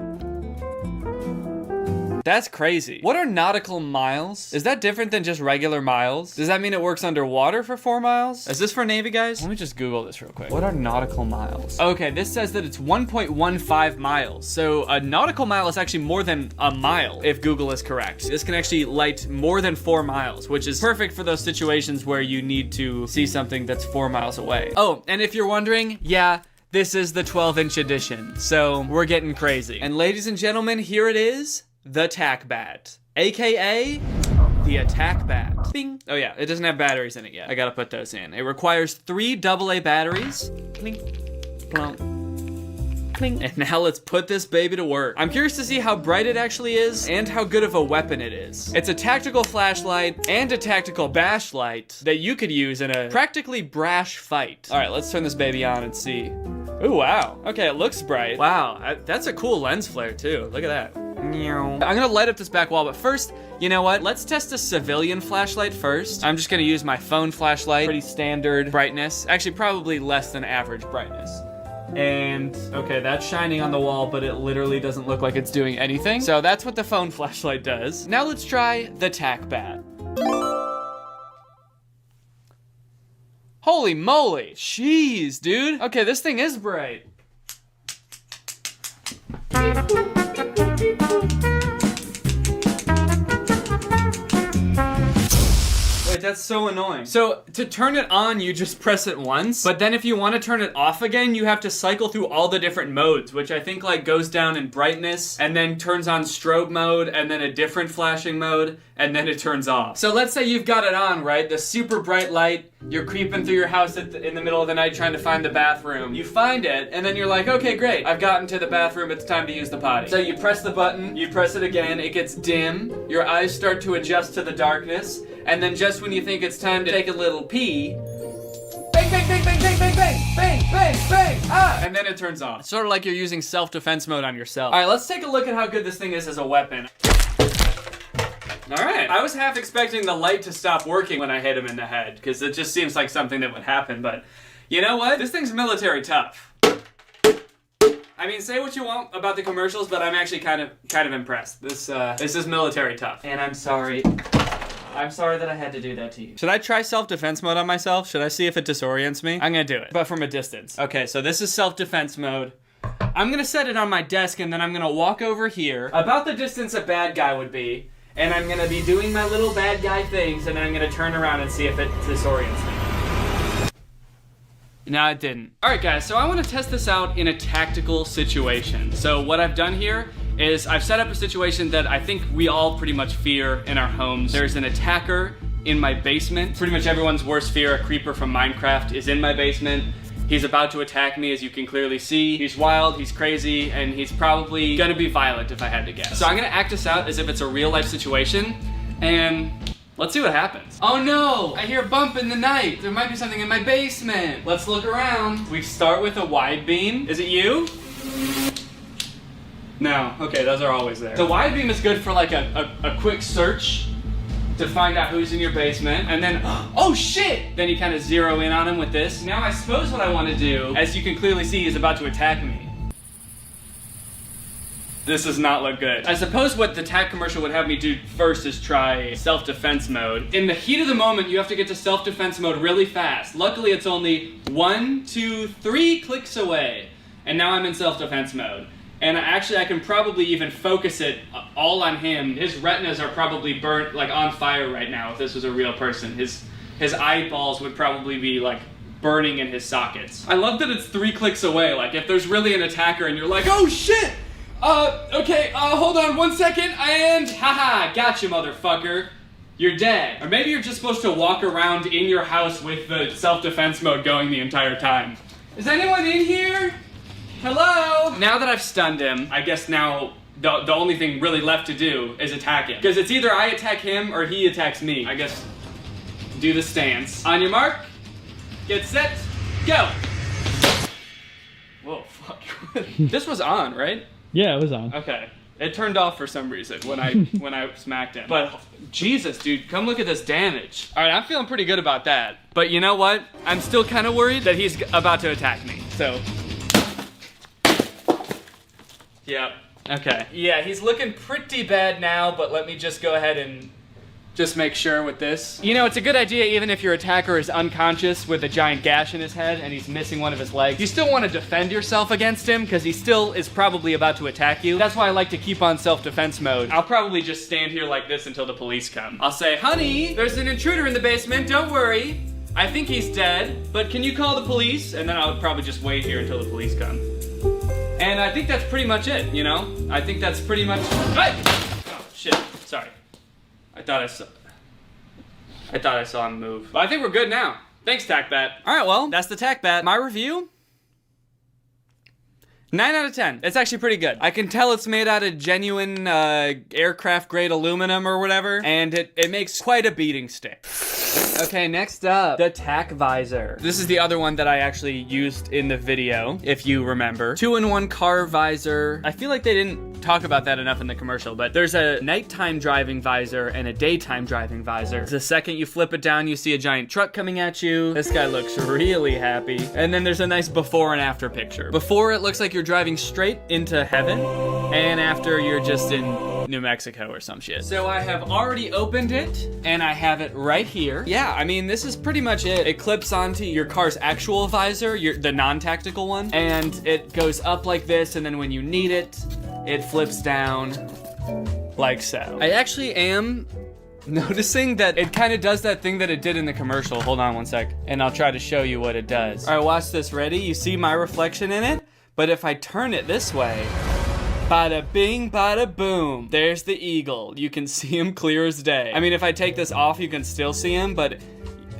That's crazy. What are nautical miles? Is that different than just regular miles? Does that mean it works underwater for 4 miles? Is this for Navy guys? Let me just Google this real quick. What are nautical miles? Okay, this says that it's 1.15 miles. So a nautical mile is actually more than a mile, if Google is correct. This can actually light more than 4 miles, which is perfect for those situations where you need to see something that's 4 miles away. Oh, and if you're wondering, yeah, this is the 12-inch edition. So we're getting crazy. And ladies and gentlemen, here it is. The tack bat, aka the attack bat. Bing. Oh yeah, it doesn't have batteries in it yet. I gotta put those in. It requires 3 AA batteries. Clink, plunk, clink. And now let's put this baby to work. I'm curious to see how bright it actually is and how good of a weapon it is. It's a tactical flashlight and a tactical bashlight that you could use in a practically brash fight. All right, let's turn this baby on and see. Ooh, wow. Okay, it looks bright. Wow, that's a cool lens flare too. Look at that. I'm gonna light up this back wall, but first, you know what? Let's test a civilian flashlight first. I'm just gonna use my phone flashlight. Pretty standard brightness. Actually, probably less than average brightness. And, okay, that's shining on the wall, but it literally doesn't look like it's doing anything. So that's what the phone flashlight does. Now let's try the tack bat. Holy moly. Jeez, dude. Okay, this thing is bright. Wait, that's so annoying. So to turn it on, you just press it once, but then if you want to turn it off again, you have to cycle through all the different modes, which I think like goes down in brightness and then turns on strobe mode and then a different flashing mode and then it turns off. So let's say you've got it on, right? The super bright light, you're creeping through your house in the middle of the night trying to find the bathroom. You find it, and then you're like, okay, great. I've gotten to the bathroom, it's time to use the potty. So you press the button, you press it again, it gets dim, your eyes start to adjust to the darkness, and then just when you think it's time to take a little pee, bang, bang, bang, bang, bang, bang, bang, bang, bang, bang, ah! And then it turns off. It's sort of like you're using self-defense mode on yourself. All right, let's take a look at how good this thing is as a weapon. All right, I was half expecting the light to stop working when I hit him in the head, because it just seems like something that would happen, but you know what? This thing's military tough. I mean, say what you want about the commercials, but I'm actually kind of impressed. This is military tough. And I'm sorry. I'm sorry that I had to do that to you. Should I try self-defense mode on myself? Should I see if it disorients me? I'm gonna do it, but from a distance. Okay, so this is self-defense mode. I'm gonna set it on my desk, and then I'm gonna walk over here, about the distance a bad guy would be, and I'm gonna be doing my little bad guy things, and then I'm gonna turn around and see if it disorients me. No, it didn't. All right, guys, so I wanna test this out in a tactical situation. So what I've done here is I've set up a situation that I think we all pretty much fear in our homes. There's an attacker in my basement. Pretty much everyone's worst fear, a creeper from Minecraft, is in my basement. He's about to attack me, as you can clearly see. He's wild, he's crazy, and he's probably gonna be violent if I had to guess. So I'm gonna act this out as if it's a real life situation, and let's see what happens. Oh no, I hear a bump in the night. There might be something in my basement. Let's look around. We start with a wide beam. Is it you? No, okay, those are always there. The wide beam is good for like a quick search to find out who's in your basement, and then, oh shit! Then you kind of zero in on him with this. Now I suppose what I want to do, as you can clearly see, he's about to attack me. This does not look good. I suppose what the tack commercial would have me do first is try self-defense mode. In the heat of the moment, you have to get to self-defense mode really fast. Luckily, it's only 1, 2, 3 clicks away. And now I'm in self-defense mode. And actually, I can probably even focus it all on him. His retinas are probably burnt, like on fire right now if this was a real person. His eyeballs would probably be like burning in his sockets. I love that it's 3 clicks away. Like if there's really an attacker and you're like, oh shit! Okay, hold on 1 second, and haha, gotcha, motherfucker. You're dead. Or maybe you're just supposed to walk around in your house with the self-defense mode going the entire time. Is anyone in here? Hello? Now that I've stunned him, I guess now the only thing really left to do is attack him. Because it's either I attack him or he attacks me. I guess, do the stance. On your mark, get set, go! Whoa, fuck. This was on, right? Yeah, it was on. Okay. It turned off for some reason when I smacked him. But Jesus, dude, come look at this damage. All right, I'm feeling pretty good about that. But you know what? I'm still kind of worried that he's about to attack me. So. Yep. Okay. Yeah, he's looking pretty bad now, but let me just go ahead and just make sure with this. You know, it's a good idea even if your attacker is unconscious with a giant gash in his head and he's missing one of his legs. You still want to defend yourself against him because he still is probably about to attack you. That's why I like to keep on self-defense mode. I'll probably just stand here like this until the police come. I'll say, honey, there's an intruder in the basement, don't worry. I think he's dead, but can you call the police? And then I'll probably just wait here until the police come. And I think that's pretty much it, you know? I think that's pretty much... Hey! Oh, shit. Sorry. I thought I saw him move. But I think we're good now. Thanks, TackBat. All right, well, that's the TackBat. My review? 9 out of 10. It's actually pretty good. I can tell it's made out of genuine aircraft grade aluminum or whatever, and it makes quite a beating stick. Okay, next up, the tack visor. This is the other one that I actually used in the video, if you remember. 2-in-1 car visor. I feel like they didn't talk about that enough in the commercial, but there's a nighttime driving visor and a daytime driving visor. The second you flip it down, you see a giant truck coming at you. This guy looks really happy. And then there's a nice before and after picture. Before, it looks like you're driving straight into heaven, and after you're just in New Mexico or some shit. So I have already opened it, and I have it right here. Yeah, I mean, this is pretty much it. It clips onto your car's actual visor, the non-tactical one, and it goes up like this, and then when you need it, it flips down like so. I actually am noticing that it kind of does that thing that it did in the commercial. Hold on 1 sec, and I'll try to show you what it does. All right, watch this. Ready? You see my reflection in it? But if I turn it this way, bada bing, bada boom, there's the eagle. You can see him clear as day. I mean, if I take this off, you can still see him, but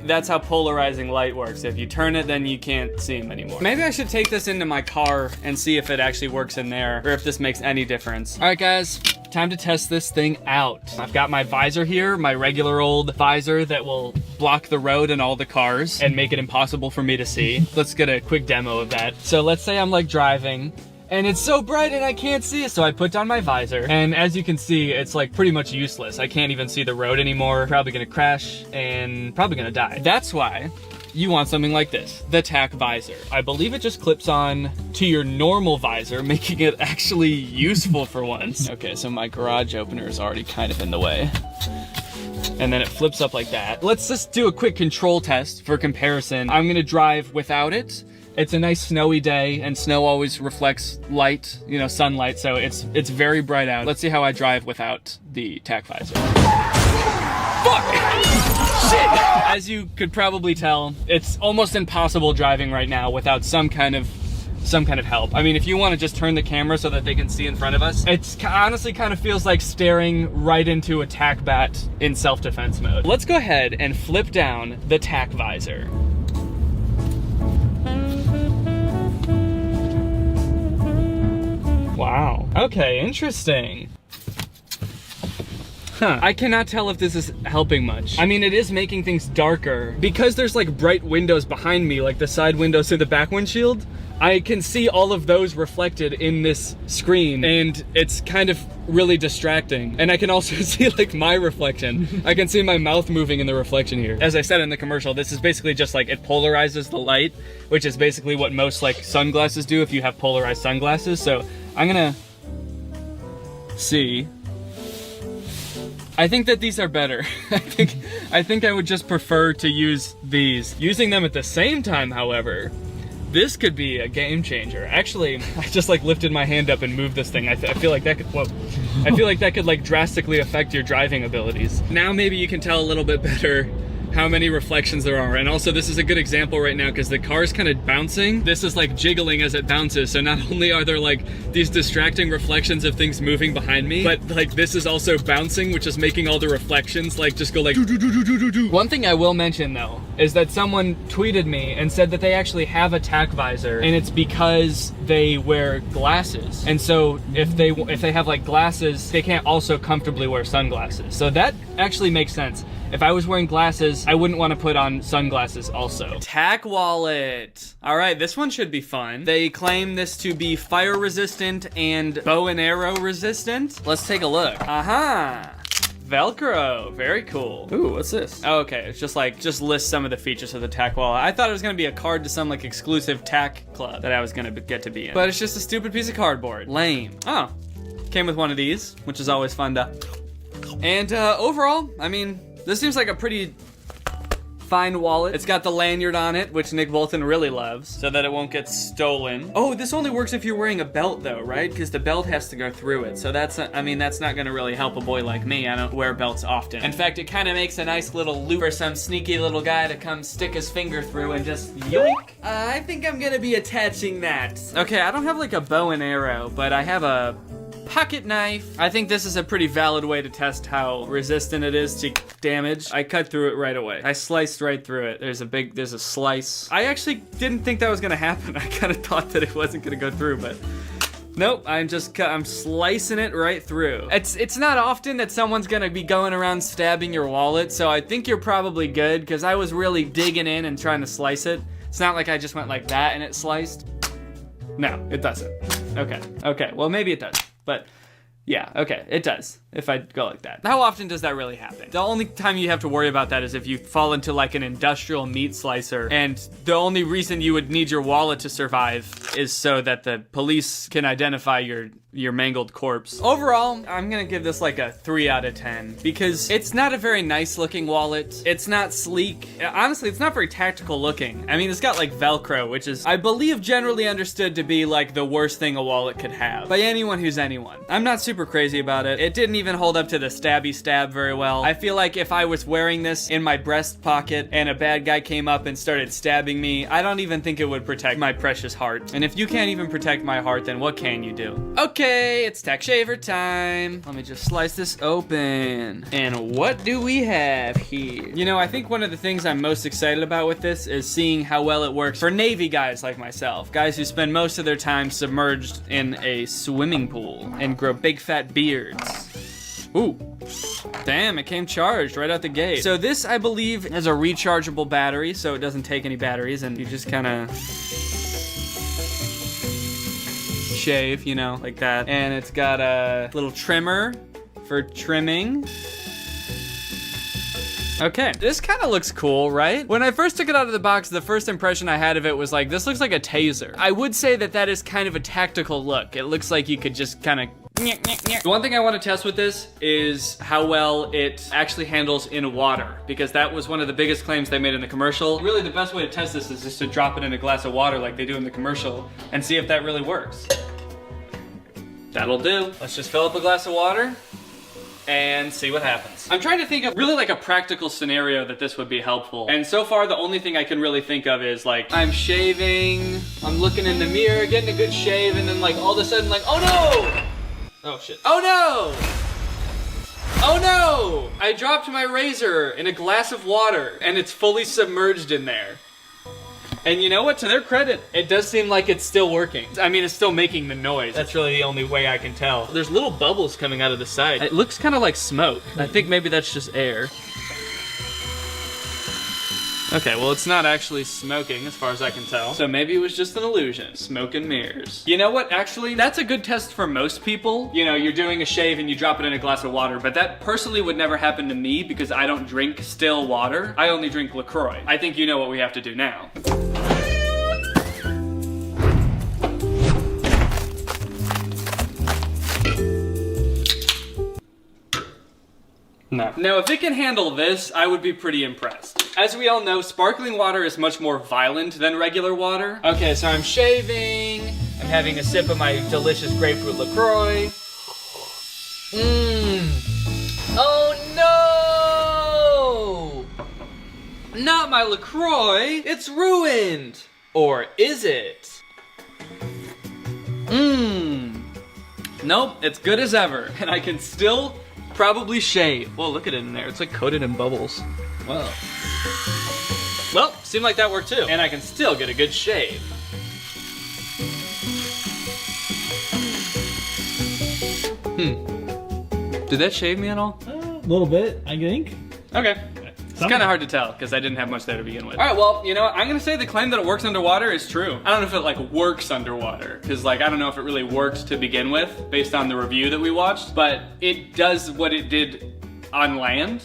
that's how polarizing light works. If you turn it, then you can't see him anymore. Maybe I should take this into my car and see if it actually works in there, or if this makes any difference. All right, guys, time to test this thing out. I've got my visor here, my regular old visor that will block the road and all the cars and make it impossible for me to see. Let's get a quick demo of that. So let's say I'm like driving, and it's so bright and I can't see it, so I put down my visor, and as you can see, it's like pretty much useless. I can't even see the road anymore. Probably gonna crash and probably gonna die. That's why you want something like this, the tack visor. I believe it just clips on to your normal visor, making it actually useful for once. Okay, so my garage opener is already kind of in the way. And then it flips up like that. Let's just do a quick control test for comparison. I'm gonna drive without it. It's a nice snowy day, and snow always reflects light, you know, sunlight, so it's very bright out. Let's see how I drive without the tack visor. Fuck! Shit! As you could probably tell, it's almost impossible driving right now without some kind of help. I mean, if you want to just turn the camera so that they can see in front of us, it's honestly kind of feels like staring right into a TackBat in self-defense mode. Let's go ahead and flip down the tack visor. Wow. Okay, interesting. Huh. I cannot tell if this is helping much. I mean, it is making things darker. Because there's like bright windows behind me, like the side windows to the back windshield, I can see all of those reflected in this screen, and it's kind of really distracting. And I can also see like my reflection. I can see my mouth moving in the reflection here. As I said in the commercial, this is basically just like it polarizes the light, which is basically what most like sunglasses do if you have polarized sunglasses. So I'm gonna See, I think that these are better. I think I would just prefer to use these. Using them at the same time, however, this could be a game changer. Actually, I just like lifted my hand up and moved this thing. I feel like that could, whoa. I feel like that could like drastically affect your driving abilities. Now maybe you can tell a little bit better how many reflections there are. And also this is a good example right now because the car's kind of bouncing. This is like jiggling as it bounces. So not only are there like these distracting reflections of things moving behind me, but like this is also bouncing, which is making all the reflections like just go like do, do, do, do, do, do, do. One thing I will mention though, is that someone tweeted me and said that they actually have a tack visor and it's because they wear glasses. And so if they have like glasses, they can't also comfortably wear sunglasses. So that actually makes sense. If I was wearing glasses, I wouldn't want to put on sunglasses also. Tack wallet. All right, this one should be fun. They claim this to be fire resistant and bow and arrow resistant. Let's take a look. Aha. Velcro, very cool. Ooh, what's this? Oh, okay, it's just lists some of the features of the tack wallet. I thought it was gonna be a card to some like exclusive tack club that I was gonna get to be in. But it's just a stupid piece of cardboard. Lame. Oh, came with one of these, which is always fun to. And overall, I mean, this seems like a pretty fine wallet. It's got the lanyard on it, which Nick Bolton really loves, so that it won't get stolen. Oh, this only works if you're wearing a belt though, right? Because the belt has to go through it. So that's not gonna really help a boy like me. I don't wear belts often. In fact, it kind of makes a nice little loop for some sneaky little guy to come stick his finger through and just yoink. I think I'm gonna be attaching that. Okay, I don't have like a bow and arrow, but I have a pocket knife. I think this is a pretty valid way to test how resistant it is to damage. I cut through it right away. I sliced right through it. There's a slice. I actually didn't think that was gonna happen. I kind of thought that it wasn't gonna go through, but nope, I'm slicing it right through. It's not often that someone's gonna be going around stabbing your wallet, so I think you're probably good, because I was really digging in and trying to slice it. It's not like I just went like that and it sliced. No, it doesn't. Okay, well maybe it does. But yeah, okay, it does if I go like that. How often does that really happen? The only time you have to worry about that is if you fall into like an industrial meat slicer, and the only reason you would need your wallet to survive is so that the police can identify your mangled corpse. Overall, I'm gonna give this like a 3 out of 10 because it's not a very nice looking wallet. It's not sleek. Honestly, it's not very tactical looking. I mean, it's got like Velcro, which is, I believe, generally understood to be like the worst thing a wallet could have by anyone who's anyone. I'm not super crazy about it. It didn't even hold up to the stabby stab very well. I feel like if I was wearing this in my breast pocket and a bad guy came up and started stabbing me, I don't even think it would protect my precious heart. And if you can't even protect my heart, then what can you do? Okay, it's tack shaver time. Let me just slice this open. And what do we have here? You know, I think one of the things I'm most excited about with this is seeing how well it works for Navy guys like myself. Guys who spend most of their time submerged in a swimming pool and grow big fat beards. Ooh, damn, it came charged right out the gate. So this, I believe, has a rechargeable battery, so it doesn't take any batteries, and you just kind of shave, you know, like that. And it's got a little trimmer for trimming. Okay, this kind of looks cool, right? When I first took it out of the box, the first impression I had of it was like, this looks like a taser. I would say that that is kind of a tactical look. It looks like you could just kind of The one thing I want to test with this is how well it actually handles in water, because that was one of the biggest claims they made in the commercial. Really, the best way to test this is just to drop it in a glass of water like they do in the commercial and see if that really works. That'll do. Let's just fill up a glass of water and see what happens. I'm trying to think of really like a practical scenario that this would be helpful. And so far, the only thing I can really think of is like, I'm shaving, I'm looking in the mirror, getting a good shave, and then like all of a sudden like, oh no! Oh shit. Oh no! Oh no! I dropped my razor in a glass of water and it's fully submerged in there. And you know what? To their credit, it does seem like it's still working. I mean, it's still making the noise. That's really the only way I can tell. There's little bubbles coming out of the side. It looks kind of like smoke. I think maybe that's just air. Okay, well, it's not actually smoking as far as I can tell. So maybe it was just an illusion. Smoke and mirrors. You know what? Actually, that's a good test for most people. You know, you're doing a shave and you drop it in a glass of water, but that personally would never happen to me because I don't drink still water. I only drink LaCroix. I think you know what we have to do now. down. Now, if it can handle this, I would be pretty impressed. As we all know, sparkling water is much more violent than regular water. Okay, so I'm shaving. I'm having a sip of my delicious grapefruit LaCroix. Oh no! Not my LaCroix, it's ruined. Or is it? Nope, it's good as ever. And I can still probably shave. Whoa, look at it in there. It's like coated in bubbles. Whoa. Well, seemed like that worked too. And I can still get a good shave. Did that shave me at all? A little bit, I think. Okay. It's kind of hard to tell because I didn't have much there to begin with. All right, well, you know what? I'm gonna say the claim that it works underwater is true. I don't know if it like works underwater because like I don't know if it really worked to begin with based on the review that we watched, but it does what it did on land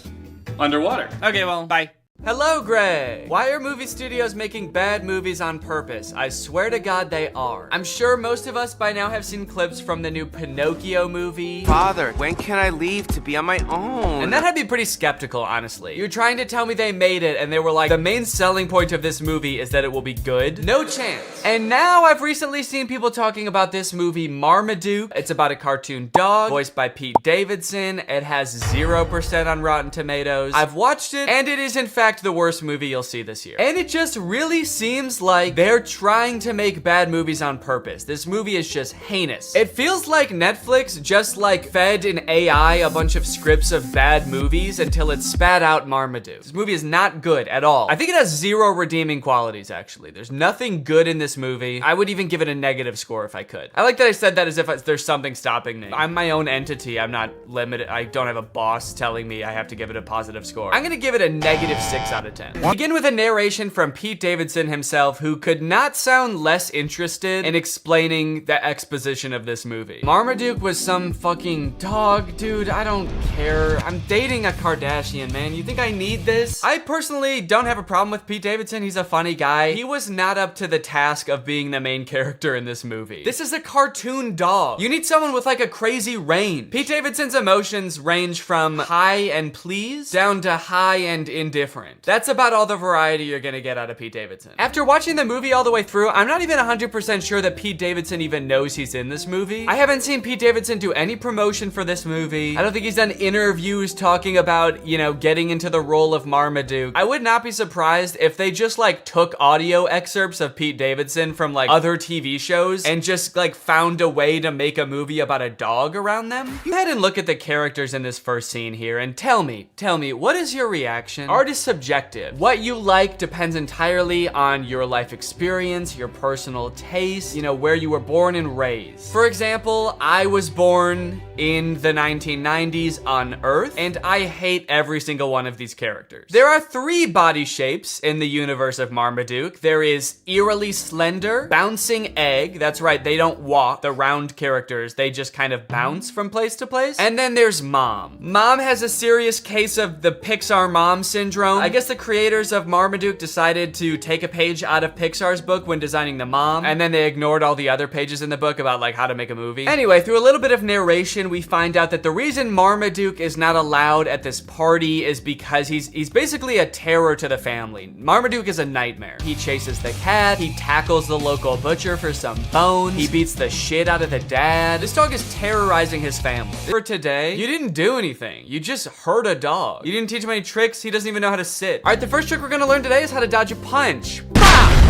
underwater. Okay, well, bye. Hello, Greg. Why are movie studios making bad movies on purpose? I swear to God they are. I'm sure most of us by now have seen clips from the new Pinocchio movie. Father, when can I leave to be on my own? And that had me pretty skeptical, honestly. You're trying to tell me they made it and they were like, the main selling point of this movie is that it will be good? No chance. And now I've recently seen people talking about this movie, Marmaduke. It's about a cartoon dog, voiced by Pete Davidson. It has 0% on Rotten Tomatoes. I've watched it, and it is in fact the worst movie you'll see this year. And it just really seems like they're trying to make bad movies on purpose. This movie is just heinous. It feels like Netflix just like fed an AI a bunch of scripts of bad movies until it spat out Marmaduke. This movie is not good at all. I think it has 0 redeeming qualities, actually. There's nothing good in this movie. I would even give it a negative score if I could. I like that I said that as if there's something stopping me. I'm my own entity. I'm not limited. I don't have a boss telling me I have to give it a positive score. I'm gonna give it a -6 out of 10. Begin with a narration from Pete Davidson himself, who could not sound less interested in explaining the exposition of this movie. Marmaduke was some fucking dog, dude. I don't care. I'm dating a Kardashian, man. You think I need this? I personally don't have a problem with Pete Davidson. He's a funny guy. He was not up to the task of being the main character in this movie. This is a cartoon dog. You need someone with like a crazy range. Pete Davidson's emotions range from high and pleased down to high and indifferent. That's about all the variety you're gonna get out of Pete Davidson. After watching the movie all the way through, I'm not even 100% sure that Pete Davidson even knows he's in this movie. I haven't seen Pete Davidson do any promotion for this movie. I don't think he's done interviews talking about, you know, getting into the role of Marmaduke. I would not be surprised if they just like took audio excerpts of Pete Davidson from like other TV shows and just like found a way to make a movie about a dog around them. Go ahead and look at the characters in this first scene here and tell me, what is your reaction? Art is subjective. What you like depends entirely on your life experience, your personal taste, you know, where you were born and raised. For example, I was born in the 1990s on Earth, and I hate every single one of these characters. There are 3 body shapes in the universe of Marmaduke. There is eerily slender, bouncing egg. That's right, they don't walk, the round characters. They just kind of bounce from place to place. And then there's Mom. Mom has a serious case of the Pixar mom syndrome. I guess the creators of Marmaduke decided to take a page out of Pixar's book when designing the mom, and then they ignored all the other pages in the book about like how to make a movie. Anyway, through a little bit of narration, we find out that the reason Marmaduke is not allowed at this party is because he's basically a terror to the family. Marmaduke is a nightmare. He chases the cat, he tackles the local butcher for some bones, he beats the shit out of the dad. This dog is terrorizing his family. For today, you didn't do anything. You just hurt a dog. You didn't teach him any tricks. He doesn't even know how to sit. All right, the first trick we're gonna learn today is how to dodge a punch.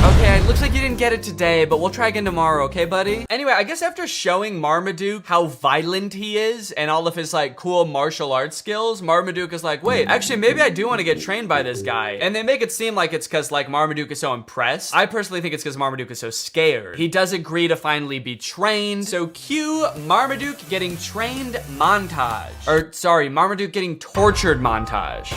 Okay, it looks like you didn't get it today, but we'll try again tomorrow, okay, buddy? Anyway, I guess after showing Marmaduke how violent he is and all of his like cool martial arts skills, Marmaduke is like, wait, actually maybe I do want to get trained by this guy. And they make it seem like it's because like Marmaduke is so impressed. I personally think it's because Marmaduke is so scared. He does agree to finally be trained. So cue Marmaduke getting trained montage. Or sorry, Marmaduke getting tortured montage.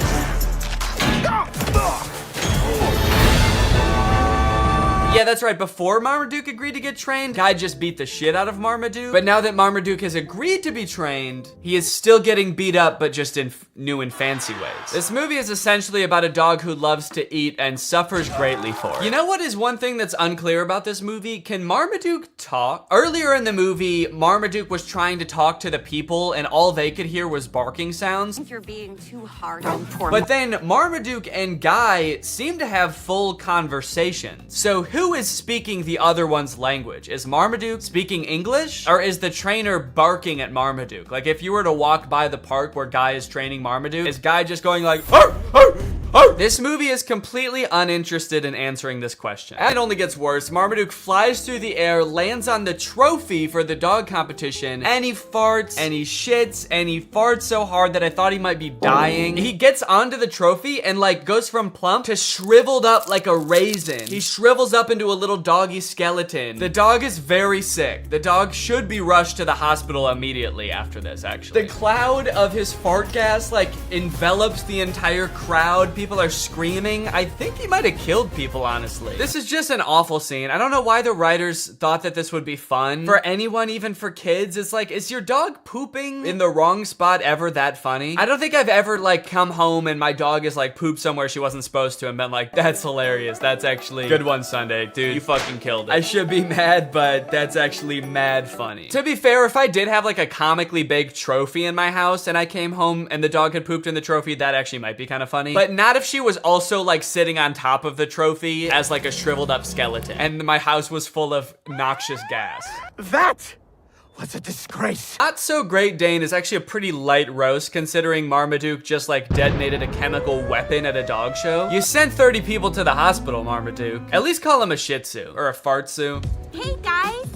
Yeah, that's right. Before Marmaduke agreed to get trained, Guy just beat the shit out of Marmaduke. But now that Marmaduke has agreed to be trained, he is still getting beat up, but just in new and fancy ways. This movie is essentially about a dog who loves to eat and suffers greatly for it. You know what is one thing that's unclear about this movie? Can Marmaduke talk? Earlier in the movie, Marmaduke was trying to talk to the people and all they could hear was barking sounds. You're being too hard on poor But then Marmaduke and Guy seem to have full conversations. So who is speaking the other one's language? Is Marmaduke speaking English? Or is the trainer barking at Marmaduke? Like if you were to walk by the park where Guy is training Marmaduke, is Guy just going like, "Arr, arr, arr"? This movie is completely uninterested in answering this question. And it only gets worse. Marmaduke flies through the air, lands on the trophy for the dog competition, and he farts, and he shits, and he farts so hard that I thought he might be dying. He gets onto the trophy and like goes from plump to shriveled up like a raisin. He shrivels up into a little doggy skeleton. The dog is very sick. The dog should be rushed to the hospital immediately after this, actually. The cloud of his fart gas like envelops the entire crowd. People are screaming. I think he might have killed people, honestly. This is just an awful scene. I don't know why the writers thought that this would be fun. For anyone, even for kids, it's like, is your dog pooping in the wrong spot ever that funny? I don't think I've ever like come home and my dog is like pooped somewhere she wasn't supposed to and been like, that's hilarious. That's actually good one, Sunday. Dude, you fucking killed it. I should be mad, but that's actually mad funny. To be fair, if I did have like a comically big trophy in my house and I came home and the dog had pooped in the trophy, that actually might be kind of funny. But not if she was also like sitting on top of the trophy as like a shriveled up skeleton and my house was full of noxious gas. That was a disgrace. Not So Great Dane is actually a pretty light roast considering Marmaduke just like detonated a chemical weapon at a dog show. You sent 30 people to the hospital, Marmaduke. At least call him a shih tzu or a fartsu. Hey guys.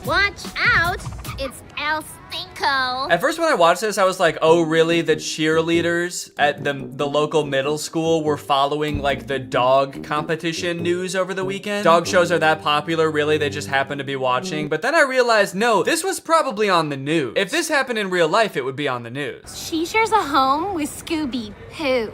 Watch out. It's El Stinko. At first when I watched this, I was like, oh really? The cheerleaders at the local middle school were following like the dog competition news over the weekend? Dog shows are that popular, really? They just happen to be watching? But then I realized, no, this was probably on the news. If this happened in real life, it would be on the news. She shares a home with Scooby-Poo.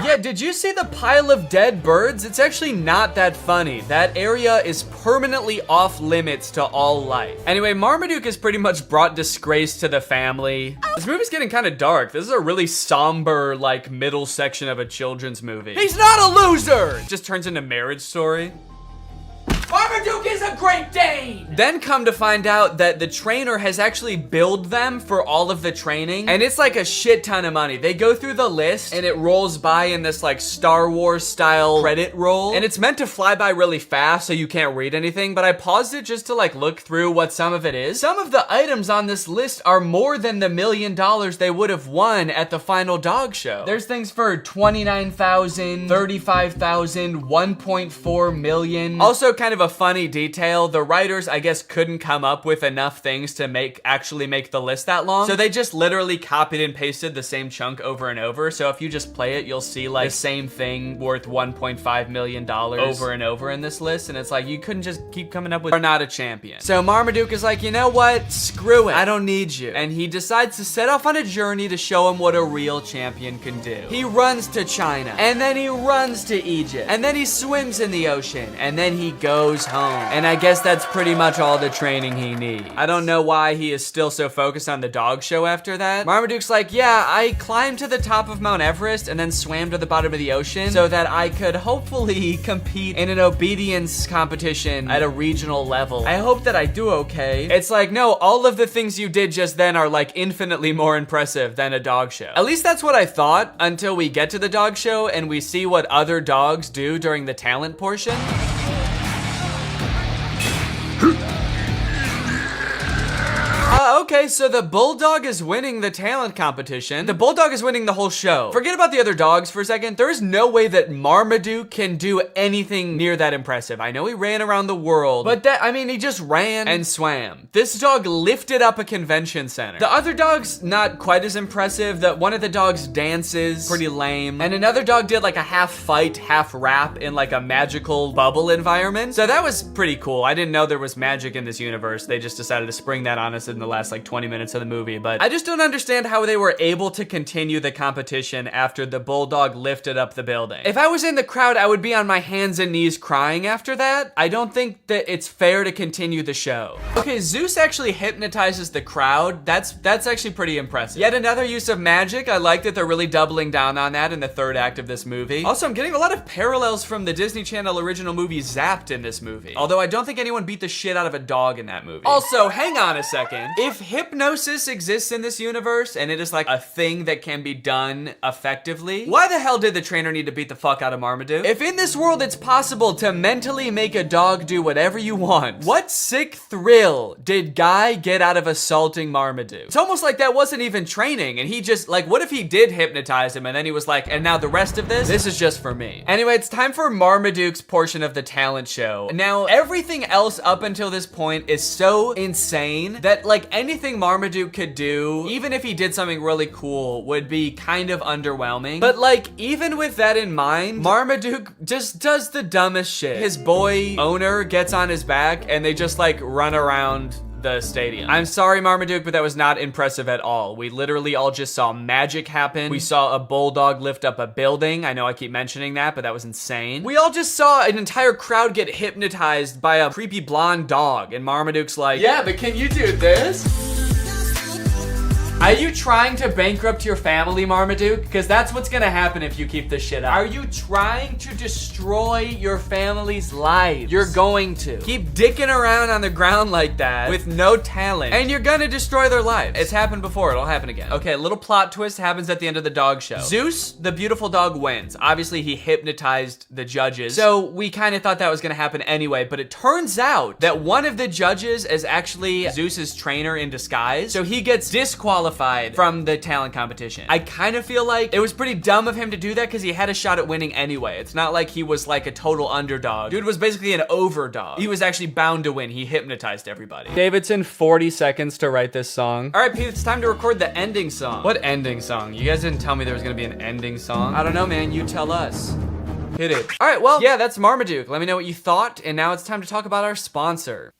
Yeah, did you see the pile of dead birds? It's actually not that funny. That area is permanently off limits to all life. Anyway, Marmaduke has pretty much brought disgrace to the family. This movie's getting kind of dark. This is a really somber, like, middle section of a children's movie. He's not a loser! It just turns into Marriage Story. Marmaduke is a Great Dane! Then come to find out that the trainer has actually billed them for all of the training, and it's like a shit ton of money. They go through the list, and it rolls by in this like Star Wars style credit roll, and it's meant to fly by really fast so you can't read anything, but I paused it just to like look through what some of it is. Some of the items on this list are more than the $1 million they would have won at the final dog show. There's things for $29,000, $35,000, $1.4 million. Also kind of a funny detail, the writers I guess couldn't come up with enough things to actually make the list that long, so they just literally copied and pasted the same chunk over and over. So if you just play it, you'll see like the same thing worth $1.5 million over and over in this list, and it's like you couldn't just keep coming up with "are not a champion." So Marmaduke is like, you know what, screw it, I don't need you, and he decides to set off on a journey to show him what a real champion can do. He runs to China, and then he runs to Egypt, and then he swims in the ocean, and then he goes home. And I guess that's pretty much all the training he needs. I don't know why he is still so focused on the dog show after that. Marmaduke's like, yeah, I climbed to the top of Mount Everest and then swam to the bottom of the ocean so that I could hopefully compete in an obedience competition at a regional level. I hope that I do okay. It's like, no, all of the things you did just then are like infinitely more impressive than a dog show. At least that's what I thought until we get to the dog show and we see what other dogs do during the talent portion. Okay, so the bulldog is winning the talent competition. The bulldog is winning the whole show. Forget about the other dogs for a second. There is no way that Marmaduke can do anything near that impressive. I know he ran around the world, but he just ran and swam. This dog lifted up a convention center. The other dog's not quite as impressive. One of the dogs dances, pretty lame. And another dog did like a half fight, half rap in like a magical bubble environment. So that was pretty cool. I didn't know there was magic in this universe. They just decided to spring that on us in the last like 20 minutes of the movie, but I just don't understand how they were able to continue the competition after the bulldog lifted up the building. If I was in the crowd, I would be on my hands and knees crying after that. I don't think that it's fair to continue the show. Okay, Zeus actually hypnotizes the crowd. That's actually pretty impressive. Yet another use of magic. I like that they're really doubling down on that in the third act of this movie. Also, I'm getting a lot of parallels from the Disney Channel original movie Zapped in this movie. Although I don't think anyone beat the shit out of a dog in that movie. Also, hang on a second. If hypnosis exists in this universe and it is like a thing that can be done effectively, why the hell did the trainer need to beat the fuck out of Marmaduke? If in this world it's possible to mentally make a dog do whatever you want, what sick thrill did Guy get out of assaulting Marmaduke? It's almost like that wasn't even training and he just, like, what if he did hypnotize him and then he was like, and now the rest of this is just for me. Anyway, it's time for Marmaduke's portion of the talent show. Now, everything else up until this point is so insane that, like, anything Marmaduke could do, even if he did something really cool, would be kind of underwhelming. But, like, even with that in mind, Marmaduke just does the dumbest shit. His boy owner gets on his back and they just, like, run around the stadium. I'm sorry, Marmaduke, but that was not impressive at all. We literally all just saw magic happen. We saw a bulldog lift up a building. I know I keep mentioning that, but that was insane. We all just saw an entire crowd get hypnotized by a creepy blonde dog, and Marmaduke's like, yeah, but can you do this? Are you trying to bankrupt your family, Marmaduke? Because that's what's gonna happen if you keep this shit up. Are you trying to destroy your family's lives? You're going to. Keep dicking around on the ground like that with no talent, and you're gonna destroy their lives. It's happened before, it'll happen again. Okay, a little plot twist happens at the end of the dog show. Zeus, the beautiful dog, wins. Obviously, he hypnotized the judges, so we kind of thought that was gonna happen anyway, but it turns out that one of the judges is actually Zeus's trainer in disguise, so he gets disqualified from the talent competition. I kind of feel like it was pretty dumb of him to do that because he had a shot at winning anyway. It's not like he was like a total underdog. Dude was basically an overdog. He was actually bound to win. He hypnotized everybody. Davidson, 40 seconds to write this song. All right, Pete, it's time to record the ending song. What ending song? You guys didn't tell me there was gonna be an ending song. I don't know, man. You tell us. Hit it. All right, well, yeah, that's Marmaduke. Let me know what you thought, and now it's time to talk about our sponsor.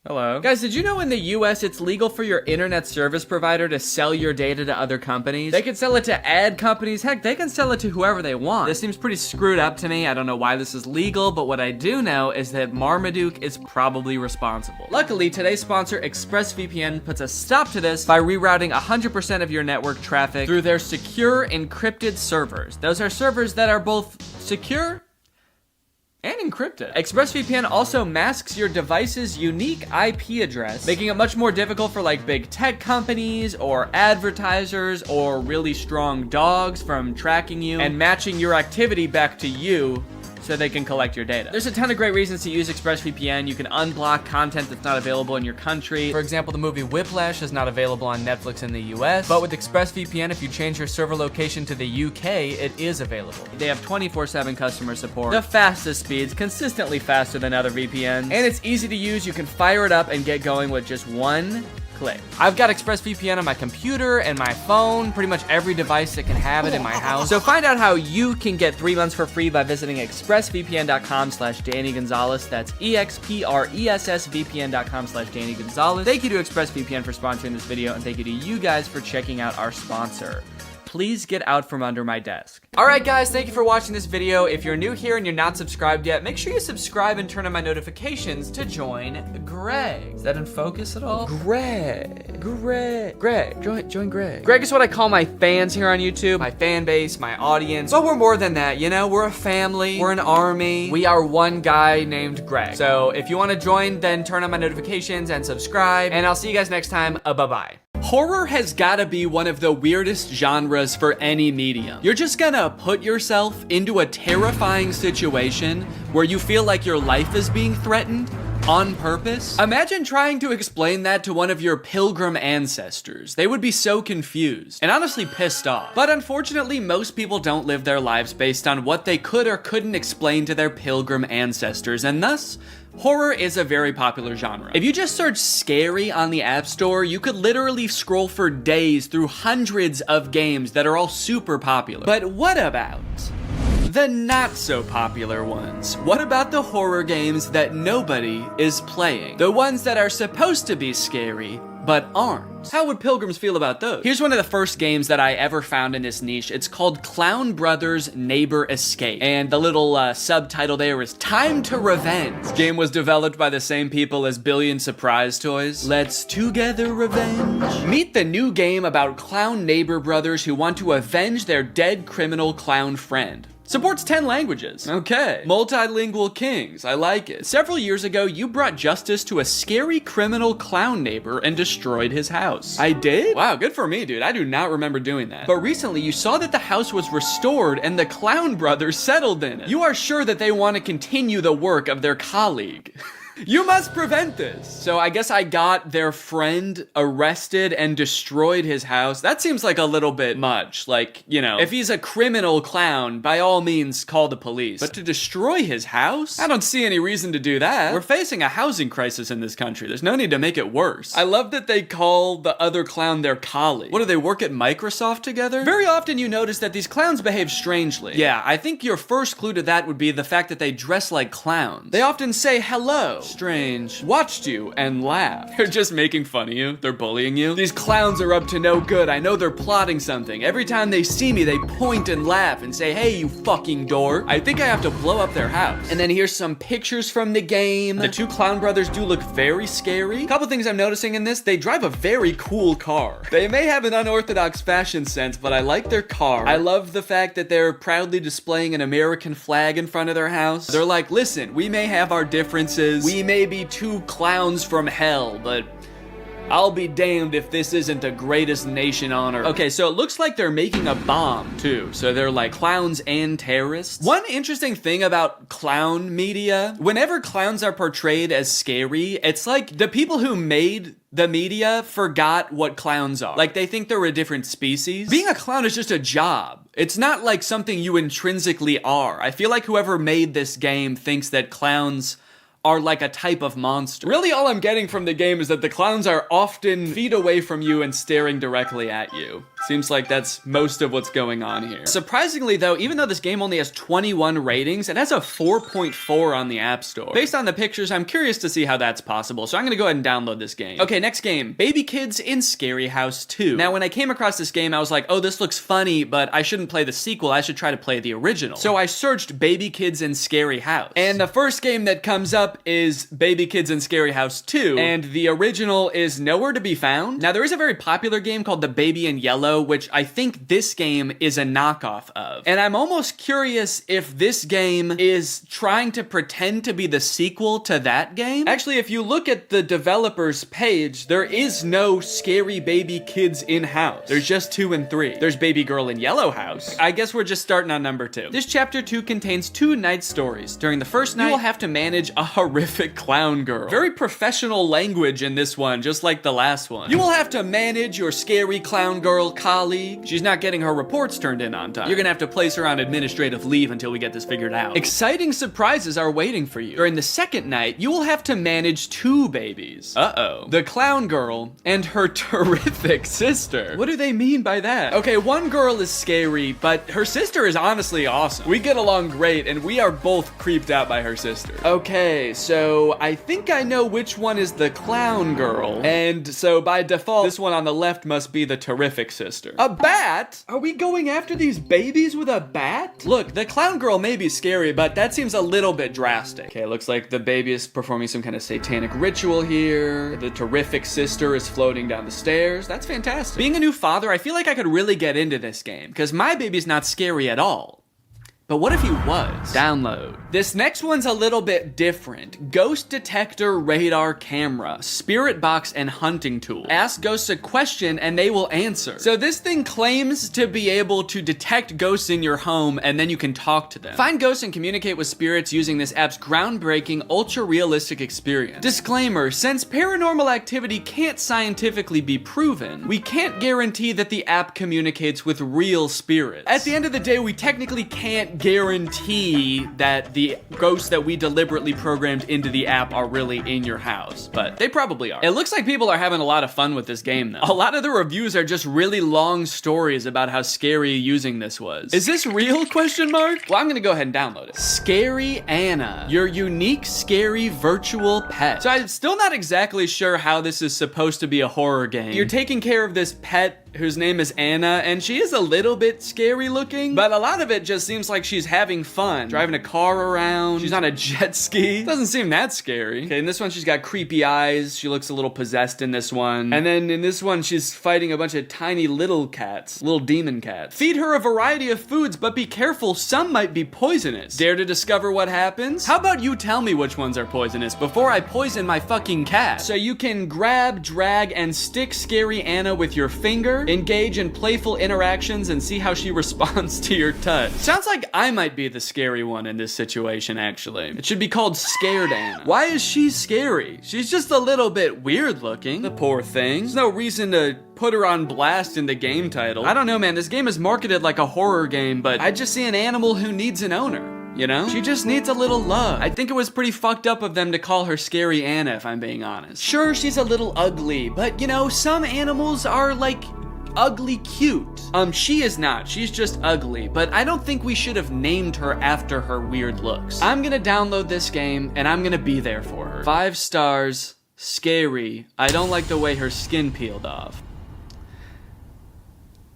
Hello. Guys, did you know in the US it's legal for your internet service provider to sell your data to other companies? They can sell it to ad companies. Heck, they can sell it to whoever they want. This seems pretty screwed up to me. I don't know why this is legal, but what I do know is that Marmaduke is probably responsible. Luckily, today's sponsor, ExpressVPN, puts a stop to this by rerouting 100% of your network traffic through their secure encrypted servers. Those are servers that are both secure and encrypted. ExpressVPN also masks your device's unique IP address, making it much more difficult for like big tech companies or advertisers or really strong dogs from tracking you and matching your activity back to you so they can collect your data. There's a ton of great reasons to use ExpressVPN. You can unblock content that's not available in your country. For example, the movie Whiplash is not available on Netflix in the US, but with ExpressVPN, if you change your server location to the UK, it is available. They have 24/7 customer support, the fastest speeds, consistently faster than other VPNs, and it's easy to use. You can fire it up and get going with just one click. I've got ExpressVPN on my computer and my phone, pretty much every device that can have it in my house. So find out how you can get 3 months for free by visiting expressvpn.com/Danny Gonzalez. That's expressvpn.com/Danny Gonzalez. Thank you to ExpressVPN for sponsoring this video, and thank you to you guys for checking out our sponsor. Please get out from under my desk. All right, guys, thank you for watching this video. If you're new here and you're not subscribed yet, make sure you subscribe and turn on my notifications to join Greg. Is that in focus at all? Greg, join Greg. Greg is what I call my fans here on YouTube, my fan base, my audience. But we're more than that, you know? We're a family, we're an army. We are one guy named Greg. So if you want to join, then turn on my notifications and subscribe, and I'll see you guys next time. Bye-bye. Horror has gotta be one of the weirdest genres for any medium. You're just gonna put yourself into a terrifying situation where you feel like your life is being threatened on purpose. Imagine trying to explain that to one of your pilgrim ancestors. They would be so confused and honestly pissed off. But unfortunately, most people don't live their lives based on what they could or couldn't explain to their pilgrim ancestors, and thus, horror is a very popular genre. If you just search scary on the App Store, you could literally scroll for days through hundreds of games that are all super popular. But what about the not so popular ones. What about the horror games that nobody is playing? The ones that are supposed to be scary, but aren't. How would pilgrims feel about those? Here's one of the first games that I ever found in this niche. It's called Clown Brothers Neighbor Escape. And the little subtitle there is Time to Revenge. This game was developed by the same people as Billion Surprise Toys. Let's together revenge. Meet the new game about clown neighbor brothers who want to avenge their dead criminal clown friend. Supports 10 languages. Okay. Multilingual kings. I like it. Several years ago, you brought justice to a scary criminal clown neighbor and destroyed his house. I did? Wow, good for me, dude. I do not remember doing that. But recently, you saw that the house was restored and the clown brothers settled in it. You are sure that they want to continue the work of their colleague. You must prevent this. So I guess I got their friend arrested and destroyed his house. That seems like a little bit much. Like, you know, if he's a criminal clown, by all means call the police. But to destroy his house? I don't see any reason to do that. We're facing a housing crisis in this country. There's no need to make it worse. I love that they call the other clown their colleague. What, do they work at Microsoft together? Very often you notice that these clowns behave strangely. Yeah, I think your first clue to that would be the fact that they dress like clowns. They often say hello. Strange. Watched you and laughed. They're just making fun of you. They're bullying you. These clowns are up to no good. I know they're plotting something. Every time they see me, they point and laugh and say, hey, you fucking dork. I think I have to blow up their house. And then here's some pictures from the game. The two clown brothers do look very scary. Couple things I'm noticing in this, they drive a very cool car. They may have an unorthodox fashion sense, but I like their car. I love the fact that they're proudly displaying an American flag in front of their house. They're like, listen, we may have our differences. We may be two clowns from hell, but I'll be damned if this isn't the greatest nation on earth. Okay, so it looks like they're making a bomb too. So they're like clowns and terrorists. One interesting thing about clown media, whenever clowns are portrayed as scary, it's like the people who made the media forgot what clowns are. Like, they think they're a different species. Being a clown is just a job. It's not like something you intrinsically are. I feel like whoever made this game thinks that clowns are like a type of monster. Really, all I'm getting from the game is that the clowns are often feet away from you and staring directly at you. Seems like that's most of what's going on here. Surprisingly though, even though this game only has 21 ratings, it has a 4.4 on the App Store. Based on the pictures, I'm curious to see how that's possible, so I'm gonna go ahead and download this game. Okay, next game, Baby Kids in Scary House 2. Now, when I came across this game, I was like, oh, this looks funny, but I shouldn't play the sequel, I should try to play the original. So I searched Baby Kids in Scary House. And the first game that comes up is Baby Kids in Scary House 2, and the original is nowhere to be found. Now, there is a very popular game called The Baby in Yellow, which I think this game is a knockoff of. And I'm almost curious if this game is trying to pretend to be the sequel to that game. Actually, if you look at the developer's page, there is no Scary Baby Kids in House. There's just 2 and 3. There's Baby Girl in Yellow House. I guess we're just starting on number 2. This chapter 2 contains 2 night stories. During the first night, you will have to manage a horrific clown girl. Very professional language in this one, just like the last one. You will have to manage your scary clown girl colleague. She's not getting her reports turned in on time. You're gonna have to place her on administrative leave until we get this figured out. Exciting surprises are waiting for you. During the second night, you will have to manage 2 babies. Uh-oh. The clown girl and her terrific sister. What do they mean by that? Okay, one girl is scary, but her sister is honestly awesome. We get along great, and we are both creeped out by her sister. Okay, so I think I know which one is the clown girl, and so by default, this one on the left must be the terrific sister. A bat? Are we going after these babies with a bat? Look, the clown girl may be scary, but that seems a little bit drastic. Okay, looks like the baby is performing some kind of satanic ritual here. The terrific sister is floating down the stairs. That's fantastic. Being a new father, I feel like I could really get into this game, because my baby's not scary at all. But what if he was? Download. This next one's a little bit different. Ghost detector radar camera, spirit box, and hunting tool. Ask ghosts a question and they will answer. So this thing claims to be able to detect ghosts in your home and then you can talk to them. Find ghosts and communicate with spirits using this app's groundbreaking, ultra-realistic experience. Disclaimer, since paranormal activity can't scientifically be proven, we can't guarantee that the app communicates with real spirits. At the end of the day, we technically can't guarantee that the ghosts that we deliberately programmed into the app are really in your house, but they probably are. It looks like people are having a lot of fun with this game though. A lot of the reviews are just really long stories about how scary using this was. Is this real, question mark? Well, I'm gonna go ahead and download it. Scary Anna, your unique scary virtual pet. So I'm still not exactly sure how this is supposed to be a horror game. You're taking care of this pet whose name is Anna, and she is a little bit scary looking, but a lot of it just seems like she's having fun. Driving a car around, she's on a jet ski. Doesn't seem that scary. Okay, in this one she's got creepy eyes. She looks a little possessed in this one. And then in this one she's fighting a bunch of tiny little cats, little demon cats. Feed her a variety of foods, but be careful, some might be poisonous. Dare to discover what happens? How about you tell me which ones are poisonous before I poison my fucking cat? So you can grab, drag, and stick Scary Anna with your finger, engage in playful interactions, and see how she responds to your touch. Sounds like I might be the scary one in this situation, actually. It should be called Scared Anna. Why is she scary? She's just a little bit weird looking. The poor thing. There's no reason to put her on blast in the game title. I don't know, man. This game is marketed like a horror game, but I just see an animal who needs an owner. You know? She just needs a little love. I think it was pretty fucked up of them to call her Scary Anna, if I'm being honest. Sure, she's a little ugly, but you know, some animals are like ugly cute. She is not. She's just ugly, but I don't think we should have named her after her weird looks. I'm gonna download this game, and I'm gonna be there for her. 5 stars, scary. I don't like the way her skin peeled off.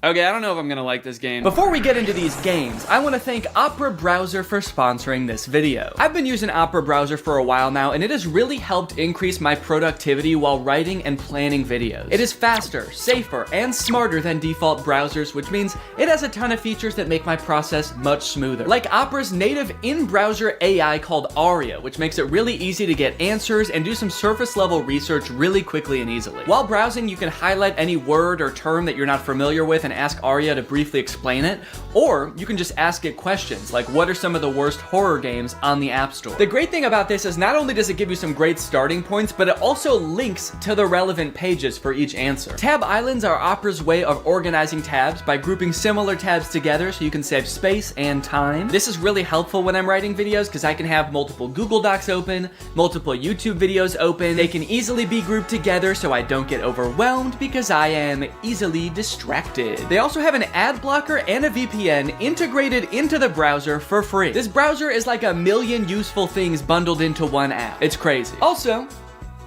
Okay, I don't know if I'm gonna like this game. Before we get into these games, I want to thank Opera Browser for sponsoring this video. I've been using Opera Browser for a while now, and it has really helped increase my productivity while writing and planning videos. It is faster, safer, and smarter than default browsers, which means it has a ton of features that make my process much smoother. Like Opera's native in-browser AI called Aria, which makes it really easy to get answers and do some surface-level research really quickly and easily. While browsing, you can highlight any word or term that you're not familiar with and ask Aria to briefly explain it, or you can just ask it questions like, what are some of the worst horror games on the App Store? The great thing about this is not only does it give you some great starting points, but it also links to the relevant pages for each answer. Tab islands are Opera's way of organizing tabs by grouping similar tabs together so you can save space and time. This is really helpful when I'm writing videos because I can have multiple Google Docs open, multiple YouTube videos open. They can easily be grouped together so I don't get overwhelmed because I am easily distracted. They also have an ad blocker and a VPN integrated into the browser for free. This browser is like a million useful things bundled into one app. It's crazy. Also,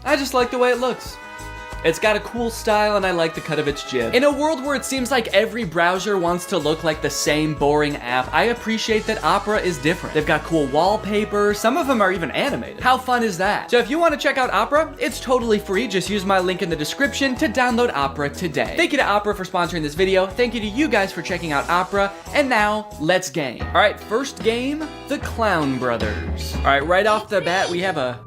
I just like the way it looks. It's got a cool style and I like the cut of its jib. In a world where it seems like every browser wants to look like the same boring app, I appreciate that Opera is different. They've got cool wallpaper, some of them are even animated. How fun is that? So if you want to check out Opera, it's totally free. Just use my link in the description to download Opera today. Thank you to Opera for sponsoring this video. Thank you to you guys for checking out Opera. And now, let's game. All right, first game, the Clown Brothers. All right, right off the bat, we have a...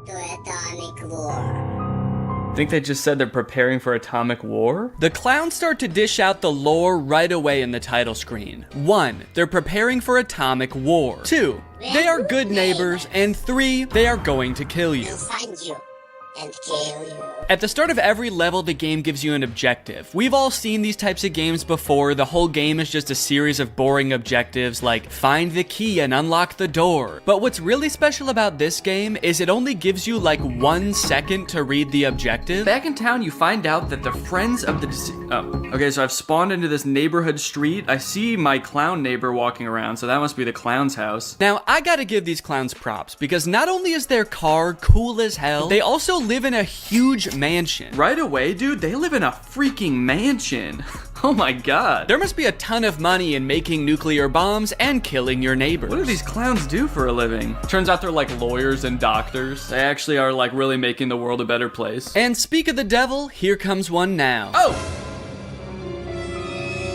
I think they just said they're preparing for atomic war? The clowns start to dish out the lore right away in the title screen. 1, they're preparing for atomic war. 2, they are good neighbors. And 3, they are going to kill you. Find you and kill you. At the start of every level, the game gives you an objective. We've all seen these types of games before. The whole game is just a series of boring objectives like find the key and unlock the door. But what's really special about this game is it only gives you like 1 second to read the objective. Back in town, you find out that the friends of the okay, so I've spawned into this neighborhood street. I see my clown neighbor walking around, so that must be the clown's house. Now, I gotta give these clowns props because not only is their car cool as hell, they also live in a huge mansion. Right away, dude, they live in a freaking mansion. Oh my god. There must be a ton of money in making nuclear bombs and killing your neighbors. What do these clowns do for a living? Turns out they're like lawyers and doctors. They actually are like really making the world a better place. And speak of the devil, here comes one now. Oh!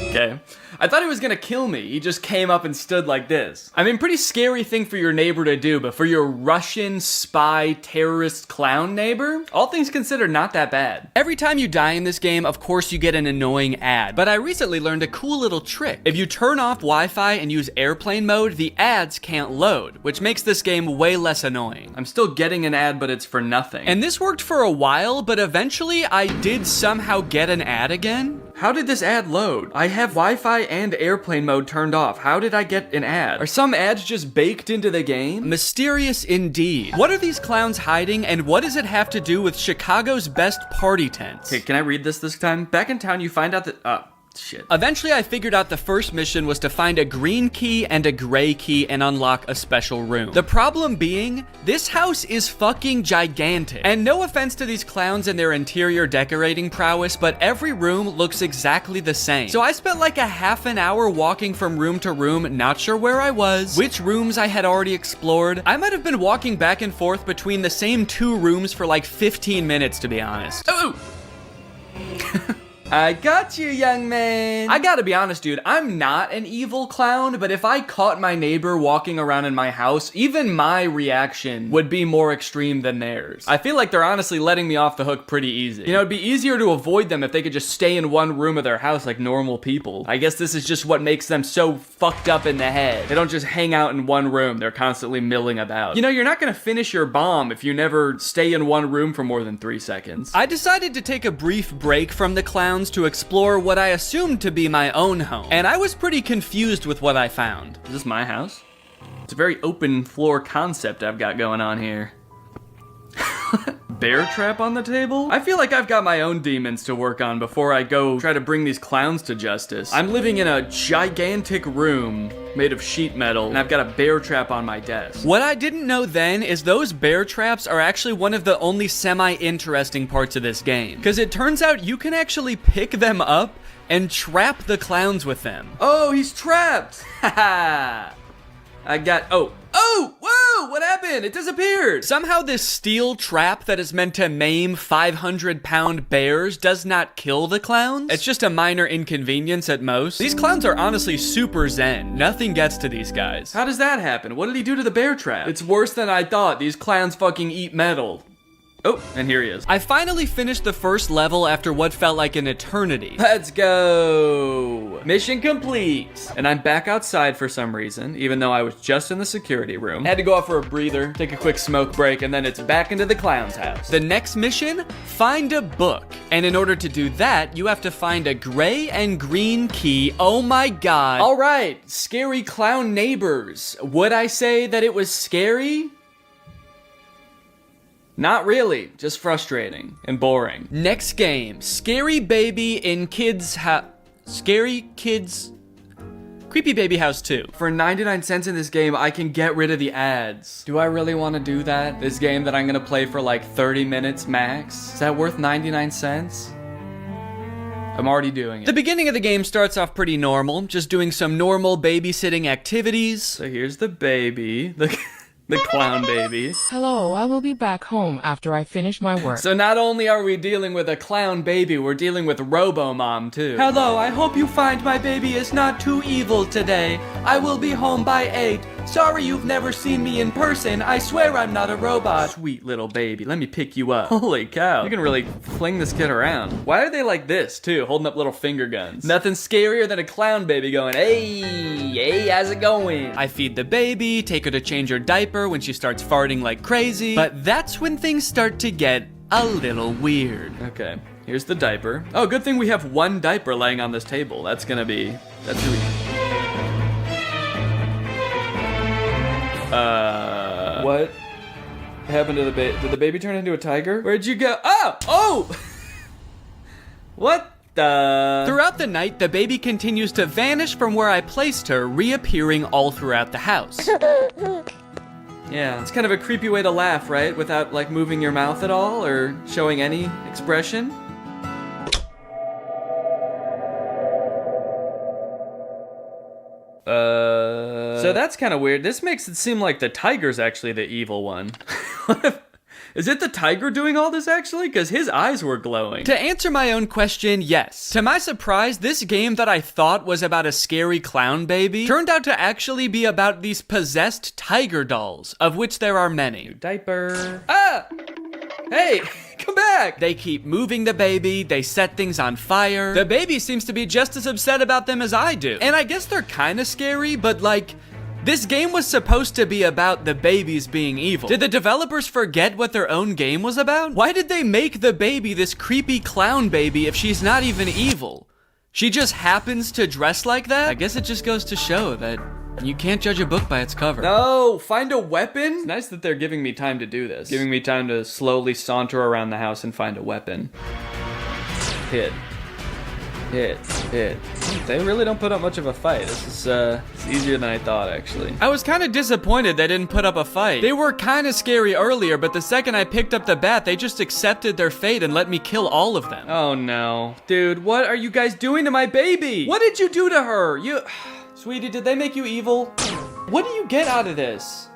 Okay. I thought he was gonna kill me. He just came up and stood like this. I mean, pretty scary thing for your neighbor to do, but for your Russian spy terrorist clown neighbor, all things considered, not that bad. Every time you die in this game, of course you get an annoying ad, but I recently learned a cool little trick. If you turn off Wi-Fi and use airplane mode, the ads can't load, which makes this game way less annoying. I'm still getting an ad, but it's for nothing. And this worked for a while, but eventually I did somehow get an ad again. How did this ad load? I have Wi-Fi and airplane mode turned off. How did I get an ad? Are some ads just baked into the game? Mysterious indeed. What are these clowns hiding, and what does it have to do with Chicago's best party tents? Okay, can I read this time? Back in town, you find out that, shit. Eventually, I figured out the first mission was to find a green key and a gray key and unlock a special room. The problem being, this house is fucking gigantic. And no offense to these clowns and their interior decorating prowess, but every room looks exactly the same. So I spent like a half an hour walking from room to room, not sure where I was, which rooms I had already explored. I might have been walking back and forth between the same 2 rooms for like 15 minutes, to be honest. Oh! I got you, young man. I gotta be honest, dude, I'm not an evil clown, but if I caught my neighbor walking around in my house, even my reaction would be more extreme than theirs. I feel like they're honestly letting me off the hook pretty easy. You know, it'd be easier to avoid them if they could just stay in one room of their house like normal people. I guess this is just what makes them so fucked up in the head. They don't just hang out in one room, they're constantly milling about. You know, you're not gonna finish your bomb if you never stay in one room for more than 3 seconds. I decided to take a brief break from the clowns to explore what I assumed to be my own home, and I was pretty confused with what I found. Is this my house? It's a very open floor concept I've got going on here. Bear trap on the table? I feel like I've got my own demons to work on before I go try to bring these clowns to justice. I'm living in a gigantic room made of sheet metal, and I've got a bear trap on my desk. What I didn't know then is those bear traps are actually one of the only semi-interesting parts of this game, because it turns out you can actually pick them up and trap the clowns with them. Oh, he's trapped! Haha! Whoa, what happened? It disappeared. Somehow this steel trap that is meant to maim 500-pound bears does not kill the clowns. It's just a minor inconvenience at most. These clowns are honestly super zen. Nothing gets to these guys. How does that happen? What did he do to the bear trap? It's worse than I thought. These clowns fucking eat metal. Oh, and here he is. I finally finished the first level after what felt like an eternity. Let's go. Mission complete. And I'm back outside for some reason, even though I was just in the security room. Had to go out for a breather, take a quick smoke break, and then it's back into the clown's house. The next mission, find a book. And in order to do that, you have to find a gray and green key. Oh my God. All right, scary clown neighbors. Would I say that it was scary? Not really, just frustrating and boring. Next game, Scary Baby in Creepy Baby House 2. For 99 cents in this game, I can get rid of the ads. Do I really want to do that? This game that I'm gonna play for like 30 minutes max? Is that worth 99 cents? I'm already doing it. The beginning of the game starts off pretty normal, just doing some normal babysitting activities. So here's the baby, the clown baby. Hello, I will be back home after I finish my work. So not only are we dealing with a clown baby, we're dealing with Robo-Mom too. Hello, I hope you find my baby is not too evil today. I will be home by 8. Sorry you've never seen me in person. I swear I'm not a robot. Sweet little baby, let me pick you up. Holy cow, you can really fling this kid around. Why are they like this too, holding up little finger guns? Nothing scarier than a clown baby going, hey, how's it going? I feed the baby, take her to change her diaper when she starts farting like crazy, but that's when things start to get a little weird. Okay, here's the diaper. Oh, good thing we have one diaper laying on this table. That's really... What happened to the baby? Did the baby turn into a tiger? Where'd you go? Oh! What? Throughout the night, the baby continues to vanish from where I placed her, reappearing all throughout the house. Yeah, it's kind of a creepy way to laugh, right? Without, like, moving your mouth at all or showing any expression. So that's kind of weird. This makes it seem like the tiger's actually the evil one. Is it the tiger doing all this actually? Because his eyes were glowing. To answer my own question, yes. To my surprise, this game that I thought was about a scary clown baby turned out to actually be about these possessed tiger dolls, of which there are many. New diaper. Hey, come back! They keep moving the baby, they set things on fire. The baby seems to be just as upset about them as I do. And I guess they're kind of scary, but like, this game was supposed to be about the babies being evil. Did the developers forget what their own game was about? Why did they make the baby this creepy clown baby if she's not even evil? She just happens to dress like that? I guess it just goes to show that you can't judge a book by its cover. No, find a weapon? It's nice that they're giving me time to do this. Giving me time to slowly saunter around the house and find a weapon. Hit. Hit. They really don't put up much of a fight. This is it's easier than I thought, actually. I was kind of disappointed they didn't put up a fight. They were kind of scary earlier, but the second I picked up the bat, they just accepted their fate and let me kill all of them. Oh no. Dude, what are you guys doing to my baby? What did you do to her? Sweetie, did they make you evil? What do you get out of this?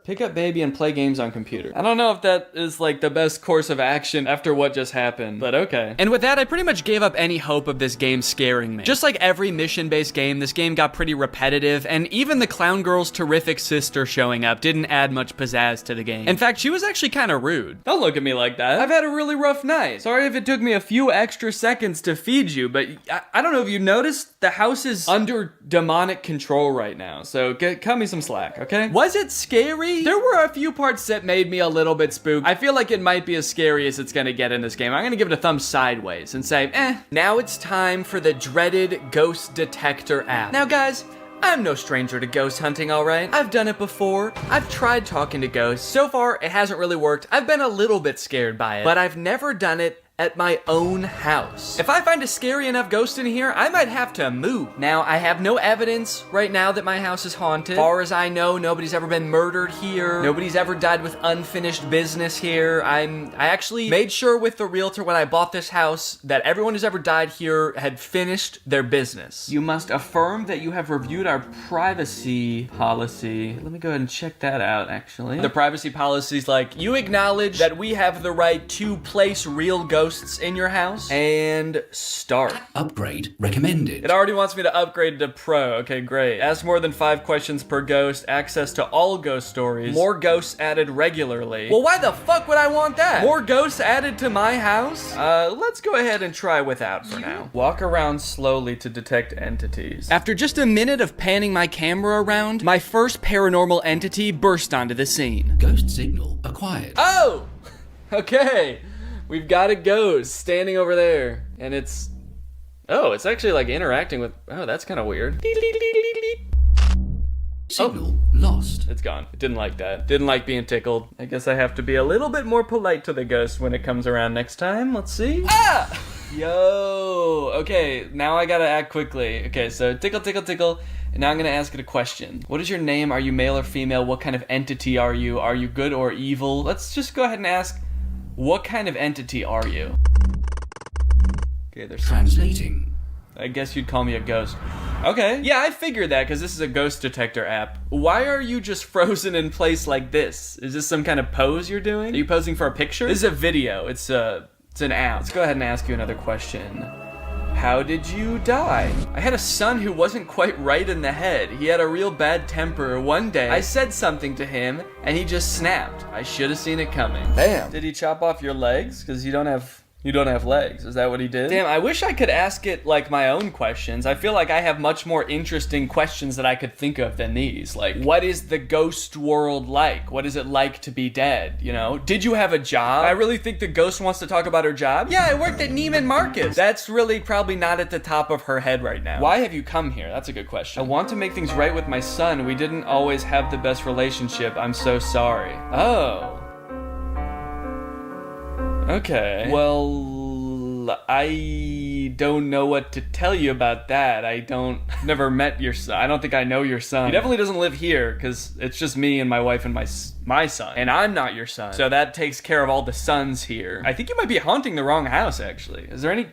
Pick up baby and play games on computer. I don't know if that is like the best course of action after what just happened, but okay. And with that, I pretty much gave up any hope of this game scaring me. Just like every mission-based game, this game got pretty repetitive, and even the clown girl's terrific sister showing up didn't add much pizzazz to the game. In fact, she was actually kind of rude. Don't look at me like that. I've had a really rough night. Sorry if it took me a few extra seconds to feed you, but I don't know if you noticed, the house is under demonic control right now, so cut me some slack, okay? Was it scary? There were a few parts that made me a little bit spooked. I feel like it might be as scary as it's gonna get in this game. I'm gonna give it a thumb sideways and say, Now it's time for the dreaded ghost detector app. Now guys, I'm no stranger to ghost hunting, alright? I've done it before. I've tried talking to ghosts. So far, it hasn't really worked. I've been a little bit scared by it, but I've never done it at my own house. If I find a scary enough ghost in here, I might have to move. Now, I have no evidence right now that my house is haunted. As far as I know, nobody's ever been murdered here. Nobody's ever died with unfinished business here. I actually made sure with the realtor when I bought this house that everyone who's ever died here had finished their business. You must affirm that you have reviewed our privacy policy. Let me go ahead and check that out, actually. The privacy policy is like, you acknowledge that we have the right to place real ghosts in your house, and start. Upgrade recommended. It already wants me to upgrade to pro. Okay, great. Ask more than 5 questions per ghost, access to all ghost stories, more ghosts added regularly. Well, why the fuck would I want that? More ghosts added to my house? Let's go ahead and try without for now. Walk around slowly to detect entities. After just a minute of panning my camera around, my first paranormal entity burst onto the scene. Ghost signal acquired. Oh! Okay. We've got a ghost standing over there, and it's actually like interacting with, that's kind of weird. Signal lost. It's gone. It didn't like that. Didn't like being tickled. I guess I have to be a little bit more polite to the ghost when it comes around next time. Let's see. Ah! Yo! Okay, now I gotta act quickly. Okay, so tickle, tickle, tickle. And now I'm gonna ask it a question. What is your name? Are you male or female? What kind of entity are you? Are you good or evil? Let's just go ahead and ask, what kind of entity are you? Okay, there's translating. I guess you'd call me a ghost. Okay. Yeah, I figured that because this is a ghost detector app. Why are you just frozen in place like this? Is this some kind of pose you're doing? Are you posing for a picture? This is a video. It's an app. Let's go ahead and ask you another question. How did you die? I had a son who wasn't quite right in the head. He had a real bad temper. One day, I said something to him, and he just snapped. I should have seen it coming. Damn. Did he chop off your legs? Because you don't have legs. Is that what he did? Damn, I wish I could ask it like my own questions. I feel like I have much more interesting questions that I could think of than these. Like, what is the ghost world like? What is it like to be dead? You know? Did you have a job? I really think the ghost wants to talk about her job. Yeah, I worked at Neiman Marcus. That's really probably not at the top of her head right now. Why have you come here? That's a good question. I want to make things right with my son. We didn't always have the best relationship. I'm so sorry. Oh. Okay. Well, I don't know what to tell you about that. Never met your son. I don't think I know your son. He definitely doesn't live here because it's just me and my wife and my son. And I'm not your son. So that takes care of all the sons here. I think you might be haunting the wrong house, actually.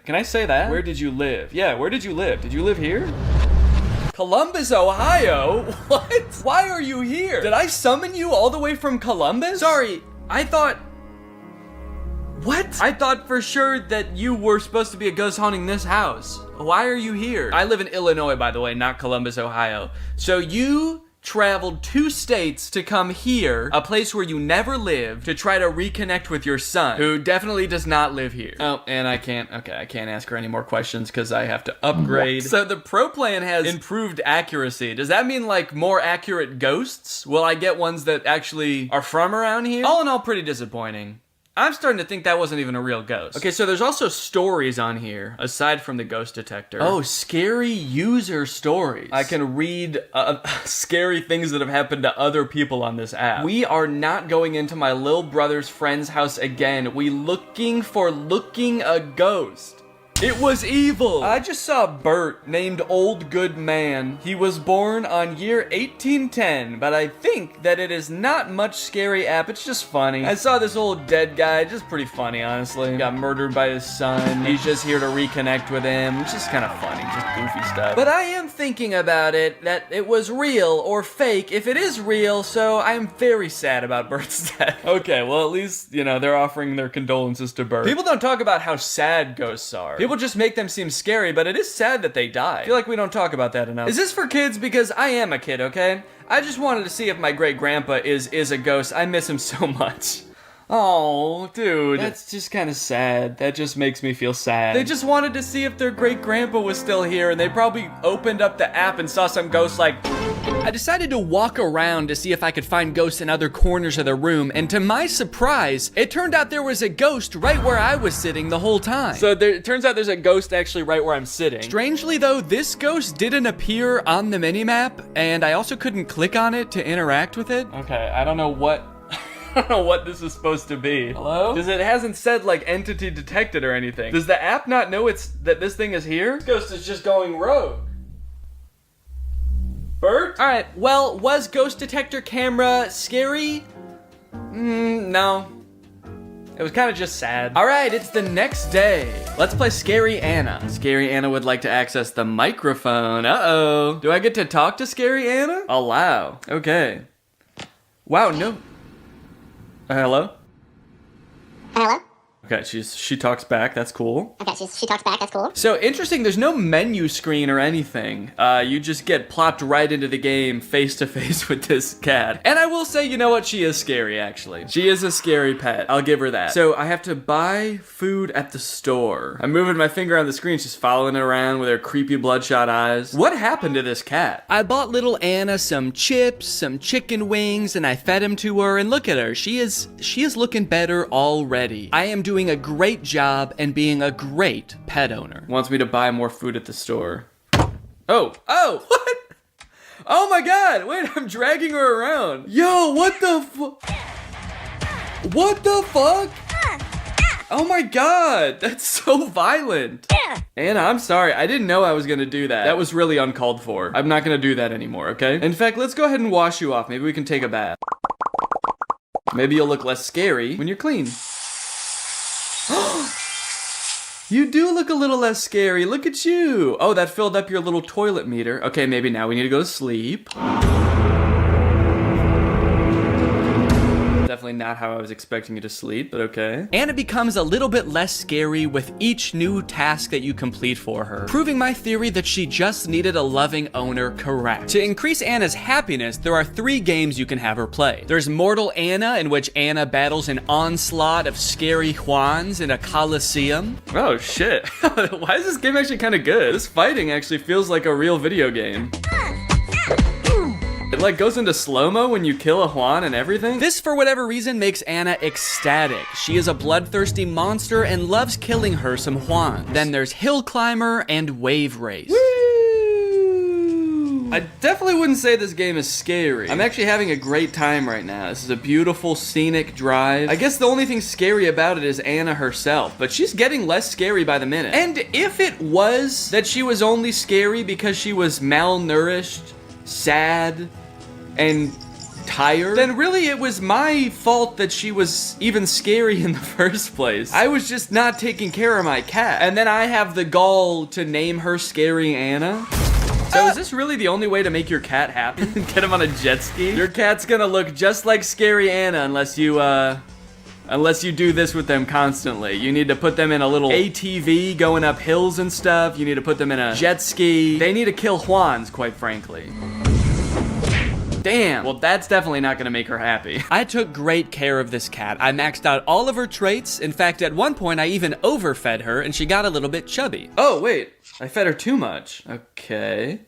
Can I say that? Where did you live? Yeah, where did you live? Did you live here? Columbus, Ohio? What? Why are you here? Did I summon you all the way from Columbus? Sorry, I thought... What? I thought for sure that you were supposed to be a ghost haunting this house. Why are you here? I live in Illinois, by the way, not Columbus, Ohio. So you traveled 2 states to come here, a place where you never lived, to try to reconnect with your son, who definitely does not live here. Oh, and I can't ask her any more questions because I have to upgrade. What? So the pro plan has improved accuracy. Does that mean like more accurate ghosts? Will I get ones that actually are from around here? All in all, pretty disappointing. I'm starting to think that wasn't even a real ghost. Okay, so there's also stories on here, aside from the ghost detector. Oh, scary user stories. I can read scary things that have happened to other people on this app. We are not going into my little brother's friend's house again. We looking a ghost. It was evil. I just saw Bert, named Old Good Man. He was born on year 1810, but I think that it is not much scary app. It's just funny. I saw this old dead guy, just pretty funny, honestly. He got murdered by his son. He's just here to reconnect with him. It's just kind of funny, just goofy stuff. But I am thinking about it, that it was real or fake if it is real, so I'm very sad about Bert's death. Okay, well at least, you know, they're offering their condolences to Bert. People don't talk about how sad ghosts are. People just make them seem scary, but it is sad that they die. I feel like we don't talk about that enough. Is this for kids? Because I am a kid, okay? I just wanted to see if my great-grandpa is a ghost. I miss him so much. Oh, dude. That's just kind of sad. That just makes me feel sad. They just wanted to see if their great-grandpa was still here, and they probably opened up the app and saw some ghost like... I decided to walk around to see if I could find ghosts in other corners of the room, and to my surprise, it turned out there was a ghost right where I was sitting the whole time. So it turns out there's a ghost actually right where I'm sitting. Strangely though, this ghost didn't appear on the minimap, and I also couldn't click on it to interact with it. Okay, I don't know what this is supposed to be. Hello? Because it hasn't said like entity detected or anything. Does the app not know that this thing is here? This ghost is just going rogue. Bert? Alright, well, was ghost detector camera scary? No. It was kind of just sad. Alright, it's the next day. Let's play Scary Anna. Scary Anna would like to access the microphone. Uh-oh. Do I get to talk to Scary Anna? Allow. Okay. Wow, no. Hello? Hello? Okay, she talks back, that's cool. Okay, she talks back, that's cool. So interesting, there's no menu screen or anything. You just get plopped right into the game face to face with this cat. And I will say, you know what, she is scary actually. She is a scary pet, I'll give her that. So I have to buy food at the store. I'm moving my finger on the screen, she's following it around with her creepy bloodshot eyes. What happened to this cat? I bought little Anna some chips, some chicken wings, and I fed them to her, and look at her, she is looking better already. I am doing a great job and being a great pet owner. Wants me to buy more food at the store. Oh, what? Oh my god, wait, I'm dragging her around. Yo, what the fuck? Oh my god, that's so violent. Anna, I'm sorry, I didn't know I was gonna do that. That was really uncalled for. I'm not gonna do that anymore, okay? In fact, let's go ahead and wash you off. Maybe we can take a bath. Maybe you'll look less scary when you're clean. You do look a little less scary. Look at you. Oh, that filled up your little toilet meter. Okay, maybe now we need to go to sleep. Definitely not how I was expecting you to sleep, but okay. Anna becomes a little bit less scary with each new task that you complete for her, proving my theory that she just needed a loving owner correct. To increase Anna's happiness, there are 3 games you can have her play. There's Mortal Anna, in which Anna battles an onslaught of scary Juans in a coliseum. Oh shit. Why is this game actually kind of good? This fighting actually feels like a real video game. It like goes into slow-mo when you kill a Juan and everything. This, for whatever reason, makes Anna ecstatic. She is a bloodthirsty monster and loves killing her some Juans. Then there's Hill Climber and Wave Race. Woo! I definitely wouldn't say this game is scary. I'm actually having a great time right now. This is a beautiful scenic drive. I guess the only thing scary about it is Anna herself, but she's getting less scary by the minute. And if it was that she was only scary because she was malnourished, sad, and tired, then really it was my fault that she was even scary in the first place. I was just not taking care of my cat. And then I have the gall to name her Scary Anna. So is this really the only way to make your cat happy? Get him on a jet ski? Your cat's gonna look just like Scary Anna unless you do this with them constantly. You need to put them in a little ATV going up hills and stuff. You need to put them in a jet ski. They need to kill Juans, quite frankly. Damn, well that's definitely not gonna make her happy. I took great care of this cat. I maxed out all of her traits. In fact, at one point I even overfed her and she got a little bit chubby. Oh wait, I fed her too much. Okay.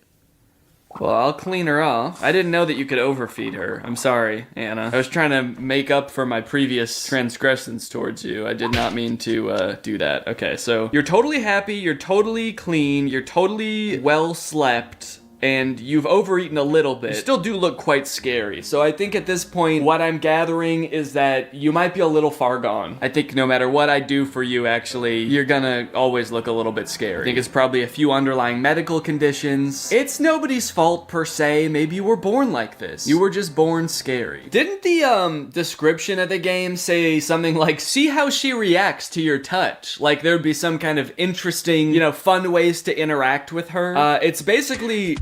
Well, I'll clean her off. I didn't know that you could overfeed her. I'm sorry, Anna. I was trying to make up for my previous transgressions towards you. I did not mean to do that. Okay, so you're totally happy, you're totally clean, you're totally well slept, and you've overeaten a little bit. You still do look quite scary. So I think at this point, what I'm gathering is that you might be a little far gone. I think no matter what I do for you, actually, you're gonna always look a little bit scary. I think it's probably a few underlying medical conditions. It's nobody's fault per se. Maybe you were born like this. You were just born scary. Didn't the description of the game say something like, see how she reacts to your touch? Like there would be some kind of interesting, you know, fun ways to interact with her. It's basically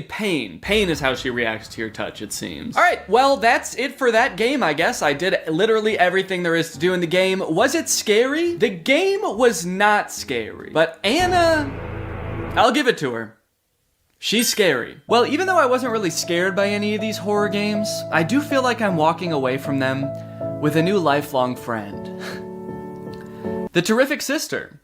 pain. Pain is how she reacts to your touch, it seems. All right, well, that's it for that game, I guess. I did literally everything there is to do in the game. Was it scary? The game was not scary, but Anna, I'll give it to her. She's scary. Well, even though I wasn't really scared by any of these horror games, I do feel like I'm walking away from them with a new lifelong friend. The Terrific Sister.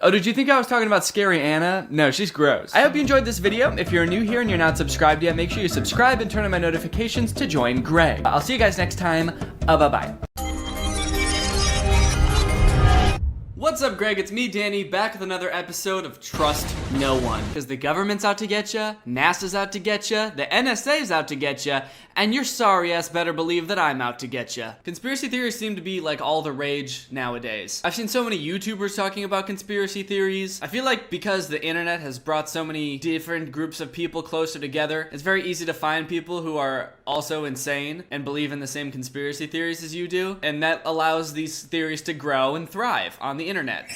Oh, did you think I was talking about Scary Anna? No, she's gross. I hope you enjoyed this video. If you're new here and you're not subscribed yet, make sure you subscribe and turn on my notifications to join Greg. I'll see you guys next time. Bye-bye. What's up, Greg? It's me, Danny, back with another episode of Trust No One. Because the government's out to get ya, NASA's out to get ya, the NSA's out to get ya, and your sorry ass better believe that I'm out to get ya. Conspiracy theories seem to be like all the rage nowadays. I've seen so many YouTubers talking about conspiracy theories. I feel like because the internet has brought so many different groups of people closer together, it's very easy to find people who are also insane and believe in the same conspiracy theories as you do, and that allows these theories to grow and thrive on the internet.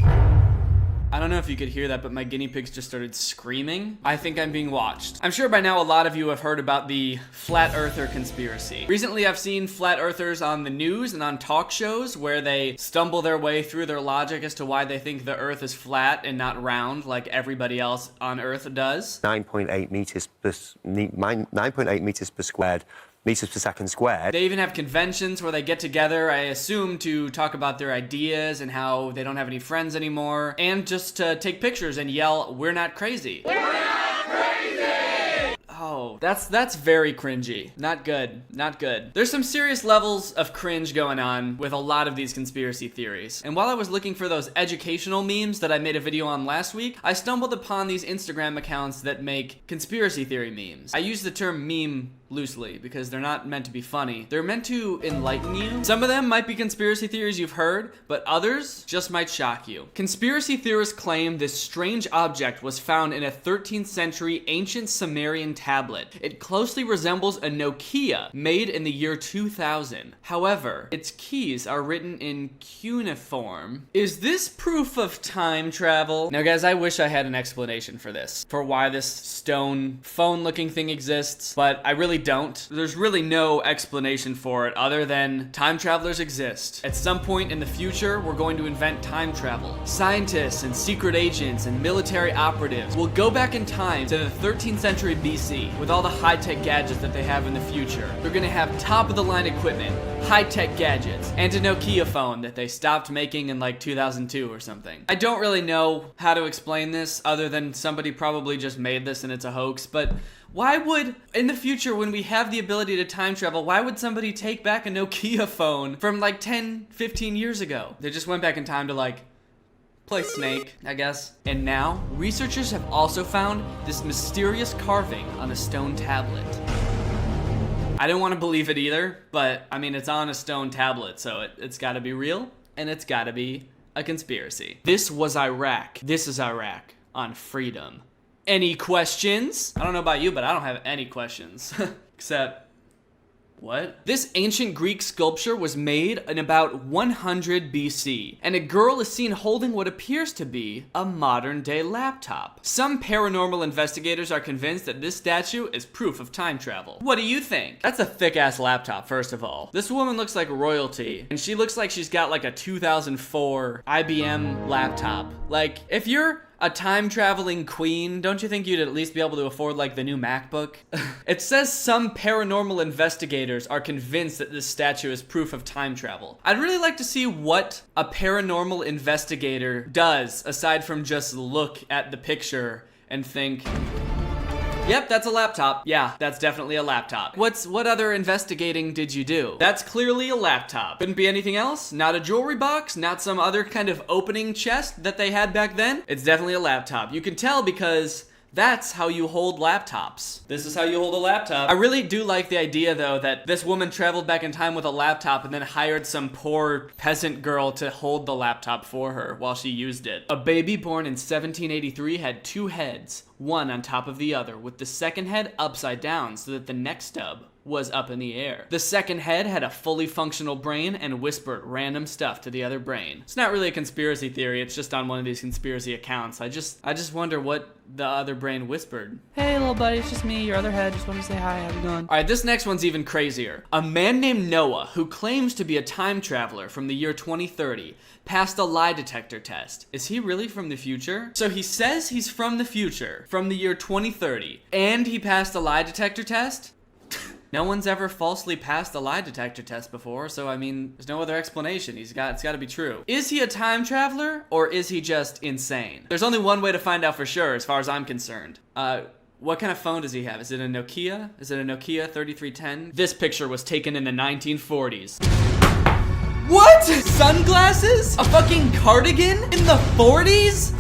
I don't know if you could hear that, but my guinea pigs just started screaming. I think I'm being watched. I'm sure by now a lot of you have heard about the flat earther conspiracy. Recently, I've seen flat earthers on the news and on talk shows where they stumble their way through their logic as to why they think the earth is flat and not round like everybody else on earth does. 9.8 meters per squared. Meters per second squared. They even have conventions where they get together, I assume, to talk about their ideas and how they don't have any friends anymore, and just to take pictures and yell, "We're not crazy." We're not crazy! Oh, that's very cringy. Not good. Not good. There's some serious levels of cringe going on with a lot of these conspiracy theories. And while I was looking for those educational memes that I made a video on last week, I stumbled upon these Instagram accounts that make conspiracy theory memes. I use the term meme loosely because they're not meant to be funny. They're meant to enlighten you. Some of them might be conspiracy theories you've heard, but others just might shock you. Conspiracy theorists claim this strange object was found in a 13th century ancient Sumerian tablet. It closely resembles a Nokia made in the year 2000. However, its keys are written in cuneiform. Is this proof of time travel? Now guys, I wish I had an explanation for this, for why this stone phone looking thing exists, but I really don't. There's really no explanation for it other than time travelers exist. At some point in the future, we're going to invent time travel. Scientists and secret agents and military operatives will go back in time to the 13th century BC with all the high-tech gadgets that they have in the future. They're gonna have top-of-the-line equipment, high-tech gadgets, and a Nokia phone that they stopped making in like 2002 or something. I don't really know how to explain this other than somebody probably just made this and it's a hoax, but why would, in the future when we have the ability to time travel, why would somebody take back a Nokia phone from like 10, 15 years ago? They just went back in time to like play Snake, I guess. And now, researchers have also found this mysterious carving on a stone tablet. I didn't want to believe it either, but I mean, it's on a stone tablet, so it's gotta be real, and it's gotta be a conspiracy. This was Iraq. This is Iraq on freedom. Any questions? I don't know about you, but I don't have any questions. Except, what? This ancient Greek sculpture was made in about 100 BC, and a girl is seen holding what appears to be a modern-day laptop. Some paranormal investigators are convinced that this statue is proof of time travel. What do you think? That's a thick-ass laptop, first of all. This woman looks like royalty, and she looks like she's got like a 2004 IBM laptop. Like, if you're a time-traveling queen, don't you think you'd at least be able to afford like the new MacBook? It says some paranormal investigators are convinced that this statue is proof of time travel. I'd really like to see what a paranormal investigator does aside from just look at the picture and think, Yep, that's a laptop. Yeah, that's definitely a laptop. What other investigating did you do? That's clearly a laptop. Couldn't be anything else? Not a jewelry box? Not some other kind of opening chest that they had back then? It's definitely a laptop. You can tell because that's how you hold laptops. This is how you hold a laptop. I really do like the idea, though, that this woman traveled back in time with a laptop and then hired some poor peasant girl to hold the laptop for her while she used it. A baby born in 1783 had 2 heads, one on top of the other, with the second head upside down so that the neck stub was up in the air. The second head had a fully functional brain and whispered random stuff to the other brain. It's not really a conspiracy theory, it's just on one of these conspiracy accounts. I just wonder what the other brain whispered. Hey little buddy, it's just me, your other head, just wanted to say hi, how you doing? Alright, this next one's even crazier. A man named Noah, who claims to be a time traveler from the year 2030, passed a lie detector test. Is he really from the future? So he says he's from the future, from the year 2030, and he passed a lie detector test? No one's ever falsely passed a lie detector test before, so I mean, there's no other explanation. It's gotta be true. Is he a time traveler, or is he just insane? There's only one way to find out for sure, as far as I'm concerned. What kind of phone does he have? Is it a Nokia? Is it a Nokia 3310? This picture was taken in the 1940s. What? Sunglasses? A fucking cardigan in the 40s?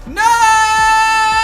No!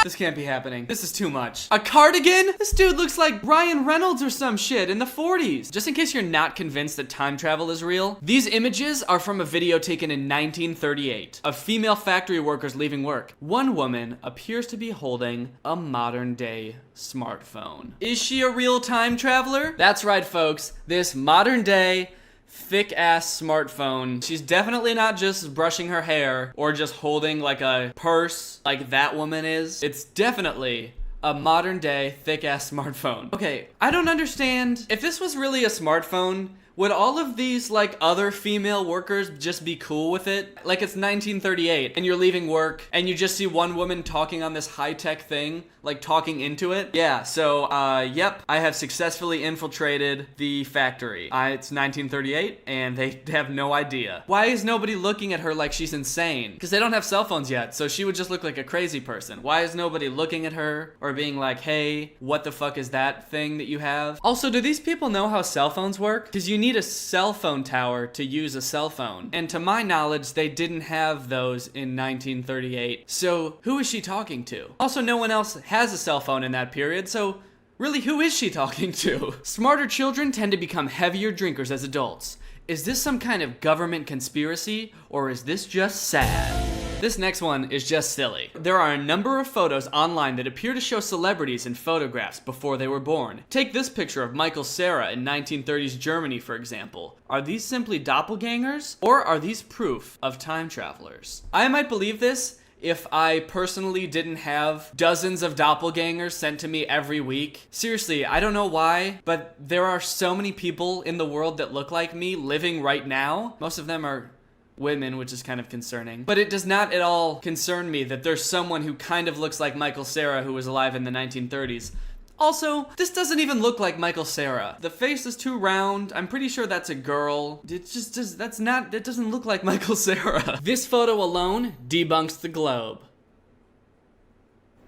This can't be happening. This is too much. A cardigan? This dude looks like Ryan Reynolds or some shit in the 40s. Just in case you're not convinced that time travel is real, these images are from a video taken in 1938 of female factory workers leaving work. One woman appears to be holding a modern day smartphone. Is she a real time traveler? That's right, folks. This modern day thick ass smartphone. She's definitely not just brushing her hair or just holding like a purse like that woman is. It's definitely a modern day thick ass smartphone. Okay, I don't understand. If this was really a smartphone, would all of these like other female workers just be cool with it? Like it's 1938 and you're leaving work and you just see one woman talking on this high-tech thing, like talking into it. Yeah, so yep, I have successfully infiltrated the factory. It's 1938 and they have no idea. Why is nobody looking at her like she's insane? Because they don't have cell phones yet, so she would just look like a crazy person. Why is nobody looking at her or being like, hey, what the fuck is that thing that you have? Also, do these people know how cell phones work? Because you need a cell phone tower to use a cell phone. And to my knowledge, they didn't have those in 1938. So who is she talking to? Also, no one else has a cell phone in that period, so really, who is she talking to? Smarter children tend to become heavier drinkers as adults. Is this some kind of government conspiracy, or is this just sad? This next one is just silly. There are a number of photos online that appear to show celebrities in photographs before they were born. Take this picture of Michael Cera in 1930s Germany, for example. Are these simply doppelgangers, or are these proof of time travelers? I might believe this if I personally didn't have dozens of doppelgangers sent to me every week. Seriously, I don't know why, but there are so many people in the world that look like me living right now. Most of them are women, which is kind of concerning. But it does not at all concern me that there's someone who kind of looks like Michael Cera who was alive in the 1930s. Also, this doesn't even look like Michael Cera. The face is too round. I'm pretty sure that's a girl. It doesn't look like Michael Cera. This photo alone debunks the globe.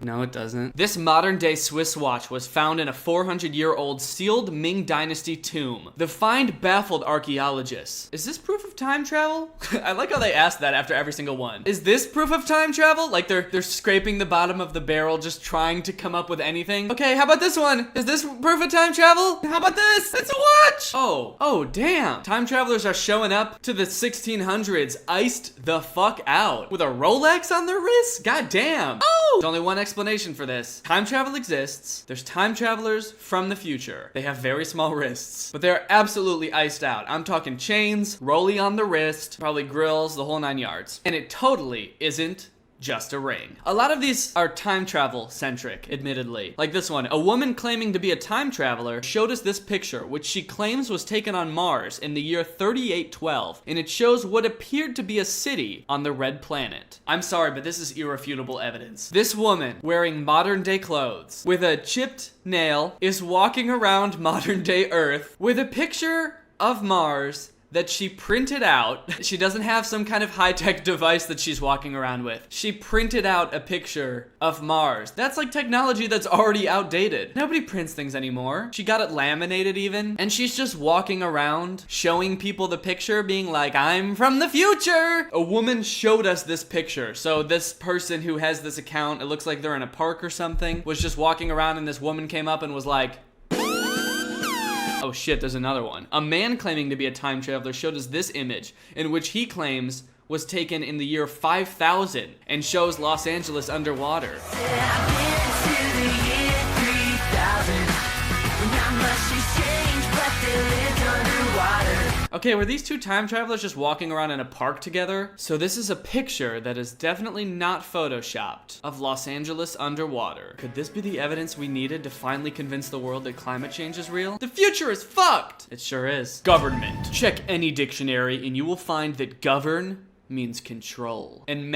No, it doesn't. This modern-day Swiss watch was found in a 400-year-old sealed Ming Dynasty tomb. The find baffled archaeologists. Is this proof of time travel? I like how they asked that after every single one. Is this proof of time travel? Like they're scraping the bottom of the barrel just trying to come up with anything. Okay, how about this one? Is this proof of time travel? How about this? It's a watch! Oh, damn. Time travelers are showing up to the 1600s iced the fuck out with a Rolex on their wrist? God damn. Oh! There's only one explanation for this. Time travel exists. There's time travelers from the future. They have very small wrists, but they're absolutely iced out. I'm talking chains, rolly on the wrist, probably grills, the whole 9 yards. And it totally isn't just a ring. A lot of these are time travel centric, admittedly. Like this one, a woman claiming to be a time traveler showed us this picture, which she claims was taken on Mars in the year 3812, and it shows what appeared to be a city on the red planet. I'm sorry, but this is irrefutable evidence. This woman, wearing modern day clothes, with a chipped nail, is walking around modern day Earth with a picture of Mars that she printed out. She doesn't have some kind of high-tech device that she's walking around with. She printed out a picture of Mars. That's like technology that's already outdated. Nobody prints things anymore. She got it laminated even, and she's just walking around showing people the picture, being like, I'm from the future. A woman showed us this picture. So this person who has this account, it looks like they're in a park or something, was just walking around and this woman came up and was like, oh shit, there's another one. A man claiming to be a time traveler showed us this image, in which he claims was taken in the year 5000 and shows Los Angeles underwater. Okay, were these two time travelers just walking around in a park together? So this is a picture that is definitely not photoshopped of Los Angeles underwater. Could this be the evidence we needed to finally convince the world that climate change is real? The future is fucked! It sure is. Government. Check any dictionary and you will find that govern means control. And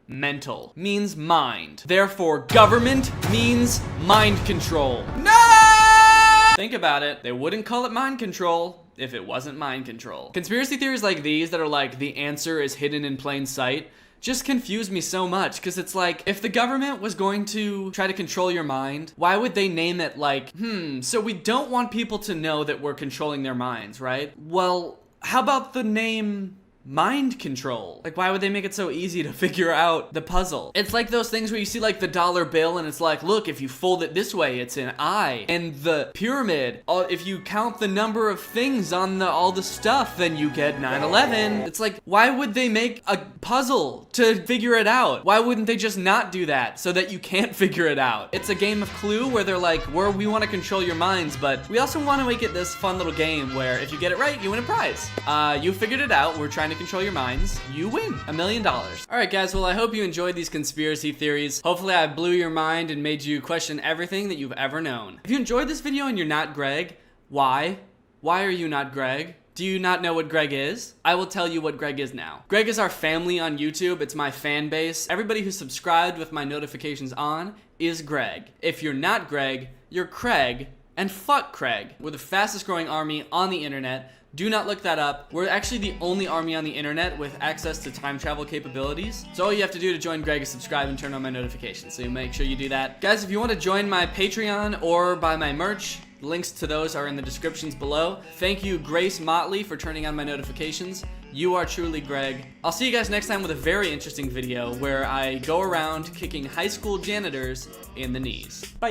mental, means mind. Therefore, government means mind control. No! Think about it. They wouldn't call it mind control if it wasn't mind control. Conspiracy theories like these that are like the answer is hidden in plain sight just confuse me so much, because it's like, if the government was going to try to control your mind, why would they name it like, so we don't want people to know that we're controlling their minds, right? Well, how about the name mind control? Like, why would they make it so easy to figure out the puzzle? It's like those things where you see like the dollar bill and it's like, look, if you fold it this way, it's an eye. And the pyramid, if you count the number of things on all the stuff, then you get 9/11. It's like, why would they make a puzzle to figure it out? Why wouldn't they just not do that so that you can't figure it out? It's a game of Clue where they're like, we want to control your minds, but we also want to make it this fun little game where if you get it right, you win a prize. You figured it out. We're trying to control your minds. You win $1 million. All right, guys. Well, I hope you enjoyed these conspiracy theories. Hopefully, I blew your mind and made you question everything that you've ever known. If you enjoyed this video and you're not Greg, why? Why are you not Greg? Do you not know what Greg is? I will tell you what Greg is now. Greg is our family on YouTube. It's my fan base. Everybody who's subscribed with my notifications on is Greg. If you're not Greg, you're Craig, and fuck Craig. We're the fastest growing army on the internet. Do not look that up. We're actually the only army on the internet with access to time travel capabilities. So all you have to do to join Greg is subscribe and turn on my notifications. So you make sure you do that. Guys, if you want to join my Patreon or buy my merch, links to those are in the descriptions below. Thank you, Grace Motley, for turning on my notifications. You are truly Greg. I'll see you guys next time with a very interesting video where I go around kicking high school janitors in the knees. Bye.